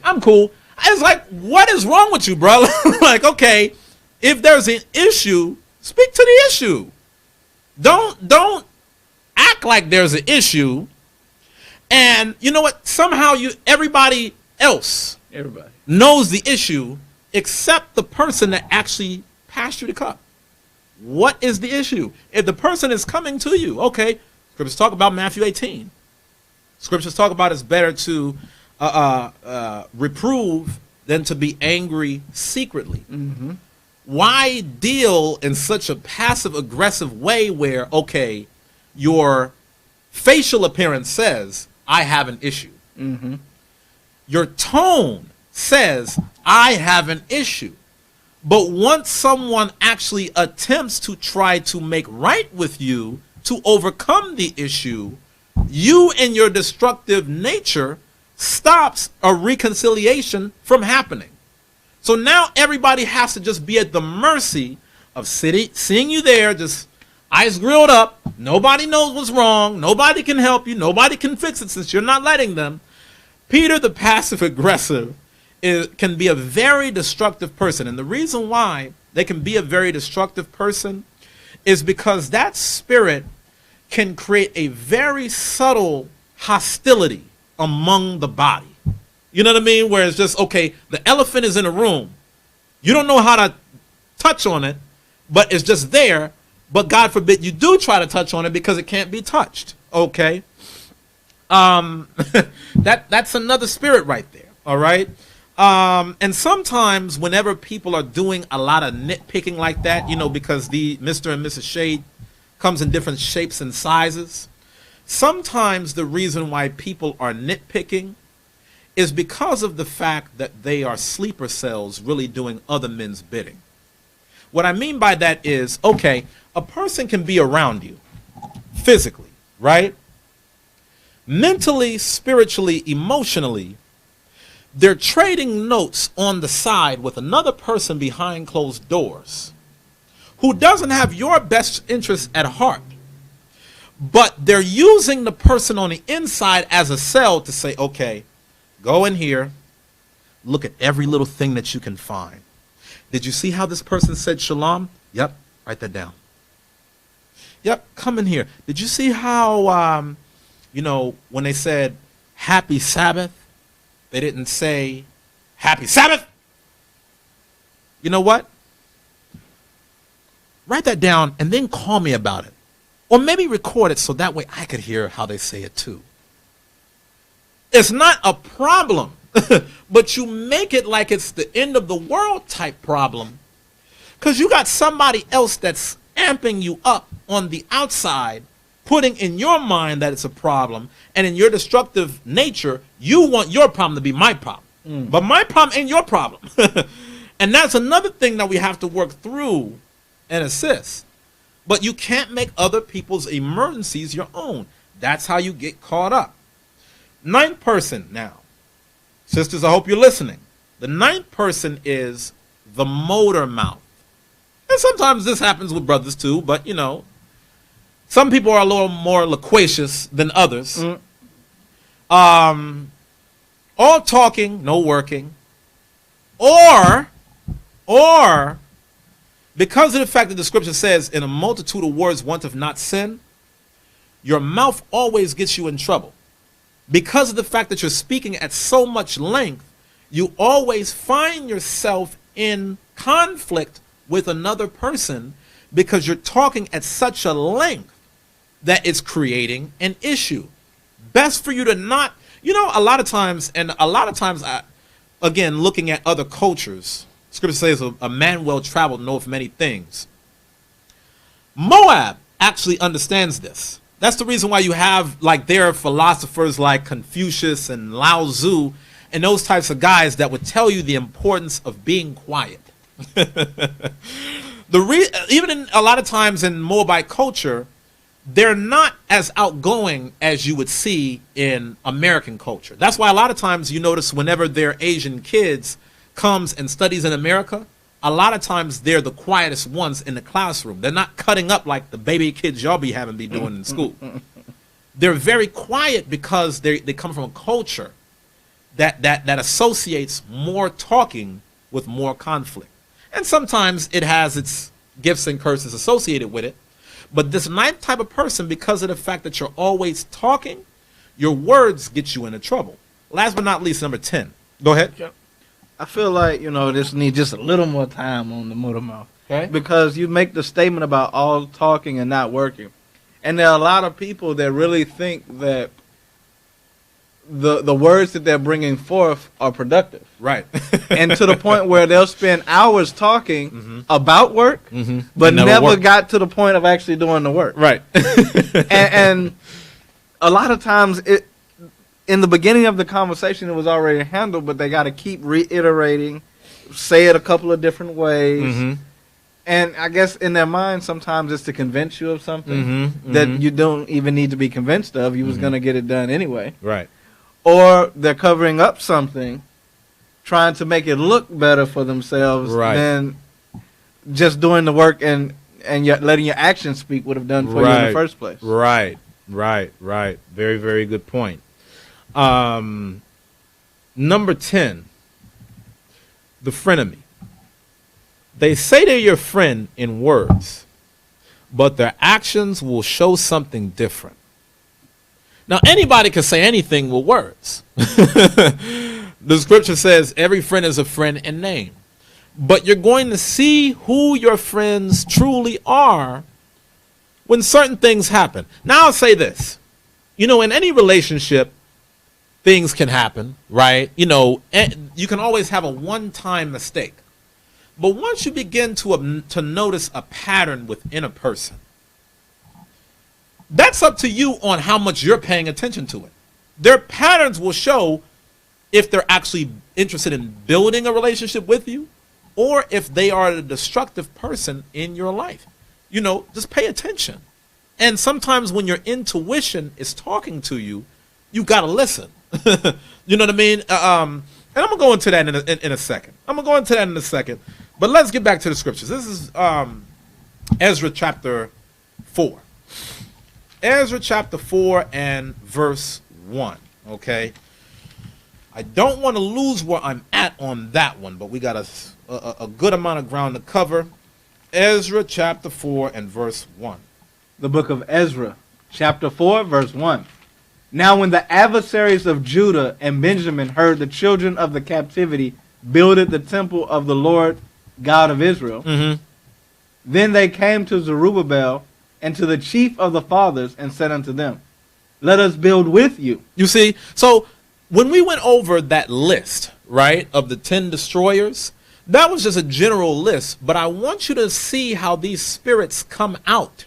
I'm cool. It's like, what is wrong with you, bro? Like, okay, if there's an issue, speak to the issue. Don't act like there's an issue. And you know what? Somehow everybody else knows the issue except the person that actually passed you the cup. What is the issue? If the person is coming to you, okay, scriptures talk about Matthew 18. Scriptures talk about it's better to reprove than to be angry secretly. Mm-hmm. Why deal in such a passive-aggressive way where, okay, your facial appearance says, I have an issue. Mm-hmm. Your tone says, I have an issue. But once someone actually attempts to try to make right with you to overcome the issue, you in your destructive nature stops a reconciliation from happening. So now everybody has to just be at the mercy of seeing you there, just eyes grilled up. Nobody knows what's wrong. Nobody can help you. Nobody can fix it since you're not letting them. Peter, the passive aggressive, can be a very destructive person. And the reason why they can be a very destructive person is because that spirit can create a very subtle hostility among the body. You know what I mean? Where it's just, okay, the elephant is in a room. You don't know how to touch on it, but it's just there. But God forbid you do try to touch on it because it can't be touched. Okay? That's another spirit right there. All right? And sometimes whenever people are doing a lot of nitpicking like that, you know, because the Mr. and Mrs. Shade comes in different shapes and sizes, sometimes the reason why people are nitpicking is because of the fact that they are sleeper cells really doing other men's bidding. What I mean by that is, okay, a person can be around you physically, right? Mentally, spiritually, emotionally, they're trading notes on the side with another person behind closed doors who doesn't have your best interest at heart. But they're using the person on the inside as a cell to say, okay, go in here, look at every little thing that you can find. Did you see how this person said shalom? Yep, write that down. Yep, come in here. Did you see how, you know, when they said happy Sabbath, they didn't say happy Sabbath? You know what? Write that down and then call me about it. Or maybe record it so that way I could hear how they say it too. It's not a problem, but you make it like it's the end of the world type problem because you got somebody else that's amping you up on the outside, putting in your mind that it's a problem, and in your destructive nature, you want your problem to be my problem. But my problem ain't your problem. And that's another thing that we have to work through and assist. But you can't make other people's emergencies your own. That's how you get caught up. Ninth person now. Sisters, I hope you're listening. The ninth person is the motor mouth. And sometimes this happens with brothers too, but you know, some people are a little more loquacious than others. All talking, no working. Or because of the fact that the scripture says, in a multitude of words wanteth not sin, your mouth always gets you in trouble. Because of the fact that you're speaking at so much length, you always find yourself in conflict with another person because you're talking at such a length that it's creating an issue. Best for you to not, you know, a lot of times, again, looking at other cultures, scripture says a man well-traveled knoweth many things. Moab actually understands this. That's the reason why you have like their philosophers like Confucius and Lao Tzu and those types of guys that would tell you the importance of being quiet. Even in a lot of times in Moabite culture, they're not as outgoing as you would see in American culture. That's why a lot of times you notice whenever their Asian kids comes and studies in America, a lot of times they're the quietest ones in the classroom. They're not cutting up like the baby kids y'all be doing in school. They're very quiet because they come from a culture that associates more talking with more conflict. And sometimes it has its gifts and curses associated with it. But this ninth type of person, because of the fact that you're always talking, your words get you into trouble. Last but not least, number 10. Go ahead. I feel like, you know, this needs just a little more time on the motor mouth. Okay. Because you make the statement about all talking and not working. And there are a lot of people that really think that the words that they're bringing forth are productive. Right. And to the point where they'll spend hours talking about work, but never got to the point of actually doing the work. Right. and a lot of times in the beginning of the conversation, it was already handled, but they got to keep reiterating, say it a couple of different ways. And I guess in their mind, sometimes it's to convince you of something that you don't even need to be convinced of. You was going to get it done anyway. Right. or they're covering up something, trying to make it look better for themselves than just doing the work and letting your actions speak would have done for you in the first place. Right. Very, very good point. Number 10, the frenemy. They say they're your friend in words, but their actions will show something different. Now, anybody can say anything with words. The scripture says every friend is a friend in name. But you're going to see who your friends truly are when certain things happen. Now, I'll say this. In any relationship, things can happen, right? You can always have a one-time mistake. But once you begin to notice a pattern within a person, that's up to you on how much you're paying attention to it. Their patterns will show if they're actually interested in building a relationship with you or if they are a destructive person in your life. Just pay attention. And sometimes when your intuition is talking to you, you got to listen. You know what I mean? And I'm going to go into that in a second. But let's get back to the scriptures. This is Ezra chapter 4. Ezra chapter 4 and verse 1. Okay? I don't want to lose where I'm at on that one, but we got a good amount of ground to cover. Ezra chapter 4 and verse 1. The book of Ezra, chapter 4, verse 1. Now when the adversaries of Judah and Benjamin heard the children of the captivity builded the temple of the Lord God of Israel, then they came to Zerubbabel and to the chief of the fathers and said unto them, let us build with you. You see, so when we went over that list, right, of the 10 destroyers, that was just a general list, but I want you to see how these spirits come out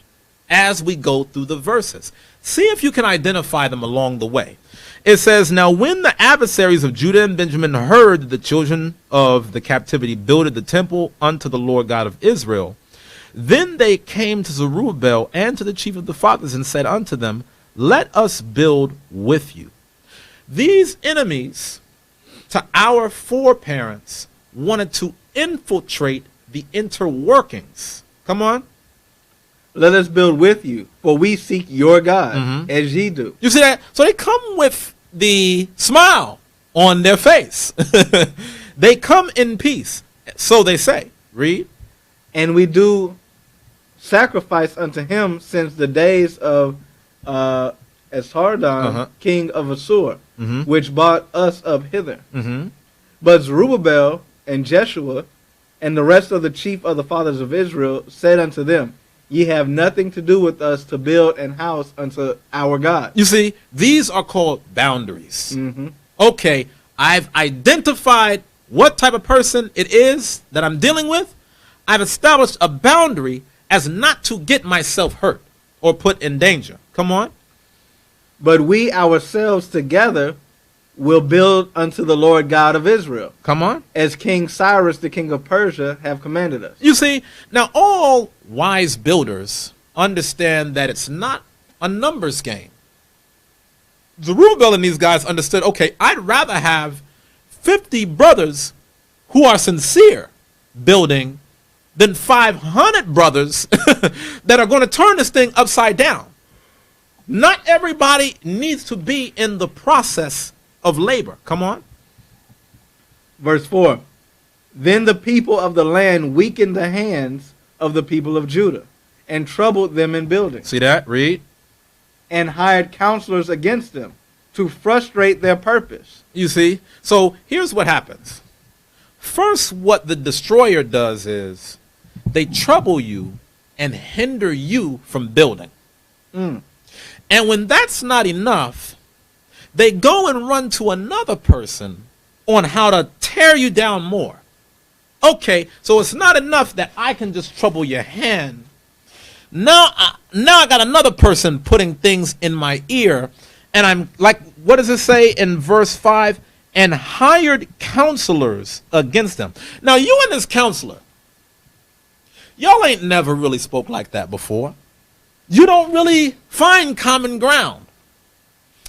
as we go through the verses. See if you can identify them along the way. It says, now when the adversaries of Judah and Benjamin heard that the children of the captivity builded the temple unto the Lord God of Israel, then they came to Zerubbabel and to the chief of the fathers and said unto them, let us build with you. These enemies to our foreparents wanted to infiltrate the interworkings. Come on. Let us build with you, for we seek your God, as ye do. You see that? So they come with the smile on their face. They come in peace. So they say. Read. And we do sacrifice unto him since the days of Esarhaddon, king of Assur, which brought us up hither. But Zerubbabel and Jeshua and the rest of the chief of the fathers of Israel said unto them, ye have nothing to do with us to build an house unto our God. You see, these are called boundaries. Okay, I've identified what type of person it is that I'm dealing with. I've established a boundary as not to get myself hurt or put in danger. Come on. But we ourselves together will build unto the Lord God of Israel. Come on. As King Cyrus, the king of Persia, have commanded us. You see, now all wise builders understand that it's not a numbers game. Zerubbabel and these guys understood, okay, I'd rather have 50 brothers who are sincere building than 500 brothers that are going to turn this thing upside down. Not everybody needs to be in the process of labor. Come on. Verse 4. Then the people of the land weakened the hands of the people of Judah and troubled them in building. See that? Read. And hired counselors against them to frustrate their purpose. You see? So here's what happens. First, what the destroyer does is they trouble you and hinder you from building. And when that's not enough, they go and run to another person on how to tear you down more. Okay, so it's not enough that I can just trouble your hand. Now I got another person putting things in my ear, and I'm like, what does it say in verse 5? And hired counselors against them. Now you and this counselor, y'all ain't never really spoke like that before. You don't really find common ground.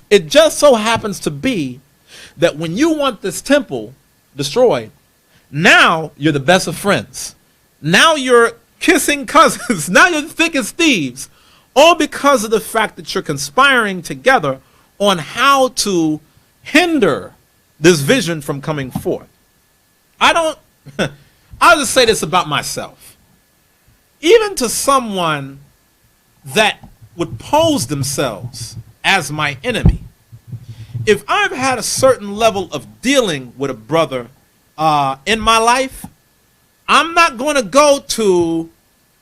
It just so happens to be that when you want this temple destroyed, now you're the best of friends. Now you're kissing cousins. Now you're thick as thieves. All because of the fact that you're conspiring together on how to hinder this vision from coming forth. I'll just say this about myself. Even to someone that would pose themselves as my enemy, if I've had a certain level of dealing with a brother in my life, I'm not going to go to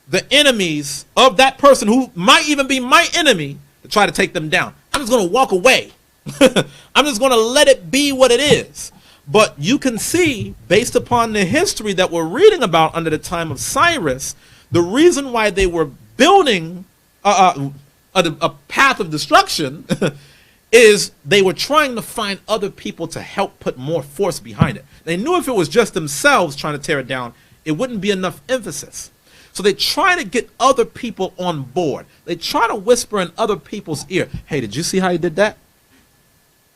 the enemies of that person who might even be my enemy to try to take them down. I'm just going to walk away. I'm just going to let it be what it is. But you can see, based upon the history that we're reading about under the time of Cyrus, the reason why they were building a path of destruction is they were trying to find other people to help put more force behind it. They knew if it was just themselves trying to tear it down, it wouldn't be enough emphasis. So they try to get other people on board. They try to whisper in other people's ear, hey, did you see how he did that?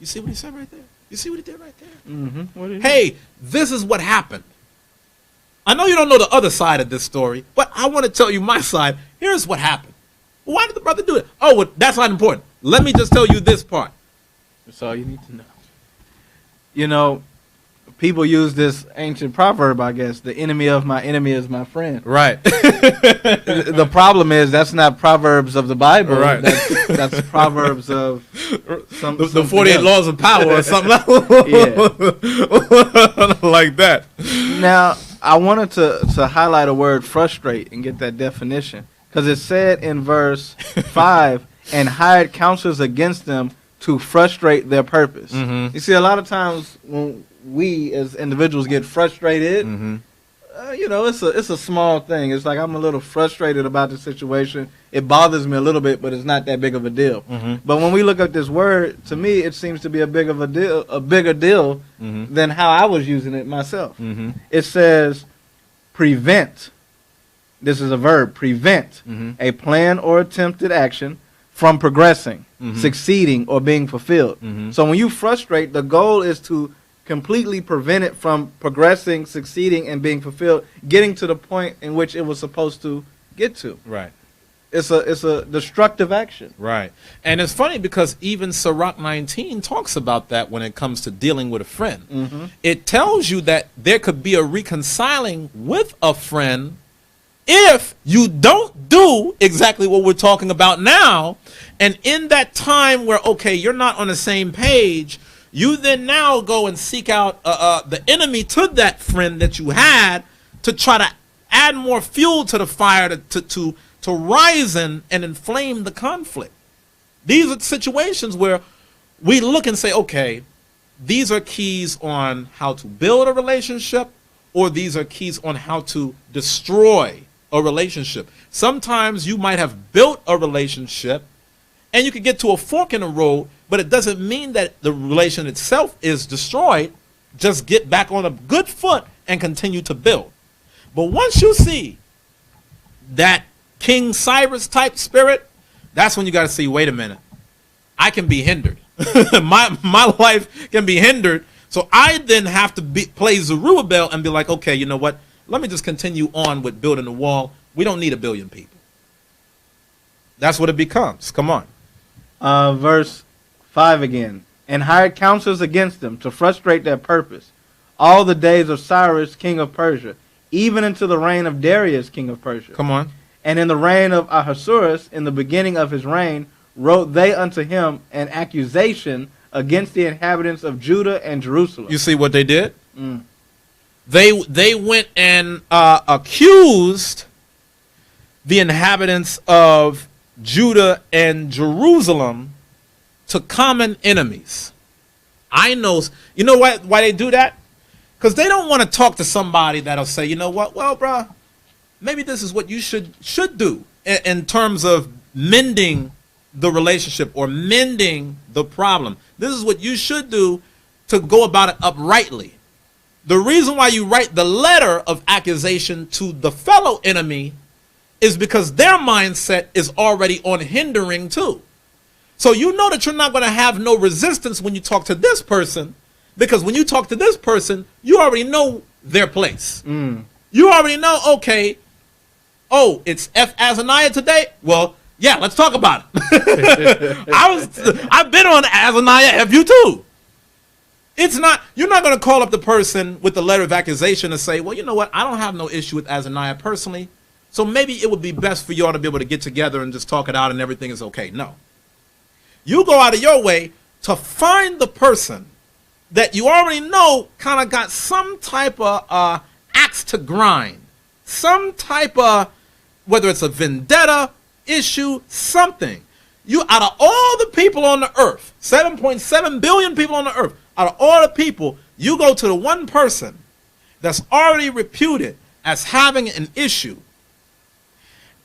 You see what he said right there? You see what he did right there? Mm-hmm. Hey, this is what happened. I know you don't know the other side of this story, but I want to tell you my side. Here's what happened. Why did the brother do it? Oh, well, that's not important. Let me just tell you this part. That's all you need to know. You know, people use this ancient proverb, I guess, the enemy of my enemy is my friend. Right. The problem is that's not Proverbs of the Bible. Right. That's Proverbs of the 48 else. laws of power or something like that. Now, I wanted to highlight a word, frustrate, and get that definition. Because it said in verse 5, and hired counselors against them to frustrate their purpose. Mm-hmm. You see, a lot of times when we as individuals get frustrated, Mm-hmm. You know, it's a small thing. It's like I'm a little frustrated about the situation. It bothers me a little bit, but it's not that big of a deal. Mm-hmm. But when we look at this word, to me, it seems to be a bigger deal Mm-hmm. than how I was using it myself. Mm-hmm. It says prevent. This is a verb, prevent Mm-hmm. a plan or attempted action from progressing, Mhm. succeeding, or being fulfilled. Mhm. So when you frustrate, the goal is to completely prevent it from progressing, succeeding, and being fulfilled, getting to the point in which it was supposed to get to. Right. It's a destructive action. Right. And it's funny because even Sirach 19 talks about that when it comes to dealing with a friend. Mm-hmm. It tells you that there could be a reconciling with a friend if you don't do exactly what we're talking about now. And in that time where, okay, you're not on the same page, you then now go and seek out the enemy to that friend that you had to try to add more fuel to the fire to rise and inflame the conflict. These are situations where we look and say, okay, these are keys on how to build a relationship, or these are keys on how to destroy a relationship. Sometimes you might have built a relationship and you could get to a fork in the road, but it doesn't mean that the relation itself is destroyed. Just get back on a good foot and continue to build. But once you see that King Cyrus type spirit, that's when you got to see, wait a minute, I can be hindered. my life can be hindered. So I then have to play Zerubbabel and be like, okay, you know what? Let me just continue on with building the wall. We don't need 1 billion people. That's what it becomes. Come on. Verse 5 again. And hired counselors against them to frustrate their purpose all the days of Cyrus, king of Persia, even into the reign of Darius, king of Persia. Come on. And in the reign of Ahasuerus, in the beginning of his reign, wrote they unto him an accusation against the inhabitants of Judah and Jerusalem. You see what they did? Mm. They went and accused the inhabitants of Judah and Jerusalem to common enemies. I know. You know why they do that? Because they don't want to talk to somebody that'll say, you know what? Well, bruh, maybe this is what you should do in terms of mending the relationship or mending the problem. This is what you should do to go about it uprightly. The reason why you write the letter of accusation to the fellow enemy is because their mindset is already on hindering too. So you know that you're not going to have no resistance when you talk to this person, because when you talk to this person, you already know their place. You already know, okay, oh, it's F. Azaniah today? Well, yeah, let's talk about it. I've been on Azaniah FU too. You're not going to call up the person with the letter of accusation and say, well, you know what, I don't have no issue with Azaniah personally, so maybe it would be best for y'all to be able to get together and just talk it out and everything is okay. No. You go out of your way to find the person that you already know kind of got some type of axe to grind, some type of, whether it's a vendetta issue, something. You, out of all the people on the earth, 7.7 billion people on the earth, out of all the people, you go to the one person that's already reputed as having an issue.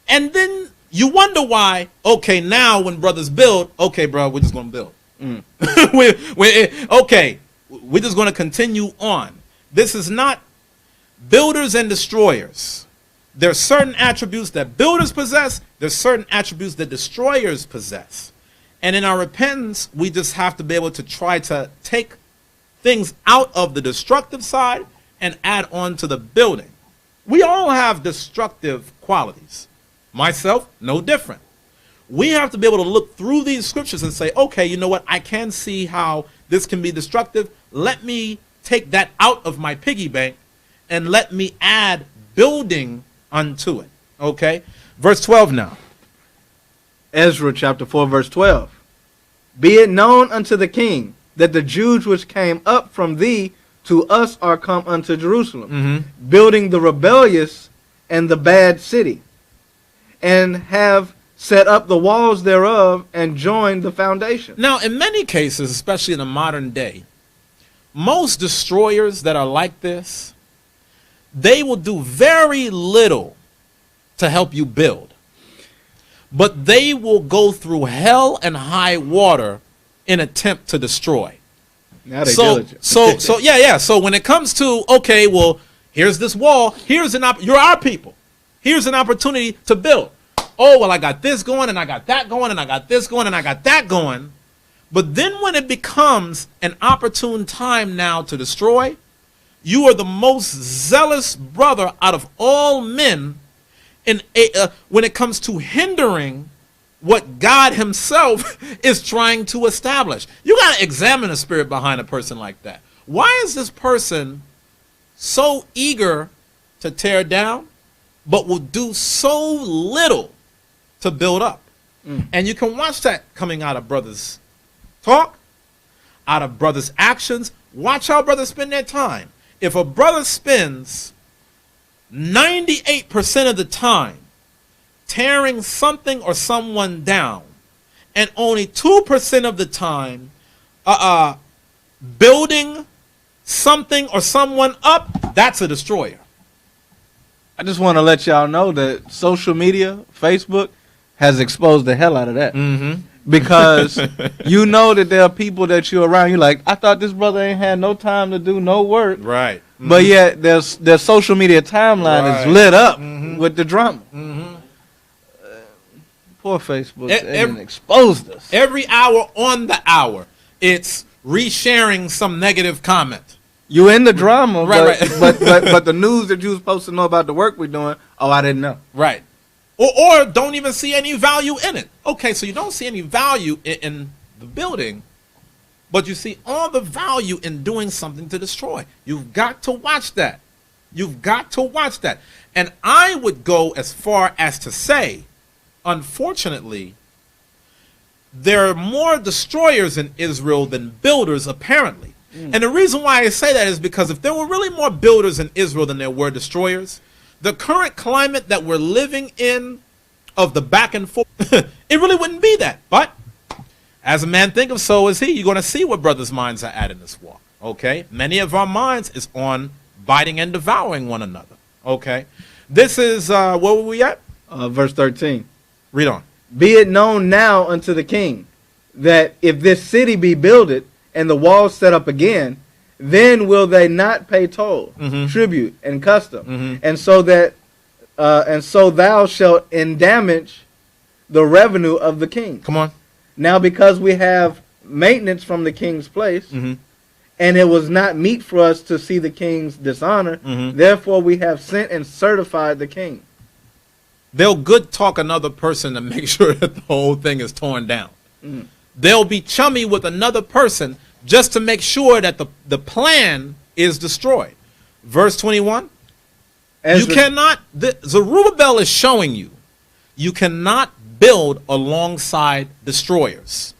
And then you wonder why, okay, now when brothers build, okay, bro, we're just going to build. Okay, we're just going to continue on. This is not builders and destroyers. There are certain attributes that builders possess. There's certain attributes that destroyers possess. And in our repentance, we just have to be able to try to take things out of the destructive side and add on to the building. We all have destructive qualities. Myself, no different. We have to be able to look through these scriptures and say, okay, you know what? I can see how this can be destructive. Let me take that out of my piggy bank and let me add building unto it. Okay? Verse 12 now. Ezra chapter 4, verse 12. Be it known unto the king that the Jews which came up from thee to us are come unto Jerusalem, building the rebellious and the bad city, and have set up the walls thereof and joined the foundation. Now, in many cases, especially in the modern day, most destroyers that are like this, they will do very little to help you build. But they will go through hell and high water in attempt to destroy. Now they diligent. So when it comes to, okay, well, here's this wall, you're our people. Here's an opportunity to build. Oh, well, I got this going, and I got that going, and I got this going, and I got that going. But then when it becomes an opportune time now to destroy, you are the most zealous brother out of all men when it comes to hindering what God himself is trying to establish. You got to examine the spirit behind a person like that. Why is this person so eager to tear down, but will do so little to build up? And you can watch that coming out of brothers' talk, out of brothers' actions. Watch how brothers spend their time. If a brother spends 98% of the time tearing something or someone down, and only 2% of the time building something or someone up, that's a destroyer. I just want to let y'all know that social media, Facebook, has exposed the hell out of that. Because you know that there are people that you're around. You're like, I thought this brother ain't had no time to do no work. Right. But yet their social media timeline is lit up with the drama. Poor Facebook. They exposed us. Every hour on the hour, it's resharing some negative comment. You in the drama, right. but the news that you was supposed to know about the work we're doing, oh, I didn't know. Right. Or don't even see any value in it. Okay, so you don't see any value in the building, but you see all the value in doing something to destroy. You've got to watch that. You've got to watch that. And I would go as far as to say, unfortunately, there are more destroyers in Israel than builders, apparently. And the reason why I say that is because if there were really more builders in Israel than there were destroyers, the current climate that we're living in of the back and forth, it really wouldn't be that. But as a man thinketh, so is he. You're going to see what brothers' minds are at in this walk. Okay? Many of our minds is on biting and devouring one another. Okay? This is, where were we at? Verse 13. Read on. Be it known now unto the king that if this city be builded and the walls set up again, then will they not pay toll, tribute, and custom, and so thou shalt endamage the revenue of the king. Come on. Now because we have maintenance from the king's place, and it was not meet for us to see the king's dishonor, therefore we have sent and certified the king. They'll good talk another person to make sure that the whole thing is torn down. They'll be chummy with another person just to make sure that the plan is destroyed. Verse 21, Zerubbabel is showing you cannot build alongside destroyers.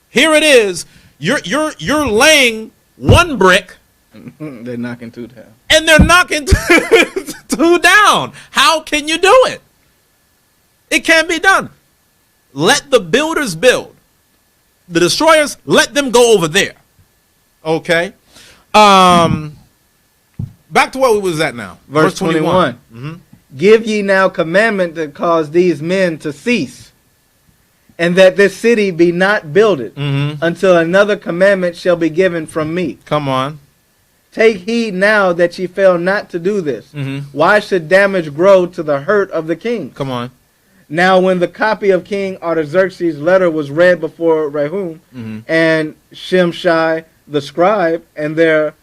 Here it is, you're laying one brick. They're knocking two down. And they're knocking two down. How can you do it? It can't be done. Let the builders build. The destroyers, let them go over there. Okay. Back to where we was at now. Verse 21. Give ye now commandment to cause these men to cease, and that this city be not builded, until another commandment shall be given from me. Come on. Take heed now that ye fail not to do this. Why should damage grow to the hurt of the king? Come on. Now when the copy of King Artaxerxes' letter was read before Rehum and Shimshai the scribe and their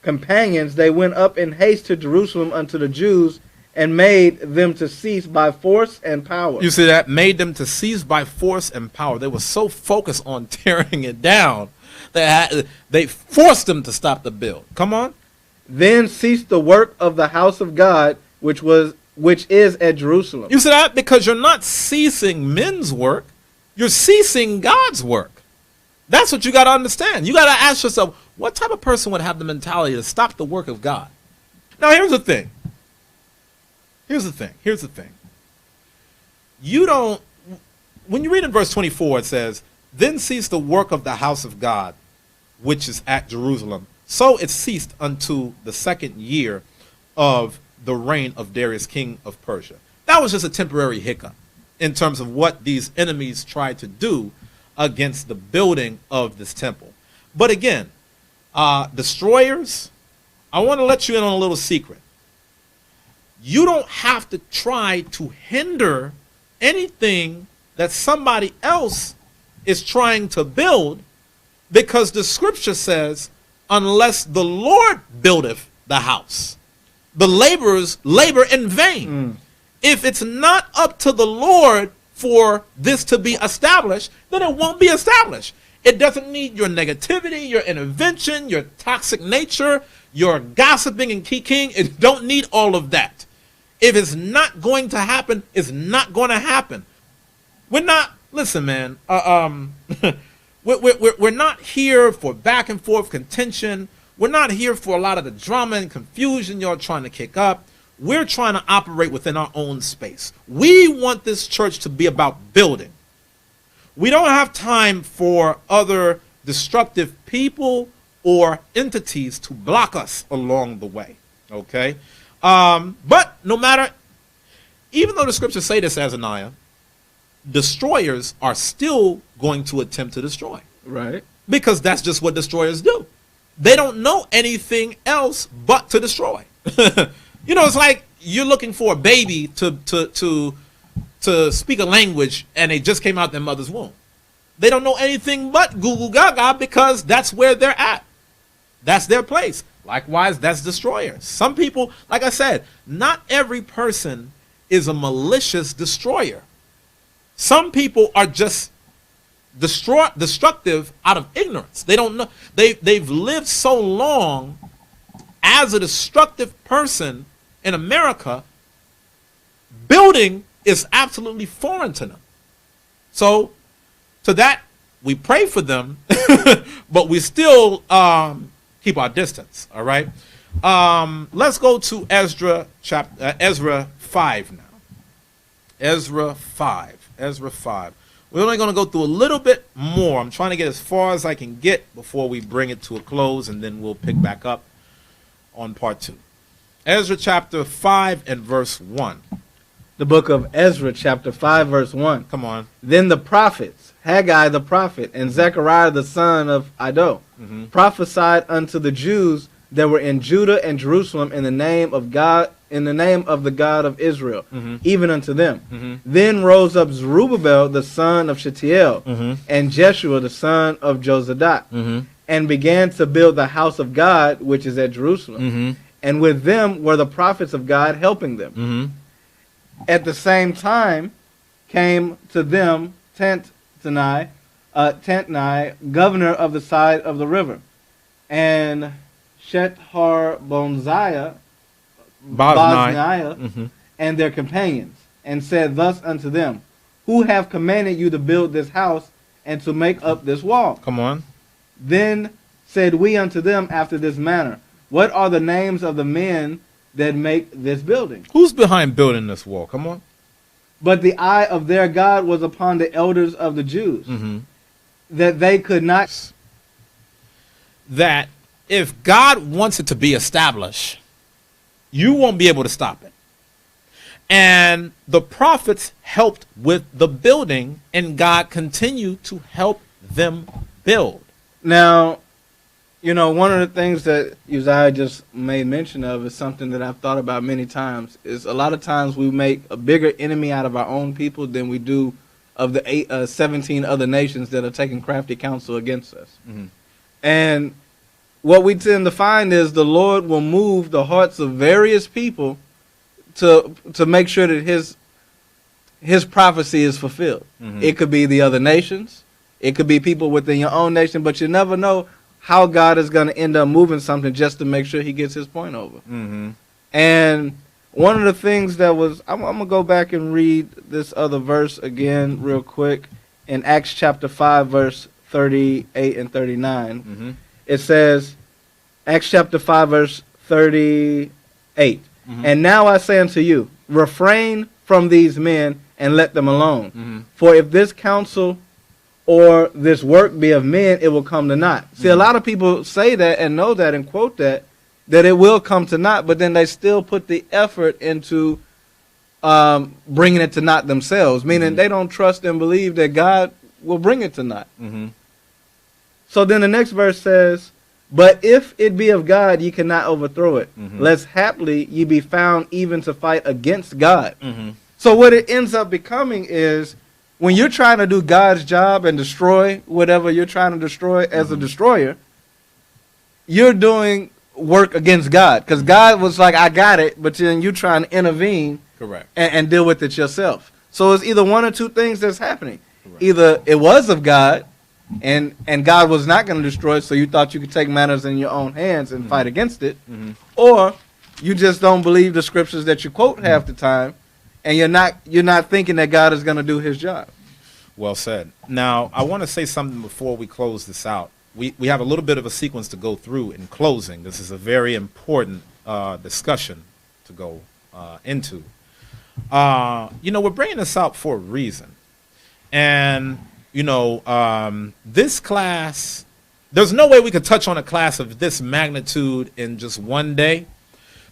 companions, they went up in haste to Jerusalem unto the Jews and made them to cease by force and power. You see that? Made them to cease by force and power. They were so focused on tearing it down that they forced them to stop the build. Come on. Then ceased the work of the house of God, which is at Jerusalem. You see that? Because you're not ceasing men's work. You're ceasing God's work. That's what you got to understand. You got to ask yourself, what type of person would have the mentality to stop the work of God? Now, here's the thing. You don't, when you read in verse 24, it says, then ceased the work of the house of God, which is at Jerusalem. So it ceased unto the second year of the reign of Darius, king of Persia. That was just a temporary hiccup in terms of what these enemies tried to do against the building of this temple. But again, destroyers, I want to let you in on a little secret. You don't have to try to hinder anything that somebody else is trying to build, because the scripture says, unless the Lord buildeth the house, the laborers labor in vain. If it's not up to the Lord for this to be established, then it won't be established. It doesn't need your negativity, your intervention, your toxic nature, your gossiping and kikiing. It don't need all of that. If it's not going to happen, it's not going to happen. We're not, listen, man, we're not here for back and forth contention. We're not here for a lot of the drama and confusion you're trying to kick up. We're trying to operate within our own space. We want this church to be about building. We don't have time for other destructive people or entities to block us along the way, okay? But no matter, even though the scriptures say this, Azaniah, destroyers are still going to attempt to destroy. Right. Because that's just what destroyers do. They don't know anything else but to destroy. You know, it's like you're looking for a baby to speak a language and they just came out their mother's womb. They don't know anything but goo goo gaga because that's where they're at. That's their place. Likewise, that's destroyers. Some people, like I said, not every person is a malicious destroyer. Some people are just destructive out of ignorance. They don't know. They've lived so long as a destructive person in America. Building is absolutely foreign to them. So to that, we pray for them, but we still keep our distance. All right. Let's go to Ezra 5 now. Ezra 5. We're only going to go through a little bit more. I'm trying to get as far as I can get before we bring it to a close, and then we'll pick back up on part 2. Ezra chapter 5 and verse 1. The book of Ezra chapter 5 verse 1. Come on. Then the prophets, Haggai the prophet and Zechariah the son of Iddo, prophesied unto the Jews that were in Judah and Jerusalem in the name of God, in the name of the God of Israel, even unto them. Then rose up Zerubbabel the son of Shealtiel, and Jeshua the son of Jozadak, and began to build the house of God, which is at Jerusalem. And with them were the prophets of God helping them. At the same time came to them Tantnai, governor of the side of the river, and Shethar-Bonziah, and their companions, and said thus unto them, who have commanded you to build this house and to make up this wall? Come on. Then said we unto them after this manner, what are the names of the men that make this building? Who's behind building this wall? Come on. But the eye of their God was upon the elders of the Jews, that they could not. That if God wants it to be established, you won't be able to stop it. And the prophets helped with the building, and God continued to help them build. Now, you know, one of the things that Uzziah just made mention of is something that I've thought about many times, is a lot of times we make a bigger enemy out of our own people than we do of the 17 other nations that are taking crafty counsel against us. And what we tend to find is the Lord will move the hearts of various people to make sure that his prophecy is fulfilled. It could be the other nations. It could be people within your own nation, but you never know how God is going to end up moving something just to make sure he gets his point over. And one of the things that was, I'm going to go back and read this other verse again real quick. In Acts chapter 5, verse 38 and 39, it says, Acts chapter 5, verse 38, and now I say unto you, refrain from these men and let them alone. For if this counsel or this work be of men, it will come to naught. See, a lot of people say that and know that and quote that it will come to naught, but then they still put the effort into bringing it to naught themselves, meaning they don't trust and believe that God will bring it to naught. So then the next verse says, but if it be of God, ye cannot overthrow it, lest haply ye be found even to fight against God. So what it ends up becoming is, when you're trying to do God's job and destroy whatever you're trying to destroy as a destroyer, you're doing work against God. Because God was like, I got it, but then you're trying to intervene. Correct. And deal with it yourself. So it's either one or two things that's happening. Correct. Either it was of God, and God was not going to destroy it, so you thought you could take matters in your own hands and fight against it, or you just don't believe the scriptures that you quote half the time, and you're not thinking that God is going to do his job. Well said. Now, I want to say something before we close this out. We have a little bit of a sequence to go through in closing. This is a very important discussion to go into. We're bringing this out for a reason. And, this class, there's no way we could touch on a class of this magnitude in just one day.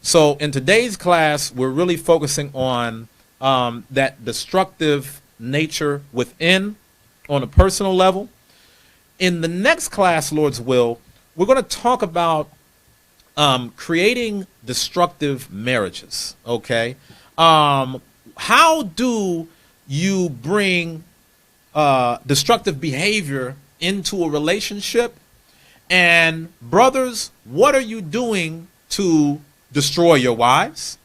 So in today's class, we're really focusing on that destructive nature within on a personal level. In the next class, Lord's will, we're going to talk about creating destructive marriages, okay? How do you bring destructive behavior into a relationship? And brothers, what are you doing to destroy your wives?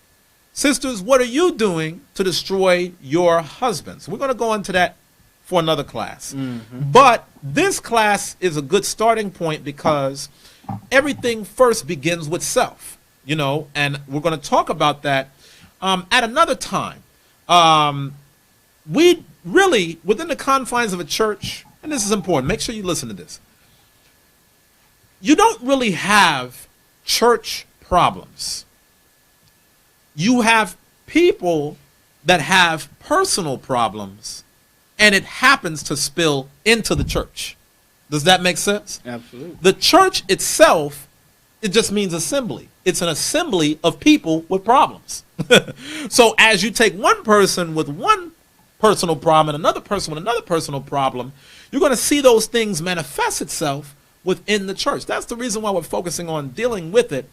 Sisters, what are you doing to destroy your husbands? We're going to go into that for another class. But this class is a good starting point because everything first begins with self, and we're going to talk about that at another time. We really, within the confines of a church, and this is important, make sure you listen to this. You don't really have church problems. You have people that have personal problems, and it happens to spill into the church. Does that make sense? Absolutely. The church itself, it just means assembly. It's an assembly of people with problems. So as you take one person with one personal problem and another person with another personal problem, you're going to see those things manifest itself within the church. That's the reason why we're focusing on dealing with it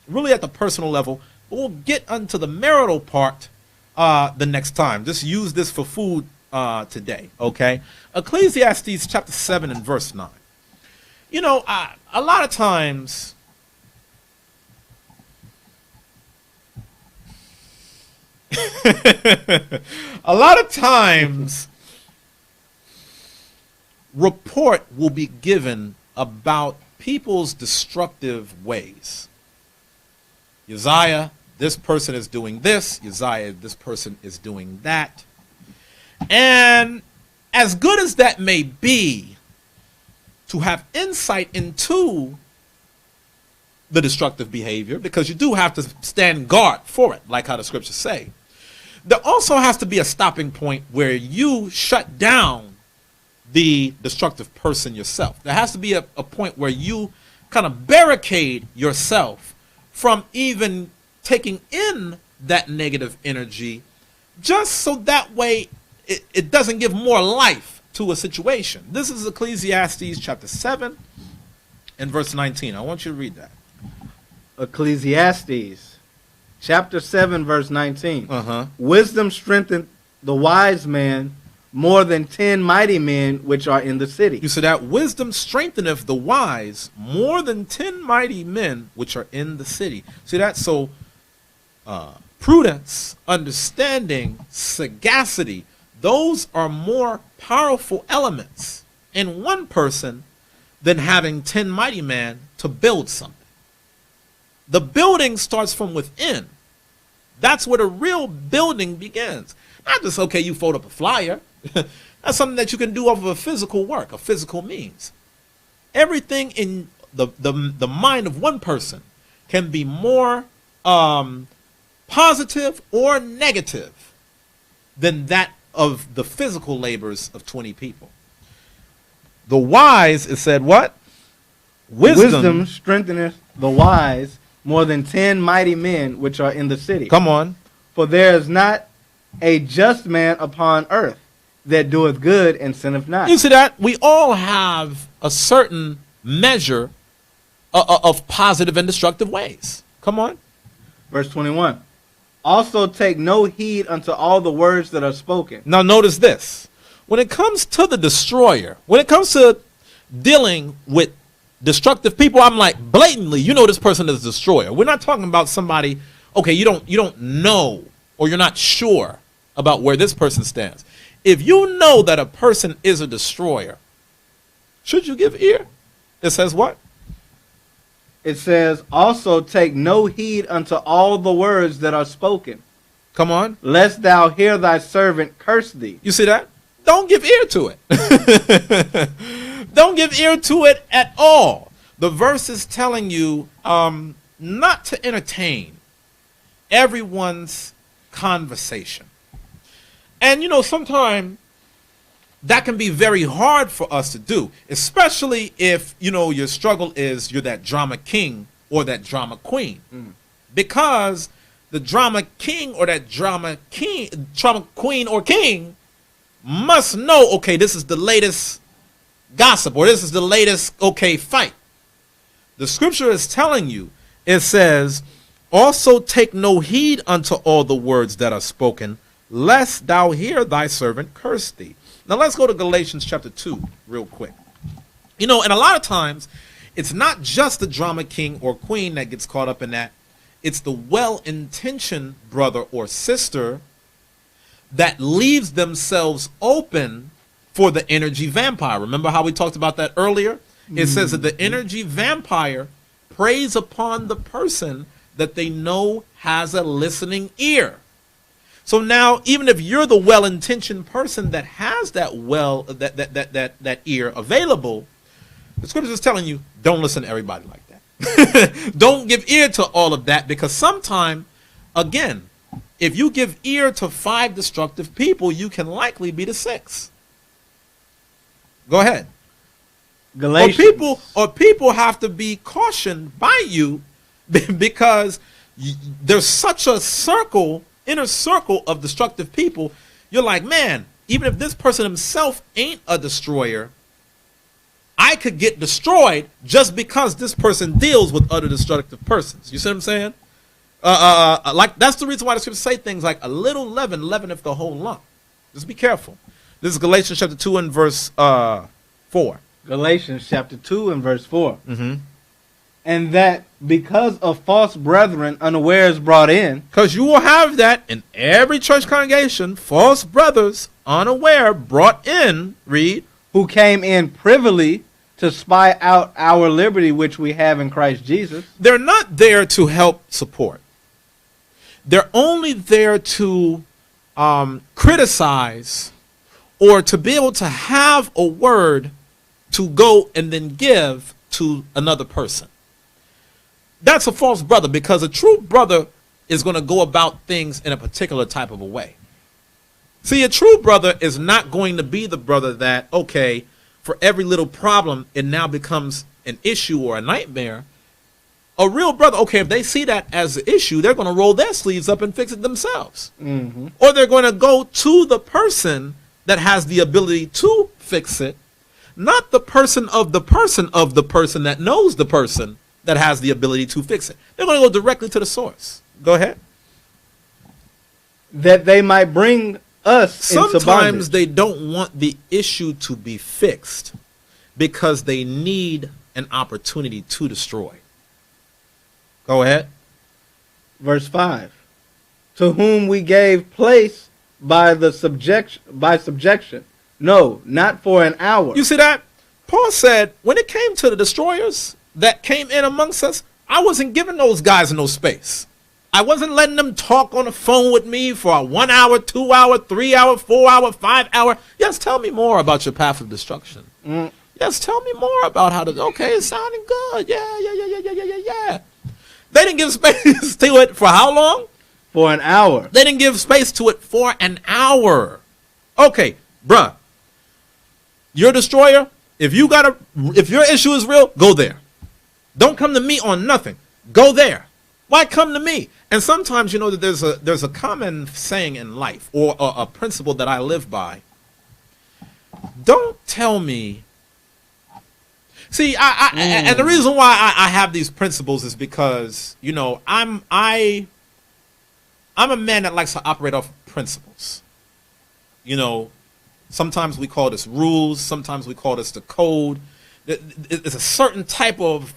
really at the personal level. But we'll get onto the marital part the next time. Just use this for food today, okay? Ecclesiastes chapter 7 and verse 9. You know, a lot of times, report will be given about people's destructive ways. Uzziah, this person is doing this. Uzziah, this person is doing that. And as good as that may be, to have insight into the destructive behavior, because you do have to stand guard for it, like how the scriptures say, there also has to be a stopping point where you shut down the destructive person yourself. There has to be a point where you kind of barricade yourself from even taking in that negative energy, just so that way it doesn't give more life to a situation. This is Ecclesiastes chapter 7 and verse 19. I want you to read that. Ecclesiastes chapter 7 verse 19. Wisdom strengtheneth the wise man more than 10 mighty men which are in the city. You see that? Wisdom strengtheneth the wise more than 10 mighty men which are in the city. See that? So prudence, understanding, sagacity, those are more powerful elements in one person than having 10 mighty men to build something. The building starts from within. That's where the real building begins. Not just, okay, you fold up a flyer. That's something that you can do off of a physical work, a physical means. Everything in the mind of one person can be more positive or negative than that of the physical labors of 20 people. The wise, it said what? Wisdom strengtheneth the wise more than 10 mighty men which are in the city. Come on. For there is not a just man upon earth that doeth good and sinneth not. You see that? We all have a certain measure of positive and destructive ways. Come on. Verse 21. Also take no heed unto all the words that are spoken. Now notice this. When it comes to the destroyer, when it comes to dealing with destructive people, I'm like, blatantly, you know this person is a destroyer. We're not talking about somebody, okay, you don't know or you're not sure about where this person stands. If you know that a person is a destroyer, should you give ear? It says what? It says, also take no heed unto all the words that are spoken. Come on. Lest thou hear thy servant curse thee. You see that? Don't give ear to it. Don't give ear to it at all. The verse is telling you not to entertain everyone's conversation. And, you know, sometimes that can be very hard for us to do, especially if, you know, your struggle is you're that drama king or that drama queen. Because the drama king or that drama queen or king must know, okay, this is the latest gossip or this is the latest, okay, fight. The scripture is telling you, it says, also take no heed unto all the words that are spoken, lest thou hear thy servant curse thee. Now let's go to Galatians chapter 2 real quick. You know, and a lot of times, it's not just the drama king or queen that gets caught up in that. It's the well-intentioned brother or sister that leaves themselves open for the energy vampire. Remember how we talked about that earlier? It says that the energy vampire preys upon the person that they know has a listening ear. So now, even if you're the well-intentioned person that has that that ear available, the scripture is telling you, don't listen to everybody like that. Don't give ear to all of that, because sometime, again, if you give ear to 5 destructive people, you can likely be the 6th. Go ahead. Galatians. Or people have to be cautioned by you because there's such a inner circle of destructive people. You're like, man, even if this person himself ain't a destroyer, I could get destroyed just because this person deals with other destructive persons. You see what I'm saying? Like that's the reason why the scriptures say things like a little leaven leaveneth the whole lump. Just be careful. This is Galatians chapter 2 and verse 4. Galatians chapter 2 and verse 4. Mm-hmm. And that because of false brethren unawares brought in, Because you will have that in every church congregation, false brothers unaware brought in, read, who came in privily to spy out our liberty which we have in Christ Jesus. they're not there to help support. They're only there to criticize or to be able to have a word to go and then give to another person. That's a false brother, because a true brother is going to go about things in a particular type of a way. See, a true brother is not going to be the brother that, okay, for every little problem, it now becomes an issue or a nightmare. A real brother, okay, if they see that as an issue, they're going to roll their sleeves up and fix it themselves. Mm-hmm. Or they're going to go to the person that has the ability to fix it, not the person of the person of the person that knows the person that has the ability to fix it. They're going to go directly to the source. Go ahead. That they might bring us into Sometimes bondage. they don't want the issue to be fixed because they need an opportunity to destroy. Go ahead. Verse 5. To whom we gave place by subjection. No, not for an hour. You see that? Paul said when it came to the destroyers that came in amongst us, I wasn't giving those guys no space. I wasn't letting them talk on the phone with me for a 1 hour, 2 hour, 3 hour, 4 hour, 5 hour. Yes, tell me more about your path of destruction. Yes, tell me more about how to, okay, it's sounding good. Yeah. They didn't give space to it for how long? For an hour. They didn't give space to it for an hour. Okay, bruh. Your destroyer, if your issue is real, go there. Don't come to me on nothing. Go there. Why come to me? And sometimes, you know, that there's a common saying in life, or a principle that I live by. Don't tell me. See, and the reason why I have these principles is because, you know, I'm a man that likes to operate off principles. You know, sometimes we call this rules. Sometimes we call this the code. It's a certain type of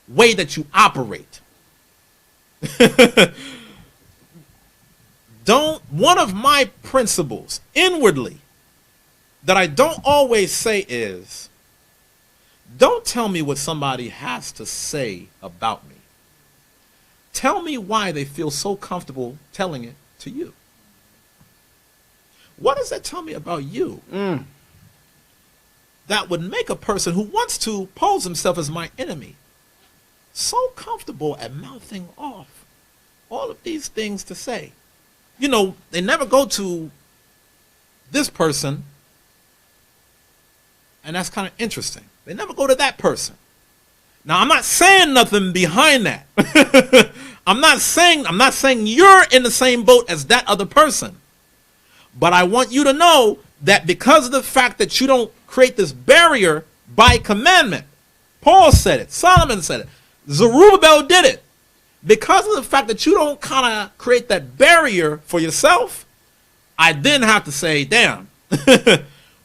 way that you operate. One of my principles inwardly that I don't always say is, don't tell me what somebody has to say about me. Tell me why they feel so comfortable telling it to you. What does that tell me about you? That would make a person who wants to pose himself as my enemy so comfortable at mouthing off all of these things to say. You know, they never go to this person, and that's kind of interesting. They never go to that person. Now, I'm not saying nothing behind that. I'm not saying you're in the same boat as that other person. But I want you to know that because of the fact that you don't create this barrier by commandment, Paul said it, Solomon said it, Zerubbabel did it. Because of the fact that you don't kind of create that barrier for yourself, I then have to say, damn,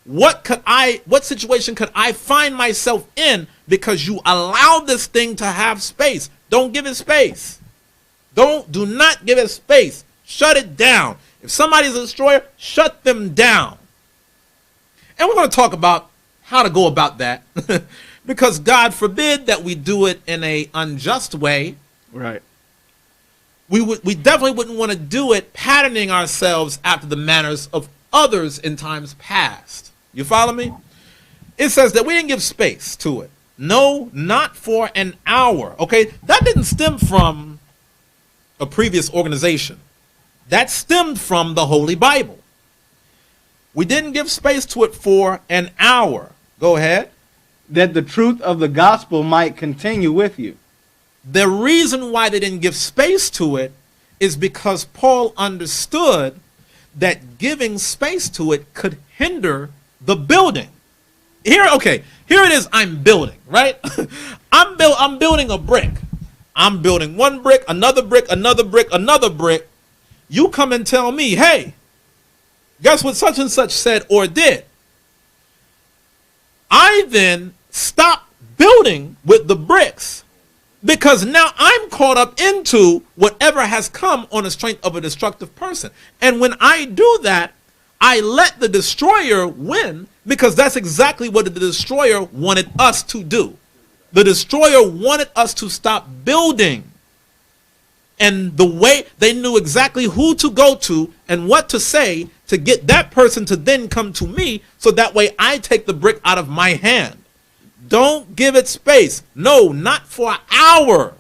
what situation could I find myself in because you allowed this thing to have space? Don't give it space. Do not give it space. Shut it down. If somebody's a destroyer, shut them down. And we're going to talk about how to go about that. Because God forbid that we do it in an unjust way. Right. We definitely wouldn't want to do it patterning ourselves after the manners of others in times past. You follow me? It says that we didn't give space to it. No, not for an hour. Okay, that didn't stem from a previous organization. That stemmed from the Holy Bible. We didn't give space to it for an hour. Go ahead. That the truth of the gospel might continue with you. The reason why they didn't give space to it is because Paul understood that giving space to it could hinder the building. Here, okay, Here it is, I'm building, right? I'm building a brick. I'm building one brick, another brick, another brick, another brick. You come and tell me, hey, guess what such and such said or did? I then stop building with the bricks because now I'm caught up into whatever has come on the strength of a destructive person. And when I do that, I let the destroyer win because that's exactly what the destroyer wanted us to do. The destroyer wanted us to stop building. And the way they knew exactly who to go to and what to say to get that person to then come to me so that way I take the brick out of my hand. Don't give it space. No, not for an hour.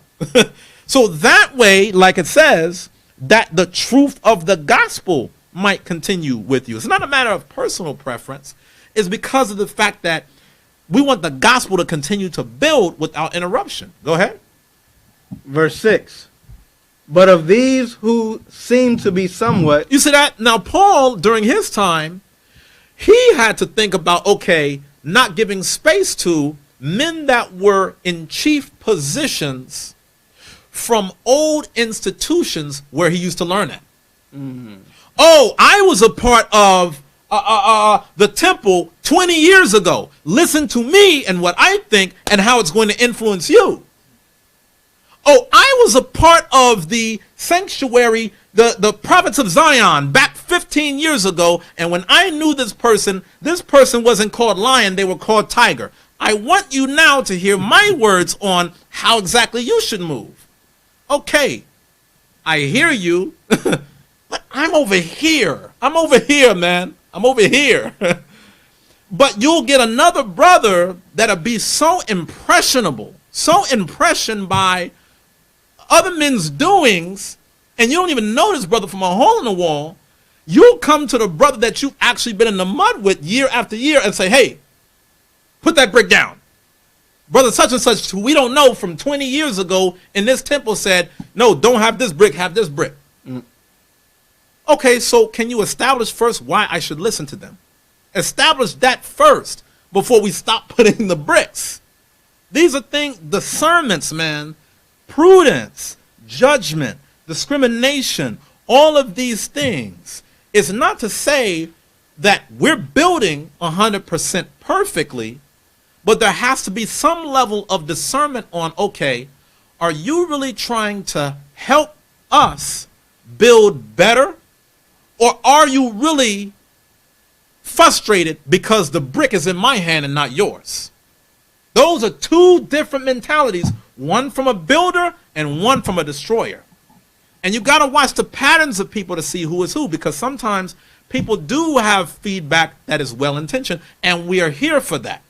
So that way, like it says, that the truth of the gospel might continue with you. It's not a matter of personal preference. It's because of the fact that we want the gospel to continue to build without interruption. Go ahead. Verse 6. But of these who seem to be somewhat... You see that? Now, Paul, during his time, he had to think about, okay, not giving space to men that were in chief positions from old institutions where he used to learn at. Mm-hmm. Oh, I was a part of the temple 20 years ago. Listen to me and what I think and how it's going to influence you. Oh, I was a part of the sanctuary, the prophets of Zion back 15 years ago. And when I knew this person wasn't called lion, they were called tiger. I want you now to hear my words on how exactly you should move. Okay, I hear you, but I'm over here. I'm over here, man. I'm over here. But you'll get another brother that'll be so impressionable, so impressioned by other men's doings, and you don't even know this brother from a hole in the wall. You'll come to the brother that you've actually been in the mud with year after year and say, hey, put that brick down. Brother such and such, who we don't know from 20 years ago in this temple said, no, don't have this brick, have this brick. Mm. Okay, so can you establish first why I should listen to them? Establish that first before we stop putting the bricks. These are things, discernments, man. Prudence, judgment, discrimination, all of these things. It's not to say that we're building 100% perfectly, but there has to be some level of discernment on, okay, are you really trying to help us build better? Or are you really frustrated because the brick is in my hand and not yours? Those are two different mentalities, one from a builder and one from a destroyer. And you got to watch the patterns of people to see who is who, because sometimes people do have feedback that is well-intentioned, and we are here for that.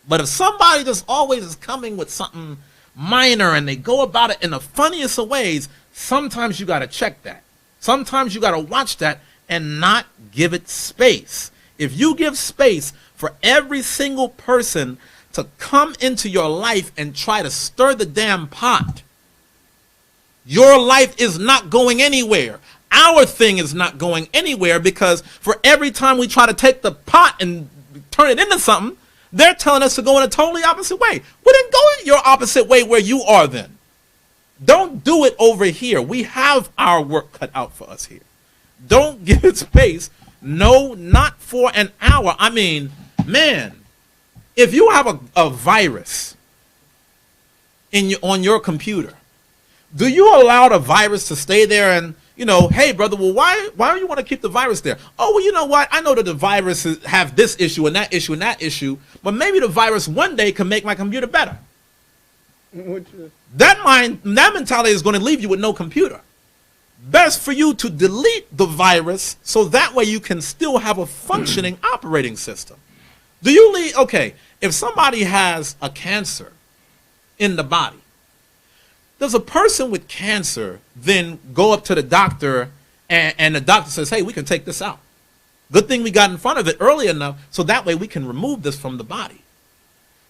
But if somebody just always is coming with something minor and they go about it in the funniest of ways, sometimes you got to check that. Sometimes you got to watch that and not give it space. If you give space for every single person to come into your life and try to stir the damn pot, your life is not going anywhere. Our thing is not going anywhere, because for every time we try to take the pot and turn it into something, they're telling us to go in a totally opposite way. Well, then go in your opposite way where you are then. Don't do it over here. We have our work cut out for us here. Don't give it space. No, not for an hour. I mean, man, if you have a virus on your computer, do you allow the virus to stay there and, you know, hey, brother, well, why do you want to keep the virus there? Oh, well, you know what? I know that the viruses have this issue and that issue and that issue, but maybe the virus one day can make my computer better. That mentality is going to leave you with no computer. Best for you to delete the virus so that way you can still have a functioning operating system. Do you leave? Okay, if somebody has a cancer in the body, does a person with cancer then go up to the doctor and the doctor says, hey, we can take this out? Good thing we got in front of it early enough so that way we can remove this from the body.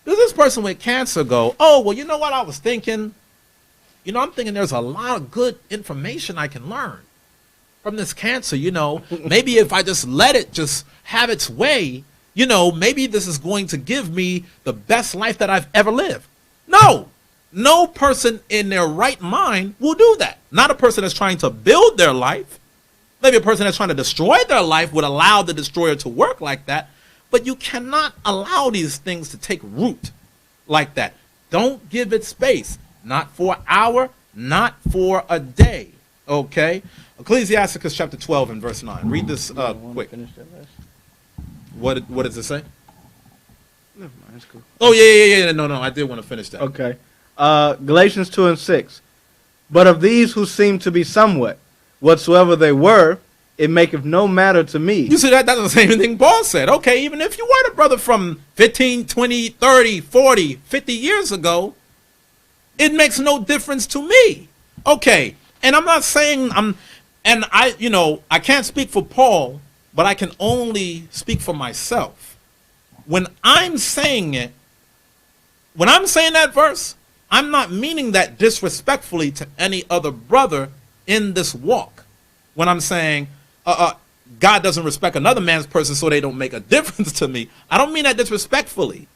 Does this person with cancer go, oh, well, you know what I was thinking? You know, I'm thinking there's a lot of good information I can learn from this cancer, you know. Maybe if I just let it just have its way, you know, maybe this is going to give me the best life that I've ever lived. No. No person in their right mind will do that. Not a person that's trying to build their life. Maybe a person that's trying to destroy their life would allow the destroyer to work like that. But you cannot allow these things to take root like that. Don't give it space. Not for an hour, not for a day. Okay? Ecclesiasticus chapter 12 and verse 9. Read this quick. What does it say? Never mind, it's cool. Oh, yeah. No, I did want to finish that. Okay. Galatians 2 and 6. But of these who seem to be somewhat, whatsoever they were, it maketh no matter to me. You see, that's the same thing Paul said. Okay, even if you were the brother from 15, 20, 30, 40, 50 years ago, it makes no difference to me. Okay, and I'm not saying I can't speak for Paul, but I can only speak for myself. When I'm saying that verse, I'm not meaning that disrespectfully to any other brother in this walk. When I'm saying God doesn't respect another man's person so they don't make a difference to me, I don't mean that disrespectfully.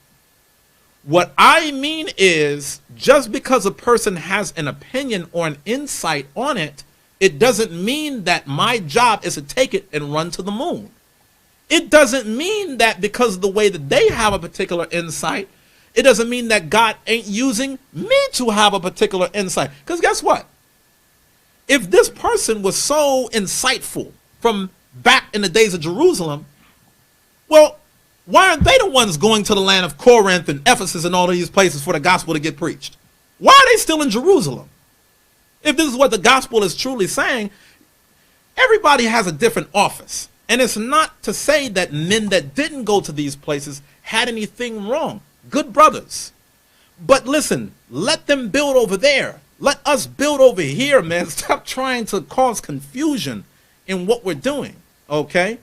What I mean is, just because a person has an opinion or an insight on it, it doesn't mean that my job is to take it and run to the moon. It doesn't mean that because of the way that they have a particular insight, it doesn't mean that God ain't using me to have a particular insight. Because guess what? If this person was so insightful from back in the days of Jerusalem, well, why aren't they the ones going to the land of Corinth and Ephesus and all of these places for the gospel to get preached? Why are they still in Jerusalem? If this is what the gospel is truly saying, everybody has a different office. And it's not to say that men that didn't go to these places had anything wrong. Good brothers. But listen, let them build over there. Let us build over here, man. Stop trying to cause confusion in what we're doing, okay?